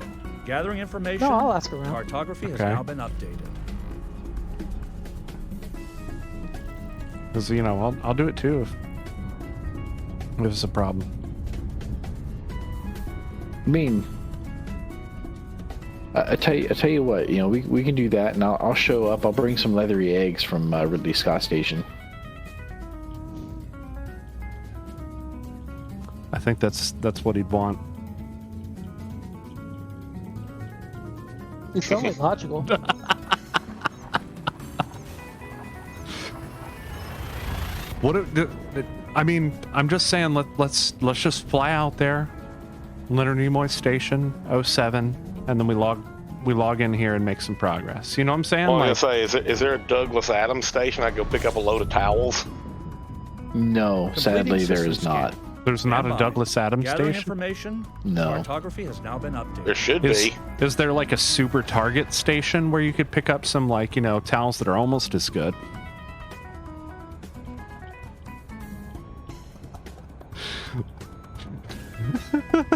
Gathering information. No, I'll ask around. Cartography has Okay. now been updated. Because, you know, I'll do it too if it's a problem. I mean, I tell you what, you know, we can do that, and I'll show up. I'll bring some leathery eggs from Ridley Scott Station. I think that's what he'd want. It's only logical. I mean, I'm just saying let's just fly out there, Leonard Nimoy Station 07, and then we log in here and make some progress. You know what I'm saying? Well, I Like, was gonna say, is there a Douglas Adams station? I go pick up a load of towels. No, sadly there system is scan. not. there's not Stand a by. Douglas Adams Gathering station. information. No. Cartography has now been updated. There should Is, be. is there like a super target station where you could pick up some, like, you know, towels that are almost as good?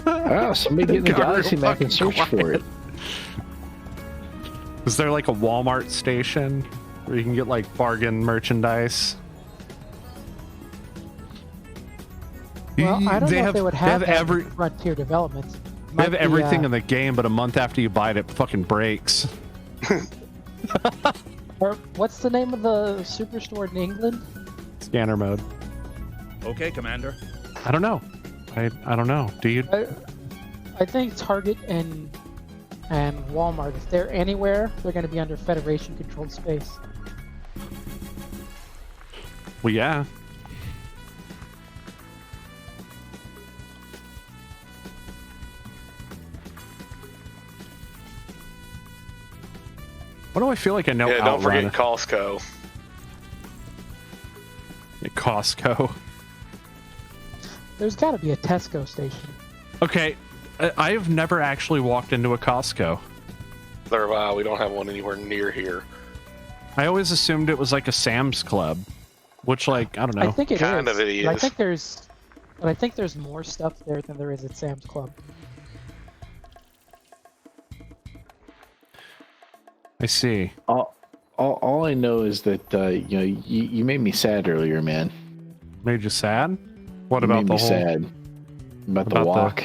Oh, somebody get in the Got real galaxy map and fucking search for it. Is there like a Walmart station where you can get like bargain merchandise? Well, I don't know if they would have that every in Frontier Developments. they have Might be, everything in the game, but a month after you buy it, it fucking breaks. Or what's the name of the superstore in England? Scanner mode. Okay, Commander. I don't know. I don't know. Do you? I think Target and Walmart, if they're anywhere, they're going to be under Federation controlled space. Well, yeah. What do I feel like I know? Yeah, don't Outrun? forget Costco. Costco. There's got to be a Tesco station. Okay, I have never actually walked into a Costco. We don't have one anywhere near here. I always assumed it was like a Sam's Club, which, like, I don't know. I think it is. Kind of it But is. I think there's more stuff there than there is at Sam's Club. I see. All I know is that you know, you made me sad earlier, man. Made you sad? What You about made the me whole? sad about the walk?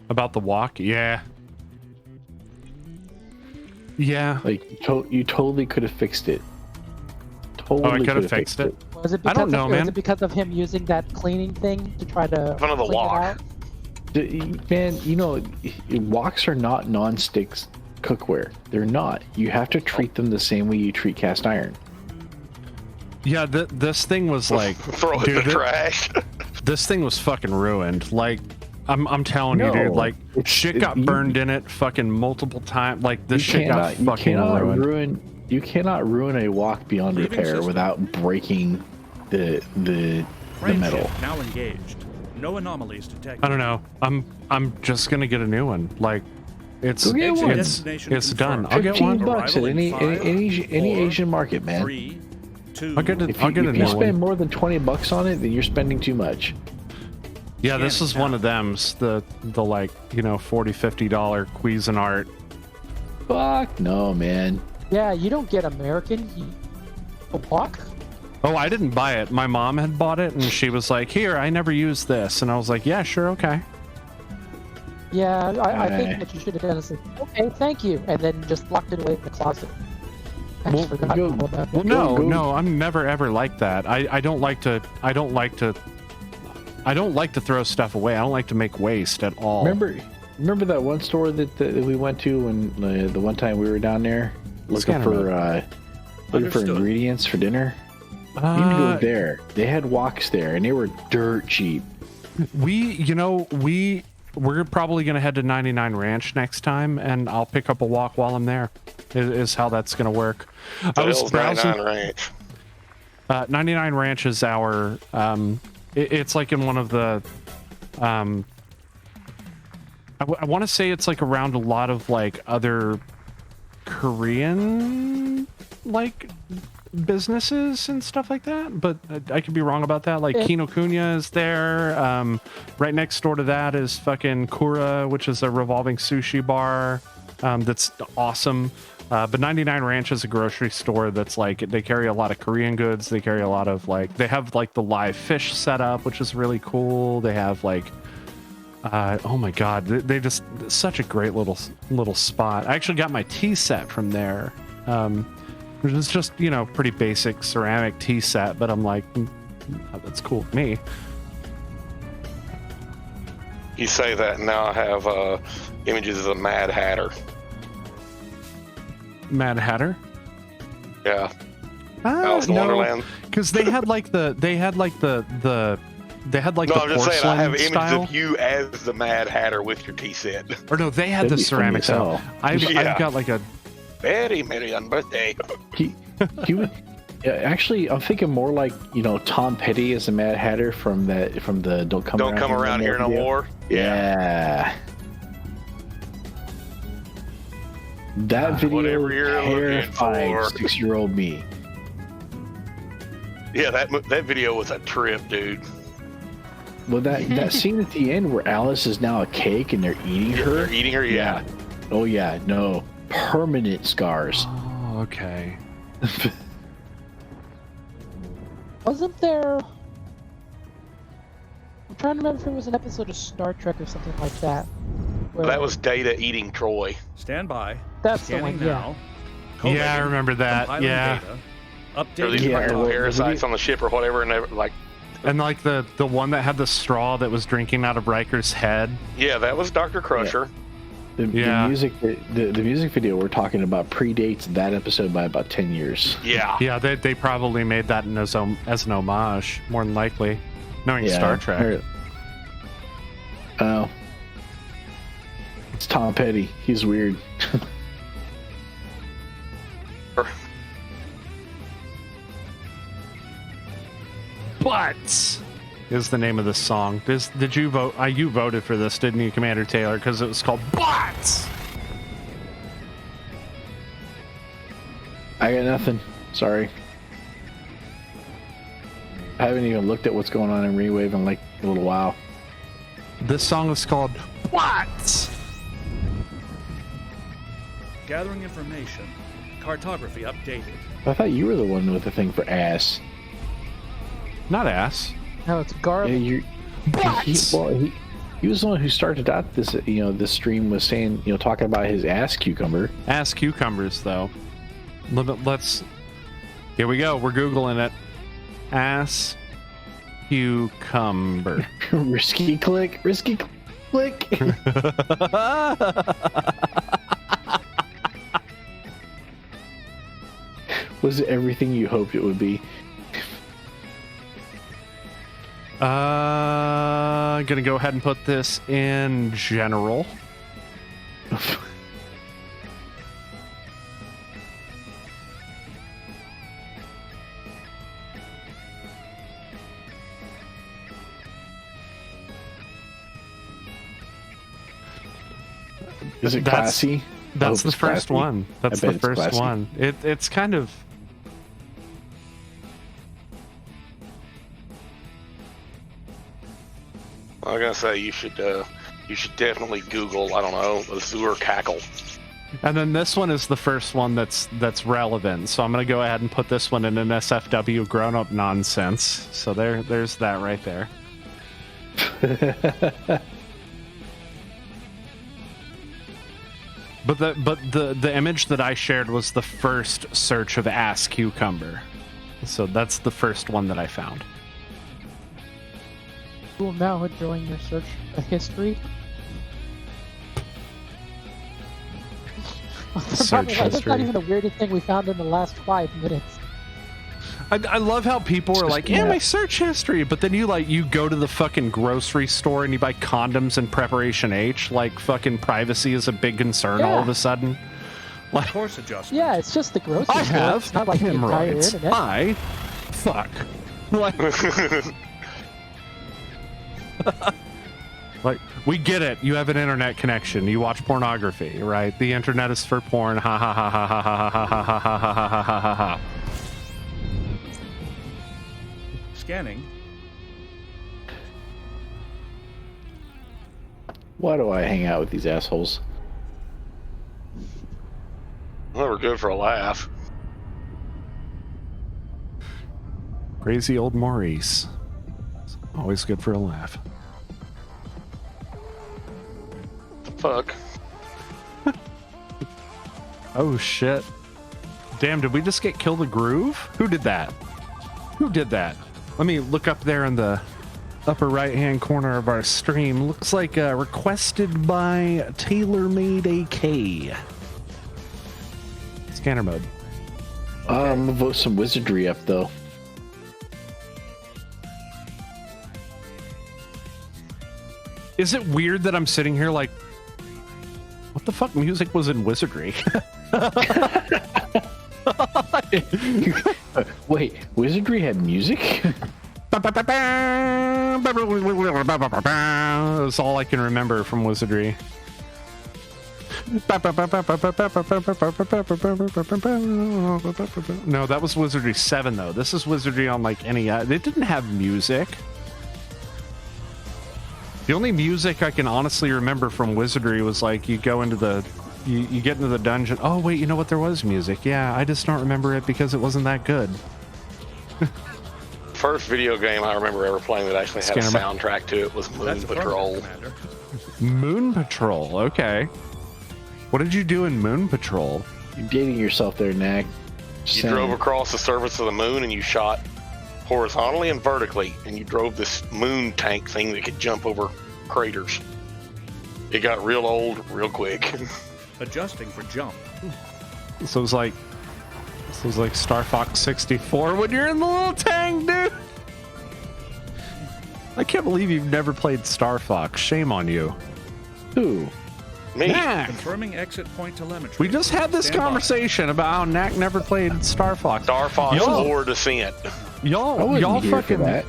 About the walk? Yeah. Yeah. Like you totally could have fixed it. Totally Oh, I could have coulda fixed it. Was it I because don't know, of, was man. it because of him using that cleaning thing to try to In front of the clean wok. it out? Man, you know, woks are not non-stick cookware. They're not. You have to treat them the same way you treat cast iron. Yeah, this thing was like, Throw it dude, in the trash. this thing was fucking ruined. Like, I'm telling you, No, dude. Like, it's- shit it- got you- burned in it fucking multiple times. Like, this You shit got fucking ruined. You cannot ruin a wok beyond Leaving repair system. without breaking the Frame metal. shift now engaged. No anomalies detected. I don't know. I'm just gonna get a new one. Like, it's Go get one. Destination it's done. confirmed. I'll get one. $15 at Arrival in any 5, any 4, Asian market, man. 3, 2. I'll get it. If I'll you, get a if new you spend one. more than $20 on it, then you're spending too much. Yeah, this is one of them's. The like, you know, $40-$50 Cuisinart. Fuck no, man. Yeah, you don't get American. A wok? Oh, I didn't buy it. My mom had bought it, and she was like, "Here, I never used this," and I was like, "Yeah, sure, okay." Yeah, I Okay. think what you should have done is say, okay, thank you, and then just locked it away in the closet. I Well, just forgot go- all about Well, that. no, I'm never ever like that. I don't like to throw stuff away. I don't like to make waste at all. Remember that one store that we went to when the one time we were down there looking for Understood. ingredients for dinner? You need to go there. They had woks there, and they were dirt cheap. We're probably gonna head to 99 Ranch next time, and I'll pick up a walk while I'm there. Is how that's gonna work. I was Hell's browsing. 99 Ranch. 99 Ranch is our. It's like in one of the. I want to say it's like around a lot of like other Korean like businesses and stuff like that, but I could be wrong about that. Like Kinokuniya is there. Right next door to that is fucking Kura, which is a revolving sushi bar. That's awesome. But 99 Ranch is a grocery store that's like, they carry a lot of Korean goods. They carry a lot of like, they have like the live fish setup, which is really cool. They have like, oh my God, they just, such a great little spot. I actually got my tea set from there. Which is just, pretty basic ceramic tea set, but I'm like, that's cool with me. You say that, and now I have images of the Mad Hatter. Mad Hatter? Yeah. Alice in Wonderland. Because they had like the No, I'm just porcelain saying I have images style. of you as the Mad Hatter with your tea set. Or no, they had That'd the be ceramic funny as style. hell. I've got like a. Very merry on birthday. He would. Yeah, actually, I'm thinking more like Tom Petty as the Mad Hatter from the Don't Come Around Here No video. More. Yeah. That video Whatever you're looking terrified for. 6-year-old me. Yeah, that video was a trip, dude. Well, that scene at the end where Alice is now a cake and they're eating her. They're eating her, yeah. Oh yeah, no, permanent scars. Oh, okay. Wasn't there? I'm trying to remember if it was an episode of Star Trek or something like that. where- That was Data eating Troy. Stand by. That's the Scanning one. Yeah. now. Yeah, I Collating, remember that. compiling Yeah. data, Or updating these Yeah, fucking well, parasites on the ship or whatever, and they were like, And like the one that had the straw that was drinking out of Riker's head. yeah, that was Dr. Crusher. The Yeah. music, the music video we're talking about predates that episode by about 10 years. Yeah. Yeah, they probably made that as an homage, more than likely, knowing Star Trek. Oh, it's Tom Petty. He's weird. But is the name of this song. Did you vote? You voted for this, didn't you, Commander Taylor? Because it was called But. I got nothing. Sorry. I haven't even looked at what's going on in Rewave in like a little while. This song is called What? Gathering information. Cartography updated. I thought you were the one with the thing for ass. Not ass. No, it's Yeah, garlic. he was the one who started out this. This stream was saying, talking about his ass cucumber. Ass cucumbers, though. Let's. Here we go. We're Googling it. Ass cucumber. Risky click. Was it everything you hoped it would be? Gonna go ahead and put this in general. Is it That's- classy? That's the it's first classy. one. That's I bet the it's first classy. one. It's kind of. I was gonna say you should definitely Google, I don't know, Azure cackle. And then this one is the first one that's relevant. So I'm gonna go ahead and put this one in an SFW grown-up nonsense. So there's that right there. But the image that I shared was the first search of ass cucumber. So that's the first one that I found. You will now join your search history. Search That's history. not even the weirdest thing we found in the last 5 minutes. I love how people are like, yeah, my search history, but then you go to the fucking grocery store and you buy condoms and Preparation H, like fucking privacy is a big concern all of a sudden. Like, Course adjustment. Yeah, it's just the grocery I store. have It's not like the entire hemorrhoids. internet. Fuck. Like, like, we get it. You have an internet connection. You watch pornography, right? The internet is for porn. Ha ha ha ha ha ha ha ha ha ha ha ha ha ha ha. Scanning. Why do I hang out with these assholes? Well, we're good for a laugh. Crazy old Maurice. Always good for a laugh. Fuck. Oh shit. Damn, did we just get Kill the Groove? Who did that? Who did that? Let me look up there in the upper right hand corner of our stream. Looks like requested by Taylor-MadeAK. Scanner mode. I'm gonna vote some wizardry up though. Is it weird that I'm sitting here like, what the fuck music was in Wizardry? Wait, wizardry had music? That's all I can remember from Wizardry. No, that was Wizardry 7 though. This is Wizardry on like any. It didn't have music. The only music I can honestly remember from Wizardry was like you go into the, you get into the dungeon. Oh wait, you know what? There was music. Yeah, I just don't remember it because it wasn't that good. First video game I remember ever playing that actually had a soundtrack to it was Moon That's Patrol. Commander. Moon Patrol. Okay. What did you do in Moon Patrol? You're dating yourself there, Knack. You drove across the surface of the moon and you shot horizontally and vertically, and you drove this moon tank thing that could jump over craters. It got real old real quick. Adjusting for jump. So it was like Star Fox 64 when you're in the little tank, dude. I can't believe you've never played Star Fox. Shame on you. Who? Me. Knack. Confirming exit point telemetry. We just had this Stand by. conversation about how Knack never played Star Fox. Star Fox Y'all- Lore Descent. I Y'all wasn't here for that.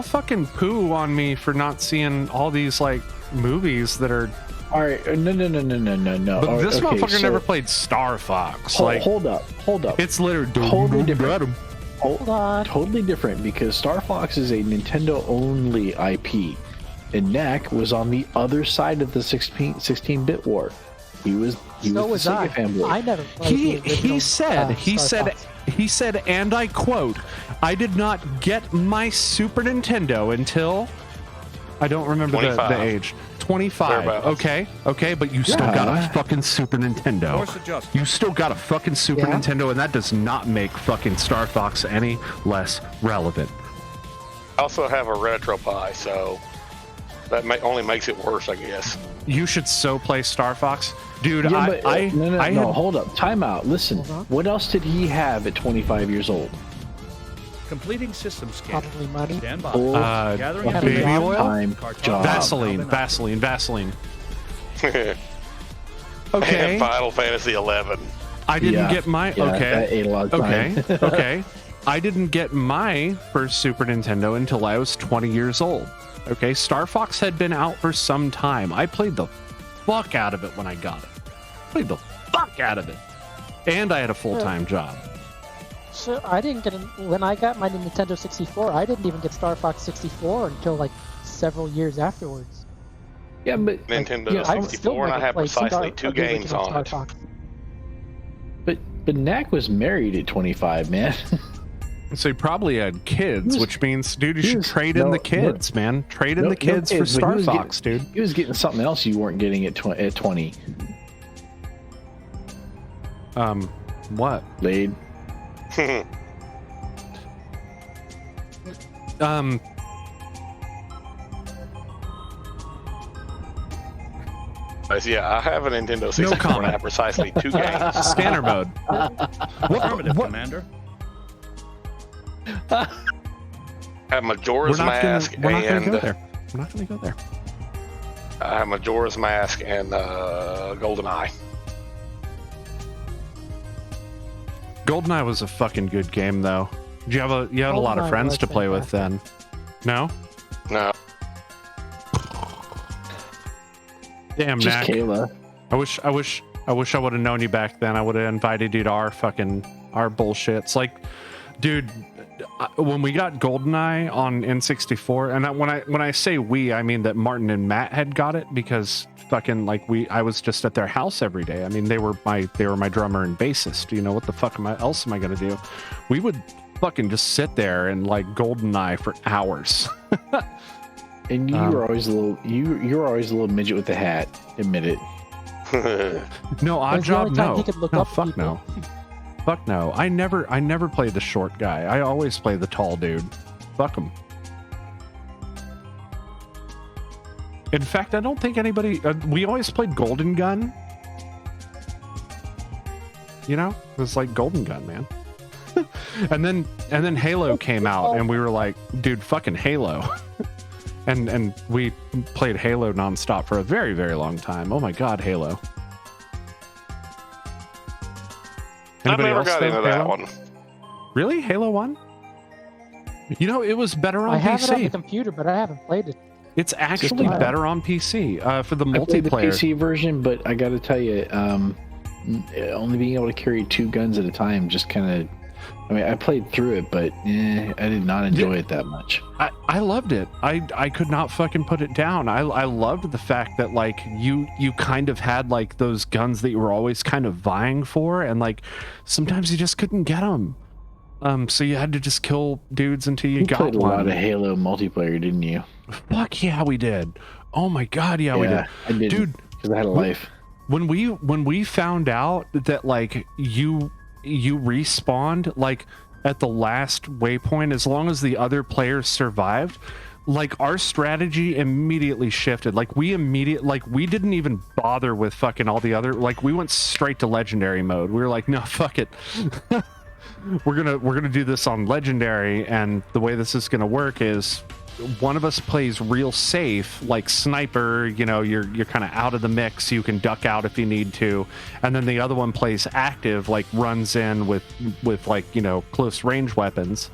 fucking poo on me for not seeing all these like movies that are. All right, no. But All right, this okay, motherfucker so never played Star Fox. Hold up. It's literally Totally different. Hold on. Totally different because Star Fox is a Nintendo only IP, and Knack was on the other side of the 16-bit war. He was So the was Sega I. fanboy. I never played the original, He said, and I quote, "I did not get my Super Nintendo until I don't remember the age. 25. Thereabouts. Okay, but you still got a fucking Super Nintendo. Course adjustment. You still got a fucking Super Nintendo, and that does not make fucking Star Fox any less relevant." I also have a RetroPie, so that only makes it worse, I guess. You should so play Star Fox, dude. No, hold up, time out. Listen, what else did he have at 25 years old? Completing system scan. Probably money. Stand by. Gathering baby information. oil? Time job. Vaseline. Okay. And Final Fantasy 11. I didn't get my that ate a lot of time. Okay. I didn't get my first Super Nintendo until I was 20 years old. Okay, Star Fox had been out for some time. I played the fuck out of it when I got it. Played the fuck out of it. And I had a full-time job. So I didn't get when I got my Nintendo 64. I didn't even get Star Fox 64 until like several years afterwards. Yeah, but Nintendo I 64, and I have precisely two games on it. Fox. but Knack was married at 25, man. So he probably had kids, which means, dude, you he should was- trade in no, the kids, man. Trade in No- the kids no for kids, but Star he was Fox, dude. He was getting something else you weren't getting at 20. What? Blade. Yeah, I have a Nintendo 64 and I comment. have precisely 2 games. Scanner mode. Affirmative, Commander. I have Majora's Mask we're not gonna go and there. We're not gonna go there. I have Majora's Mask and GoldenEye. GoldenEye was a fucking good game, though. You had a lot of GoldenEye friends was to play with then. No? No. Damn, Just Mac. Kayla. I wish I would have known you back then. I would have invited you to our bullshit. It's like, dude, when we got GoldenEye on N64, and when I say we, I mean that Martin and Matt had got it because fucking like I was just at their house every day. I mean, they were my drummer and bassist. You know, what the fuck else am I gonna do? We would fucking just sit there and like GoldenEye for hours. And you were always a little you were always a little midget with the hat. Admit it. No, odd That's the job. only time No, he could look no, up fuck people. no, fuck no. I never played the short guy. I always play the tall dude. Fuck him. In fact, I don't think anybody. We always played Golden Gun. You know, it was like Golden Gun, man. and then Halo came out, and we were like, dude, fucking Halo. and we played Halo nonstop for a very, very long time. Oh my god, Halo. I've Anybody never else got though, into that Halo? one. Really? Halo 1? You know, it was better on I have it on the PC. computer, but I haven't played it. It's actually Wow. better on PC for the I played the multiplayer. PC version, but I got to tell you, only being able to carry 2 guns at a time just kind of. I mean, I played through it, but I did not enjoy it that much. I loved it. I could not fucking put it down. I loved the fact that like you kind of had like those guns that you were always kind of vying for, and like sometimes you just couldn't get them. So you had to just kill dudes until you got played a one. lot of Halo multiplayer, didn't you? Fuck yeah, we did. Oh my god, yeah, we did. I did, Dude, because I had a life. when we found out that like you respawned like at the last waypoint as long as the other players survived, like our strategy immediately shifted. Like we didn't even bother with fucking all the other, like we went straight to legendary mode. We were like, no, fuck it. we're gonna do this on legendary, and the way this is gonna work is one of us plays real safe, like sniper, you know, you're kind of out of the mix, you can duck out if you need to, and then the other one plays active, like runs in with like, you know, close range weapons.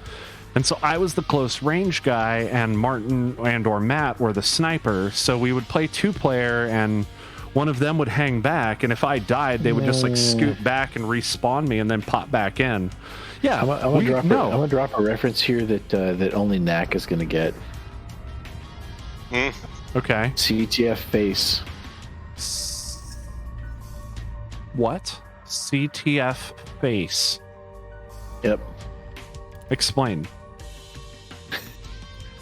And so I was the close range guy, and Martin and or Matt were the sniper, so we would play 2-player, and one of them would hang back, and if I died, they would just like scoot back and respawn me and then pop back in. Yeah, I'm gonna drop a reference here that only Knack is gonna get. Okay. CTF face. What? CTF face. Yep. Explain.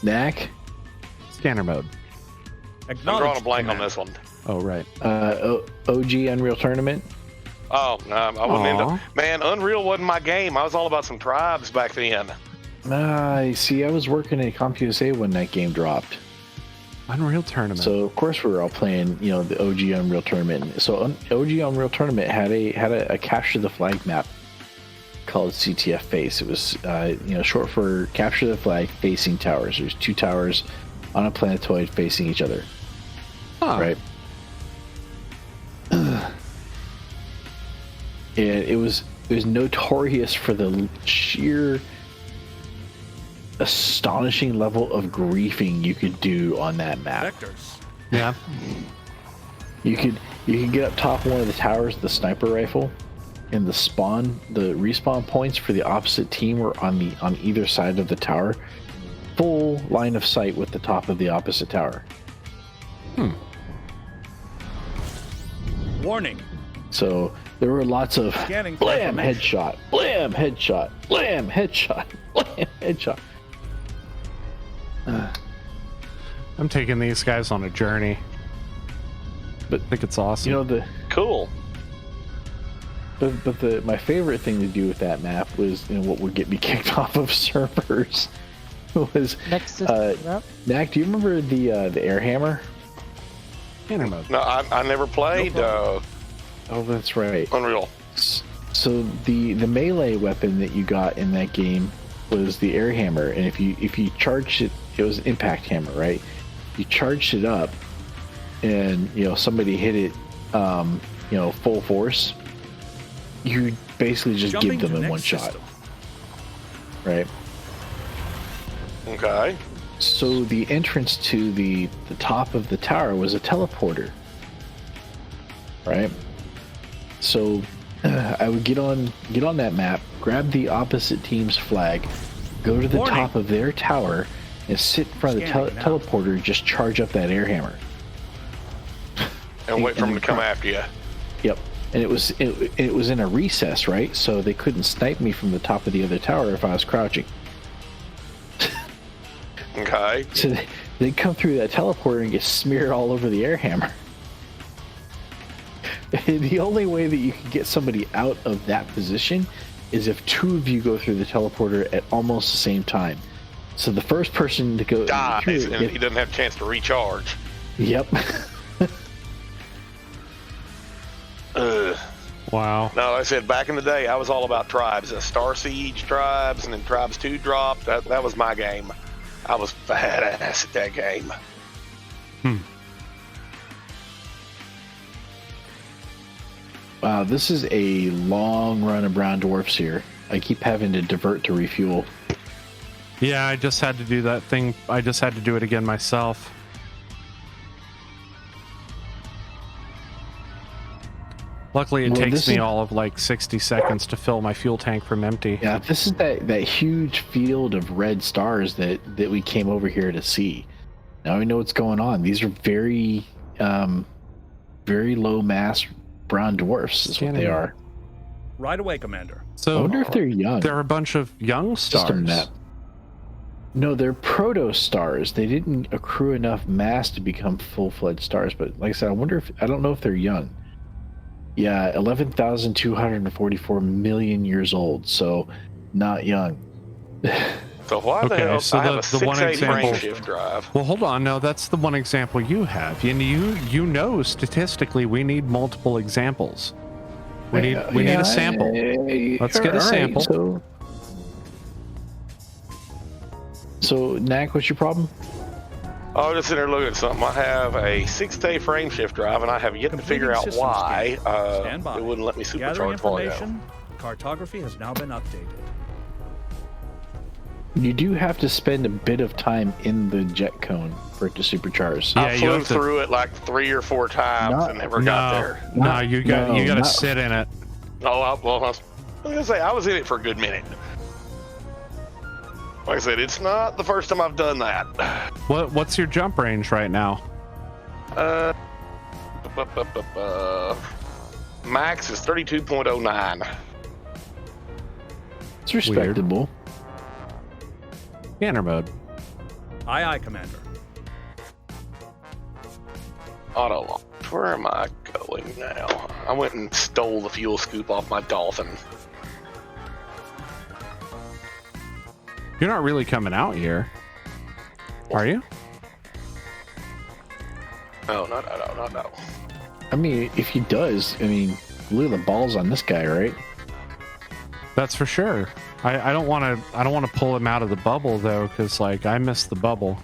Knack. Scanner mode. I'm drawing a blank on Commander. this one. Oh, right. OG Unreal Tournament. Oh, no, I wasn't Aw. into. Man, Unreal wasn't my game. I was all about some tribes back then. See, I was working at CompUSA when that game dropped. Unreal Tournament. So of course we were all playing, you know, the OG Unreal Tournament. So OG Unreal Tournament had a capture the flag map called CTF face. It was short for capture the flag facing towers. There's 2 towers on a planetoid facing each other. Huh. Right. And it was notorious for the sheer astonishing level of griefing you could do on that map. Vectors. Yeah. You could get up top of one of the towers with the sniper rifle, and the respawn points for the opposite team were on either side of the tower. Full line of sight with the top of the opposite tower. Warning. So there were lots of Scanning blam confirmation. headshot, blam headshot, blam headshot, blam headshot. I'm taking these guys on a journey. But I think it's awesome. you know Cool. But my favorite thing to do with that map was, what would get me kicked off of servers was Next system up. Knack, do you remember the air hammer? Banner mode. No, I never played Oh, that's right. Unreal. So the melee weapon that you got in that game was the air hammer, and if you charged it, it was an impact hammer, right? You charged it up, and somebody hit it, full force. You basically just Jumping give them to in one next shot, system. right? Okay. So the entrance to the top of the tower was a teleporter, right? So I would get on that map, grab the opposite team's flag, go to the Warning. top of their tower, and sit in front of the Scanning now. teleporter and just charge up that air hammer. And wait for them to come after you. Yep. And it was in a recess, right? So they couldn't snipe me from the top of the other tower if I was crouching. Okay. So they'd come through that teleporter and get smeared all over the air hammer. The only way that you can get somebody out of that position is if two of you go through the teleporter at almost the same time. So the first person to go Dies, through, and he doesn't have a chance to recharge. Yep. Wow. No, like I said, back in the day, I was all about tribes. Star Siege tribes, and then Tribes 2 dropped. That was my game. I was badass at that game. Wow, this is a long run of brown dwarfs here. I keep having to divert to refuel. Yeah, I just had to do that thing. I just had to do it again myself. Luckily, it takes me all of like 60 seconds to fill my fuel tank from empty. Yeah, this is that huge field of red stars that we came over here to see. Now we know what's going on. These are very low mass brown dwarfs is what they are. Right away, Commander. So I wonder if they're young. They're a bunch of young System stars. map. No, they're proto stars. They didn't accrue enough mass to become full-fledged stars. But like I said, I don't know if they're young. Yeah, 11,244 million years old, so not young. So why the Okay, hell so I have the a one 6A example- frameshift drive? Well, hold on. No, that's the one example you have. And you statistically we need multiple examples. We need a sample. Let's get a sample. So, Knack, what's your problem? I was just sitting there looking at something. I have a 6-day frameshift drive, and I have yet to figure out Completing why system scan. Stand by. it wouldn't let me Gathering supercharge volume. information. Cartography has now been updated. You do have to spend a bit of time in the jet cone for it to supercharge. Yeah, I you flew have to- through it like 3 or 4 times and never got there. No, you got to not- sit in it. Oh, I was gonna say I was in it for a good minute. Like I said, it's not the first time I've done that. What's your jump range right now? Max is 32.09. It's respectable. Scanner mode. Aye, aye, Commander. Auto launch. Where am I going now? I went and stole the fuel scoop off my Dolphin. You're not really coming out here, are you? No. I mean, if he does, look at the balls on this guy, right? That's for sure. I don't want to pull him out of the bubble though, because like I missed the bubble.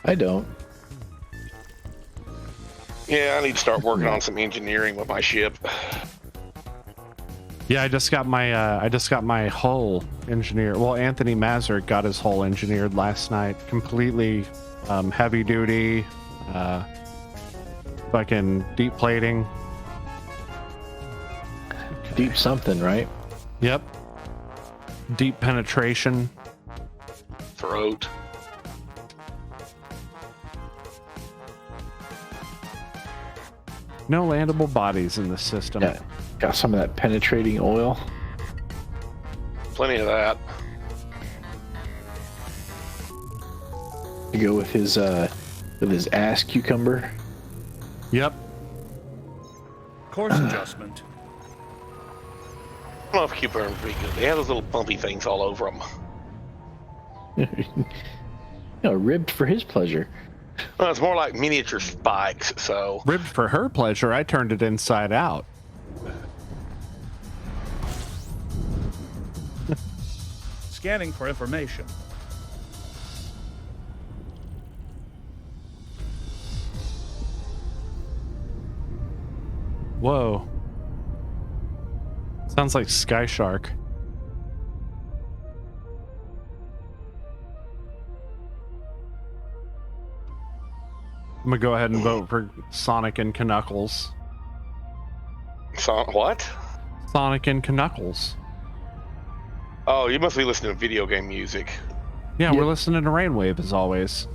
I don't. Yeah, I need to start working on some engineering with my ship. Yeah, I just got my hull engineered. Well, Anthony Mazur got his hull engineered last night, completely heavy duty, fucking deep plating. Deep something, right? Yep. Deep penetration. Throat. No landable bodies in the system. Yeah. Got some of that penetrating oil. Plenty of that. to go with his ass cucumber. Yep. Course adjustment. I don't know if Cucumber are pretty good. They have those little bumpy things all over them. Ribbed for his pleasure. Well, it's more like miniature spikes, so. Ribbed for her pleasure. I turned it inside out. Scanning for information. Whoa. Sounds like Sky Shark. I'm gonna go ahead and vote for Sonic and Knuckles. What? Sonic and Knuckles. Oh, you must be listening to video game music. Yeah, we're listening to Rainwave as always.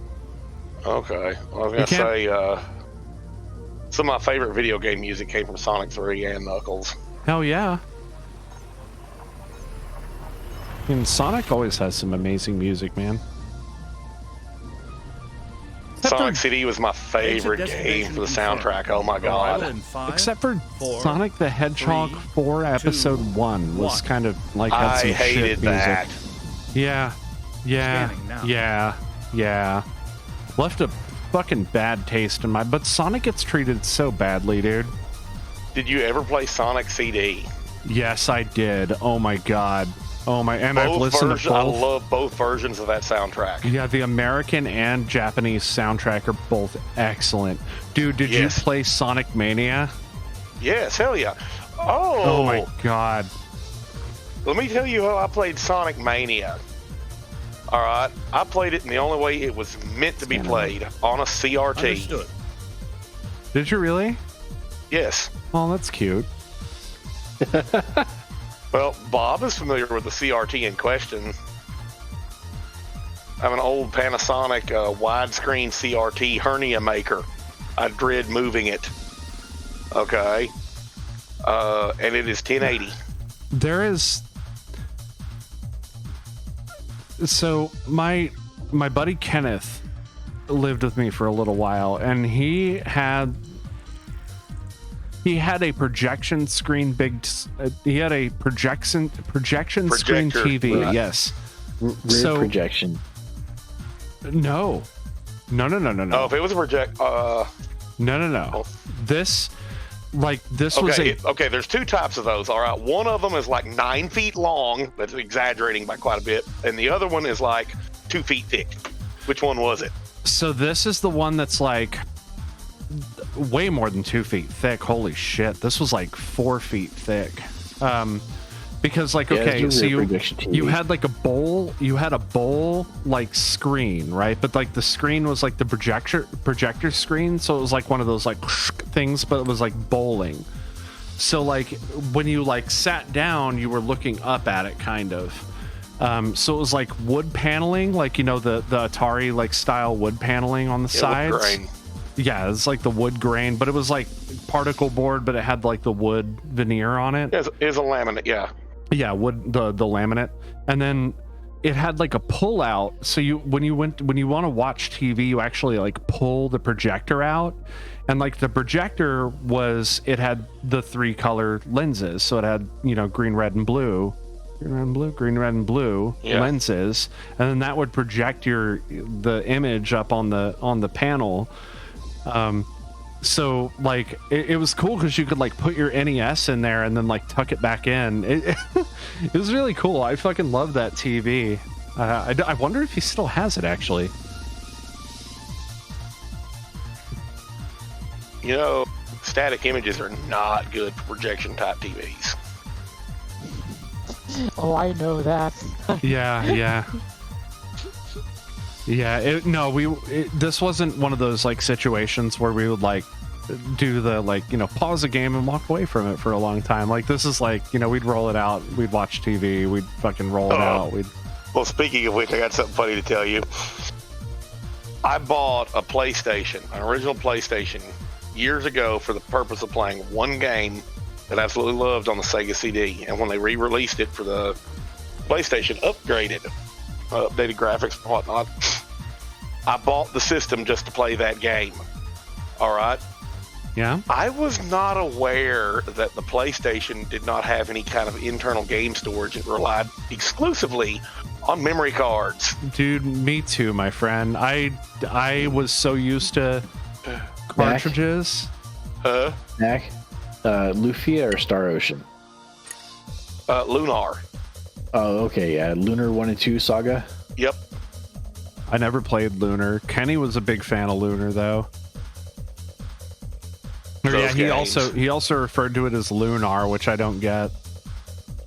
Okay. I was gonna say, some of my favorite video game music came from Sonic 3 and Knuckles. Hell yeah. I mean, Sonic always has some amazing music, man. Sonic CD was my favorite game for the soundtrack. Oh my god. Except for Sonic the Hedgehog 4 Episode 1 was kind of like had some I hated shit that. music. Yeah. Left a fucking bad taste in my. But Sonic gets treated so badly, dude. Did you ever play Sonic CD? Yes, I did. Oh my god. Oh my, and I've listened to both. I love both versions of that soundtrack. Yeah, the American and Japanese soundtrack are both excellent. Dude, did you play Sonic Mania? Yes, hell yeah. Oh my god. Let me tell you how I played Sonic Mania. All right, I played it in the only way it was meant to be played, on a CRT. Understood. Did you really? Yes. Oh, that's cute. Well, Bob is familiar with the CRT in question. I have an old Panasonic widescreen CRT hernia maker. I dread moving it. Okay. And it is 1080. There is... So, my buddy Kenneth lived with me for a little while, and he had a projection screen he had a projection screen TV. Right. Yes. Rear projection. No. Oh, if it was a project No. Oh. This was okay, there's two types of those. All right, one of them is like 9 feet long. That's exaggerating by quite a bit, and the other one is like 2 feet thick. Which one was it? So this is the one that's like way more than 2 feet thick. Holy shit, this was like 4 feet thick. Because like, okay, so you had like a bowl, like screen, right? But like the screen was like the projector screen, so it was like one of those like things, but it was like bowling. So like when you like sat down, you were looking up at it, kind of. So it was like wood paneling, like, you know, the Atari like style wood paneling on the sides. Wood grain. Yeah, it's like the wood grain, but it was like particle board, but it had like the wood veneer on it. It was a laminate, yeah. Yeah, wood, the laminate, and then it had like a pull out. So when you want to watch TV, you actually like pull the projector out, and like the projector it had the 3 color lenses, so it had, you know, green, red, and blue lenses, and then that would project the image up on the panel. So like it was cool because you could like put your NES in there and then like tuck it back in. It was really cool. I fucking love that TV. I wonder if he still has it, actually. You know, static images are not good for projection type TVs. Oh, I know that. Yeah. This wasn't one of those like situations where we would like do the like, you know, pause a game and walk away from it for a long time. Like, this is like, you know, we'd roll it out, we'd watch TV, we'd fucking roll it out. Well, speaking of which, I got something funny to tell you. I bought a PlayStation, an original PlayStation, years ago for the purpose of playing one game that I absolutely loved on the Sega CD. And when they re-released it for the PlayStation, updated graphics and whatnot, I bought the system just to play that game. All right. Yeah. I was not aware that the PlayStation did not have any kind of internal game storage. It relied exclusively on memory cards. Dude, me too, my friend. I was so used to cartridges. Mac, Lufia or Star Ocean? Lunar. Oh, okay, yeah. Lunar 1 and 2 Saga? Yep. I never played Lunar. Kenny was a big fan of Lunar, though. Those Yeah, games. he also referred to it as Lunar, which I don't get.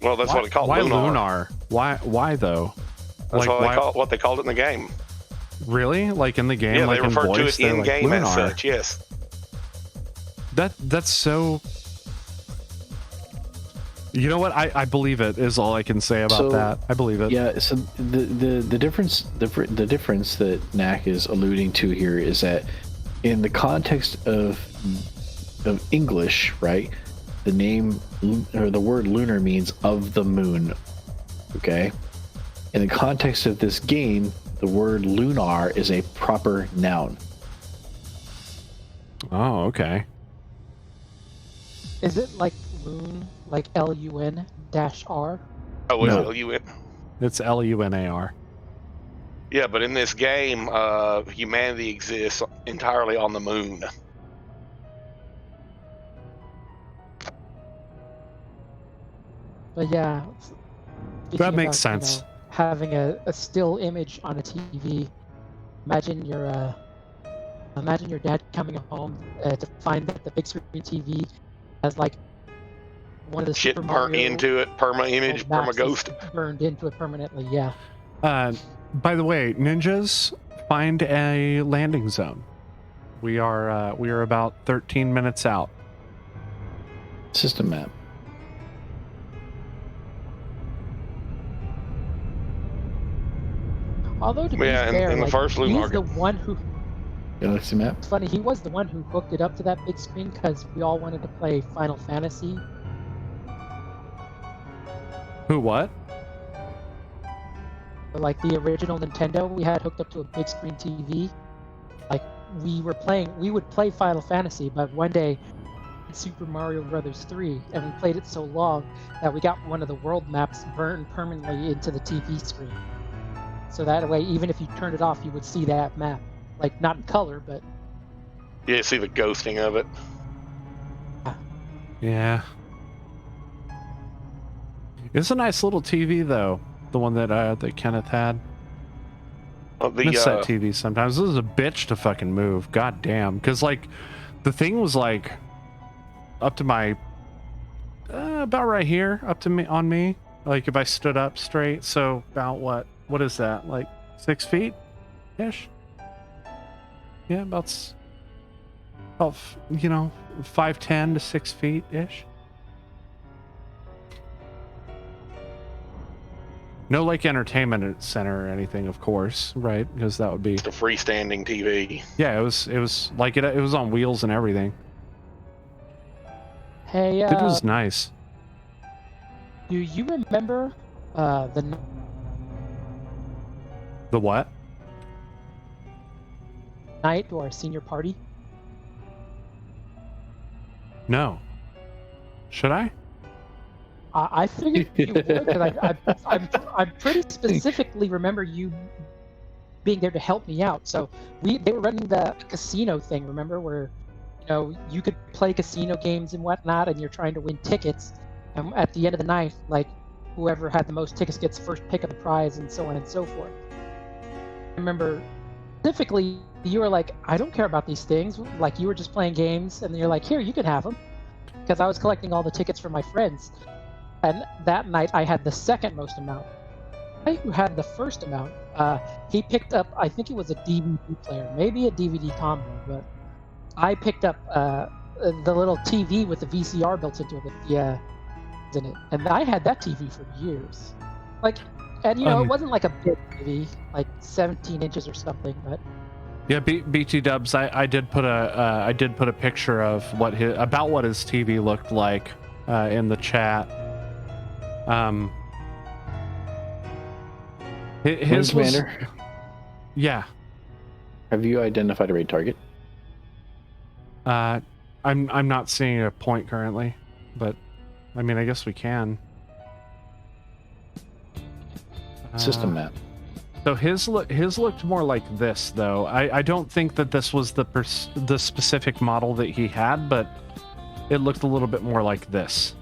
Well, that's what it called. Why Lunar. Lunar? Why though? That's what they called it in the game. Really? Like in the game? Yeah, like they referred to voice, it they're in like, game as Lunar. such. Yes. That's so. You know what? I believe it is all I can say about that. I believe it. Yeah. So the difference that Knack is alluding to here is that in the context of English, right? The name or the word lunar means of the moon. Okay. In the context of this game, the word lunar is a proper noun. Oh, okay. Is it like loon, like LUN-R? Oh, is No. it L-U-N? It's LUNAR. Yeah, but in this game, humanity exists entirely on the moon. But yeah, That makes sense. Having a still image on a TV. Imagine your dad coming home to find that the big screen TV has like one of the Shit Super burnt Mario into it, perma image, perma maps ghost. is burned into it permanently. Yeah. By the way, ninjas, find a landing zone. We are about 13 minutes out. System map. Although to be Yeah, fair, in the like, first Lunar he's the one who. Galaxy map. It's funny. He was the one who hooked it up to that big screen because we all wanted to play Final Fantasy. Who? What? Like the original Nintendo, we had hooked up to a big screen TV. Like we would play Final Fantasy, but one day Super Mario Brothers 3, and we played it so long that we got one of the world maps burned permanently into the TV screen. So that way, even if you turned it off, you would see that map. Like, not in color, but... Yeah, see the ghosting of it. Yeah. It's a nice little TV though. The one that Kenneth had. Miss that TV sometimes. This is a bitch to fucking move. God damn. Because like, the thing was like up to my about right here, up to me on me. Like if I stood up straight. So about what is that? Like 6 feet ish. Yeah, about 5'10" to 6 feet ish. No like entertainment center or anything, of course, right? Because that would be It's a freestanding TV. yeah. It was like it was on wheels and everything. Hey, It was nice. do you remember the The what? night to our senior party? No. Should I? I figured you would, because I pretty specifically remember you being there to help me out. So they were running the casino thing, remember, where you could play casino games and whatnot, and you're trying to win tickets. And at the end of the night, like whoever had the most tickets gets first pick of the prize, and so on and so forth. I remember specifically you were like, I don't care about these things. Like you were just playing games, and then you're like, here, you can have them, because I was collecting all the tickets for my friends. And that night I had the second most amount. I who had the first amount, he picked up, I think it was a DVD player, maybe a DVD combo, but I picked up the little TV with the VCR built into it with the in it, and I had that TV for years. Like, and it wasn't like a big TV, like 17 inches or something, but Yeah, BT Dubs. I did put a picture of what his TV looked like in the chat. His was, Commander. yeah. Have you identified a raid target? I'm not seeing a point currently, but I mean, I guess we can. System map. So his looked more like this, though. I don't think that this was the specific model that he had, but it looked a little bit more like this.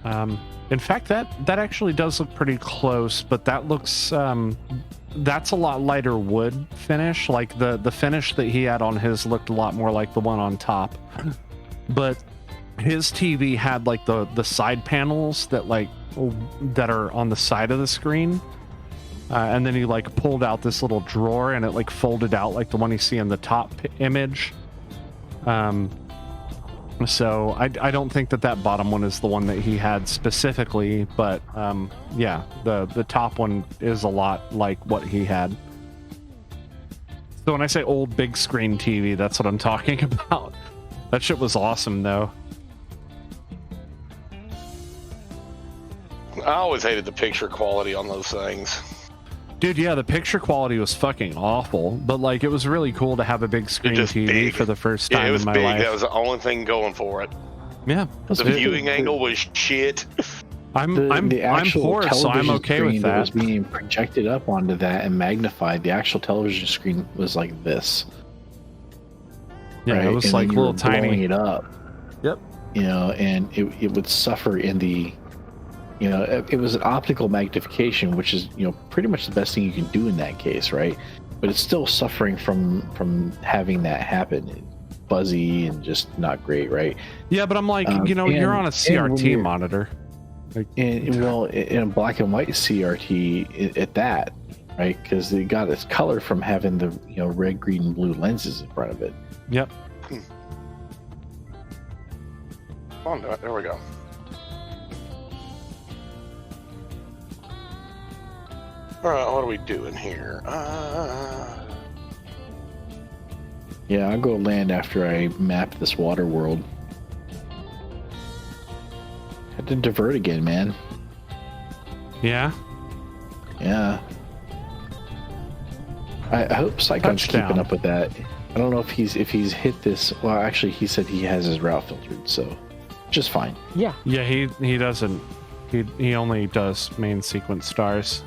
In fact, that actually does look pretty close, but that looks that's a lot lighter wood finish. Like the finish that he had on his looked a lot more like the one on top. But his TV had like the side panels that are on the side of the screen. And then he like pulled out this little drawer and it like folded out like the one you see in the top image. So I don't think that bottom one is the one that he had specifically, but yeah, the top one is a lot like what he had. So when I say old big screen TV, that's what I'm talking about. That shit was awesome though. I always hated the picture quality on those things. Dude, yeah, the picture quality was fucking awful, but like it was really cool to have a big screen TV big. for the first time it was in my big. life. That was the only thing going for it. Yeah, The viewing angle was shit. I'm poor, so I'm okay with that. That was being projected up onto that and magnified. The actual television screen was like this. Yeah, right? it was and like then you little were tiny. blowing it up. Yep. You know, and it would suffer in the, you know, it was an optical magnification, which is, you know, pretty much the best thing you can do in that case, right? But it's still suffering from having that happen. Fuzzy and just not great, right? Yeah, but I'm like, you know, you're on a CRT monitor. Like, and well, in a black and white CRT at that, right? Because they got its color from having the, you know, red, green, and blue lenses in front of it. Yep. Oh, no, there we go. All right, what are we doing here? Yeah, I'll go land after I map this water world. Had to divert again, man. Yeah. Yeah. I hope Psychon's keeping up with that. I don't know if he's hit this. Well, actually, he said he has his route filtered, so just fine. Yeah. Yeah, he doesn't. He only does main sequence stars.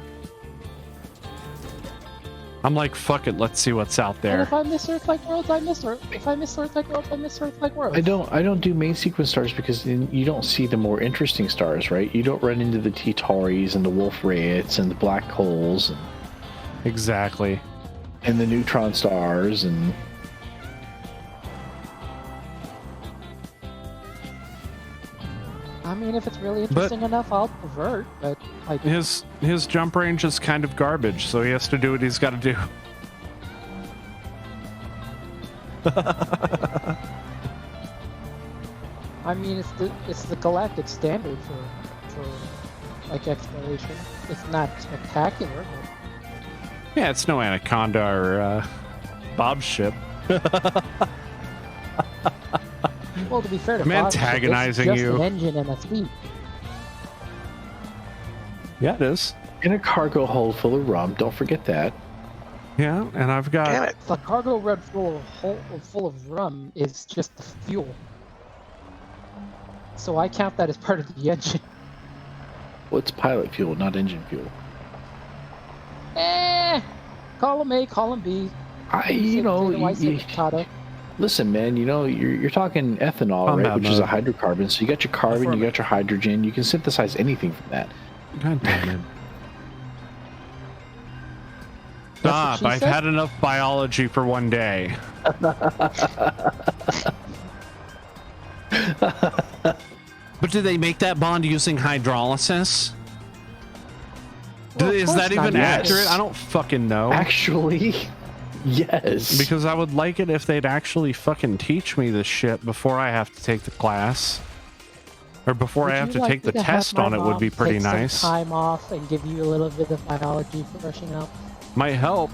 I'm like, fuck it, let's see what's out And there. if I miss Earth-like worlds, I miss Earth. If I miss Earth-like worlds, I miss Earth-like worlds. I don't do main sequence stars because then you don't see the more interesting stars, right? You don't run into the T-Tauris and the Wolf Rayets and the black holes Exactly. and the neutron stars and. I mean, if it's really interesting enough, I'll divert. But like, His jump range is kind of garbage, so he has to do what he's got to do. I mean, it's the galactic standard for like exploration. It's not spectacular. But Yeah, it's no Anaconda or Bob's ship. well, to be fair to I'm Bob's, antagonizing it's just you. an engine and a speed. Yeah, it is. In a cargo hold full of rum, don't forget that. Yeah, and I've got. Damn it. The cargo red full of rum is just the fuel. So I count that as part of the engine. Well, it's pilot fuel, not engine fuel. Column A, column B. Listen, man, you know, you're talking ethanol, Combat right? Which is a mode. hydrocarbon. So you got your carbon, you got your hydrogen. You can synthesize anything from that. God damn it. That's what Stop, she I've said? had enough biology for one day. But do they make that bond using hydrolysis? Well, of Is course that not, even yes. accurate? I don't fucking know. Actually, yes. Because I would like it if they'd actually fucking teach me this shit before I have to take the class. Or before Would I have you to like take me the to have test my on it would mom be pretty take some nice. time off and give you a little bit of biology brushing up. Might help.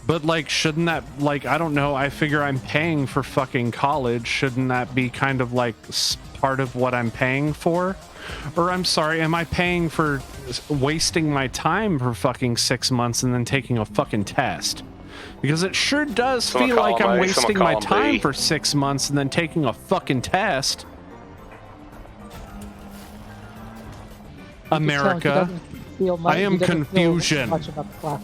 But like, shouldn't that, like, I don't know, I figure I'm paying for fucking college. Shouldn't that be kind of like part of what I'm paying for? Or I'm sorry, am I paying for wasting my time for fucking 6 months and then taking a fucking test? Because it sure does feel like I'm wasting my time for 6 months and then taking a fucking test. America, I am confusion. I'm trying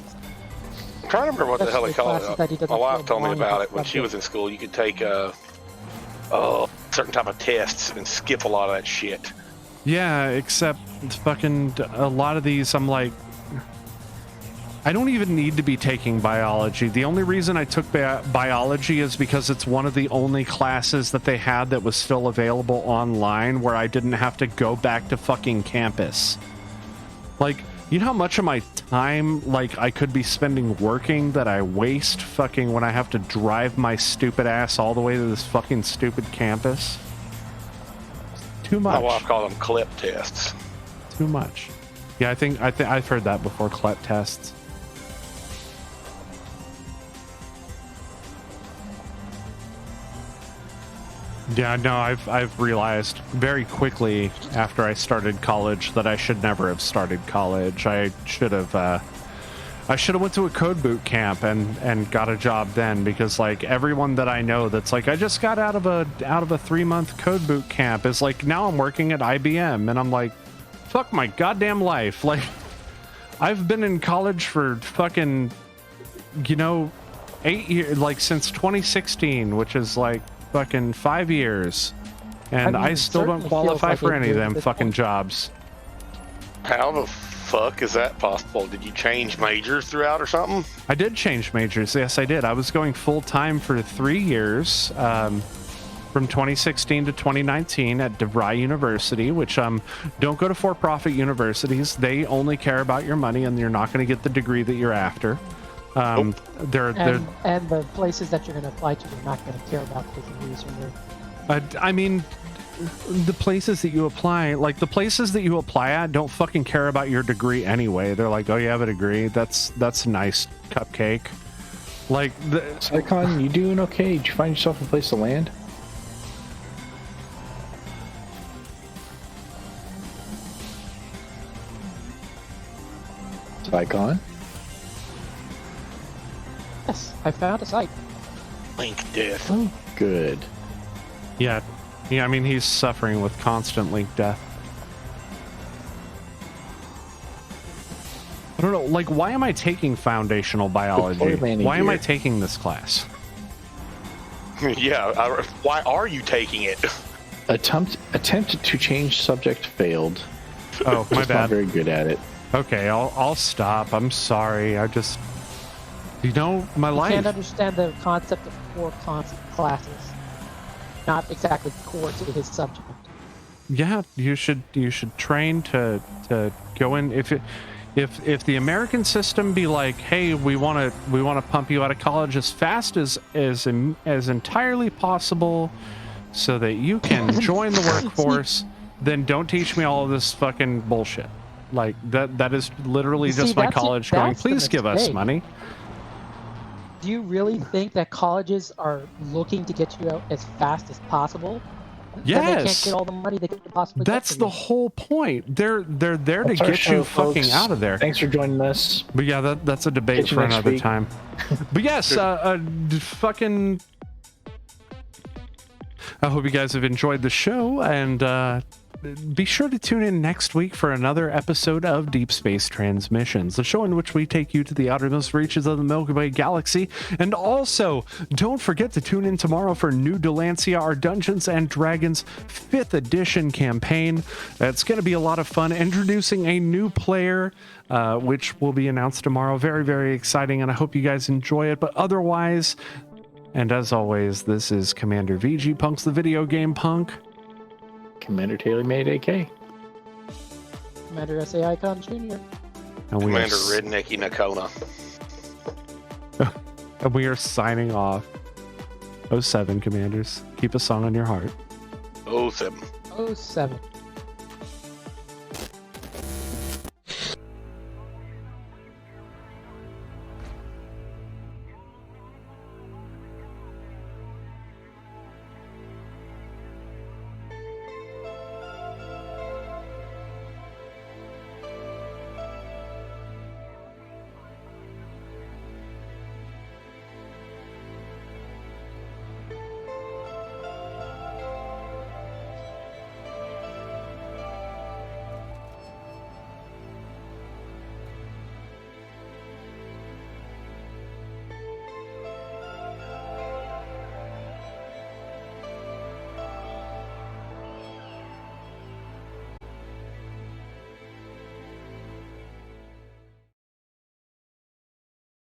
to remember what the hell they call it. My wife told me about it when she was in school. You could take certain type of tests and skip a lot of that shit. Yeah, except fucking a lot of these, I'm like, I don't even need to be taking biology. The only reason I took biology is because it's one of the only classes that they had that was still available online where I didn't have to go back to fucking campus. Like, you know how much of my time, like, I could be spending working that I waste fucking when I have to drive my stupid ass all the way to this fucking stupid campus? Too much. My wife called them CLEP tests. Too much. Yeah, I think I've heard that before, CLEP tests. Yeah, no, I've realized very quickly after I started college that I should never have started college. I should have went to a code boot camp and got a job then, because like everyone that I know that's like, I just got out of a 3-month code boot camp is like, now I'm working at IBM, and I'm like, fuck my goddamn life. Like, I've been in college for fucking, 8 years, like since 2016, which is like fucking 5 years, and I still don't qualify for any of them fucking jobs. How the fuck is that possible? Did you change majors throughout or something? I did change majors. Yes, I did. I was going full time for 3 years, from 2016 to 2019 at DeVry University, which don't go to for-profit universities. They only care about your money, and you're not going to get the degree that you're after. And the places that you're going to apply to, you're not going to care about the degrees or I mean, the places that you apply, like the places that you apply at, don't fucking care about your degree anyway. They're like, oh, you have a degree. That's nice, cupcake. Like, Icon, you doing okay? Did you find yourself a place to land? Icon? Yes, I found a site. Link death. Oh, good. yeah, I mean, he's suffering with constant link death. I don't know, like, why am I taking foundational biology? Why am I taking this class? Yeah, why are you taking it? Attempt to change subject failed. Oh, my bad. Not very good at it. Okay, I'll stop. I'm sorry. I just, my life. I can't understand the concept of core classes. Not exactly core to his subject. Yeah, you should train to go in. If the American system be like, hey, we want to pump you out of college as fast as entirely possible, so that you can join the workforce, then don't teach me all of this fucking bullshit. Like that is literally just my college going, please give us money. Do you really think that colleges are looking to get you out as fast as possible? Yes. Then they can't get all the money they could possibly get. That's the whole point. They're there to get you fucking out of there. Thanks for joining us. But yeah, that's a debate for another time. But yes, fucking. I hope you guys have enjoyed the show, and be sure to tune in next week for another episode of Deep Space Transmissions, the show in which we take you to the outermost reaches of the Milky Way galaxy. And also, don't forget to tune in tomorrow for New Delancia, our Dungeons and Dragons 5th edition campaign. It's going to be a lot of fun, introducing a new player, which will be announced tomorrow. Very, very exciting, and I hope you guys enjoy it. But otherwise, and as always, this is Commander VG Punks, the video game punk. Commander Taylor-MadeAK. Commander S.A. Icon Jr. And Commander Rednecky Nakona. And we are signing off. 07, Commanders. Keep a song on your heart. 07. 07.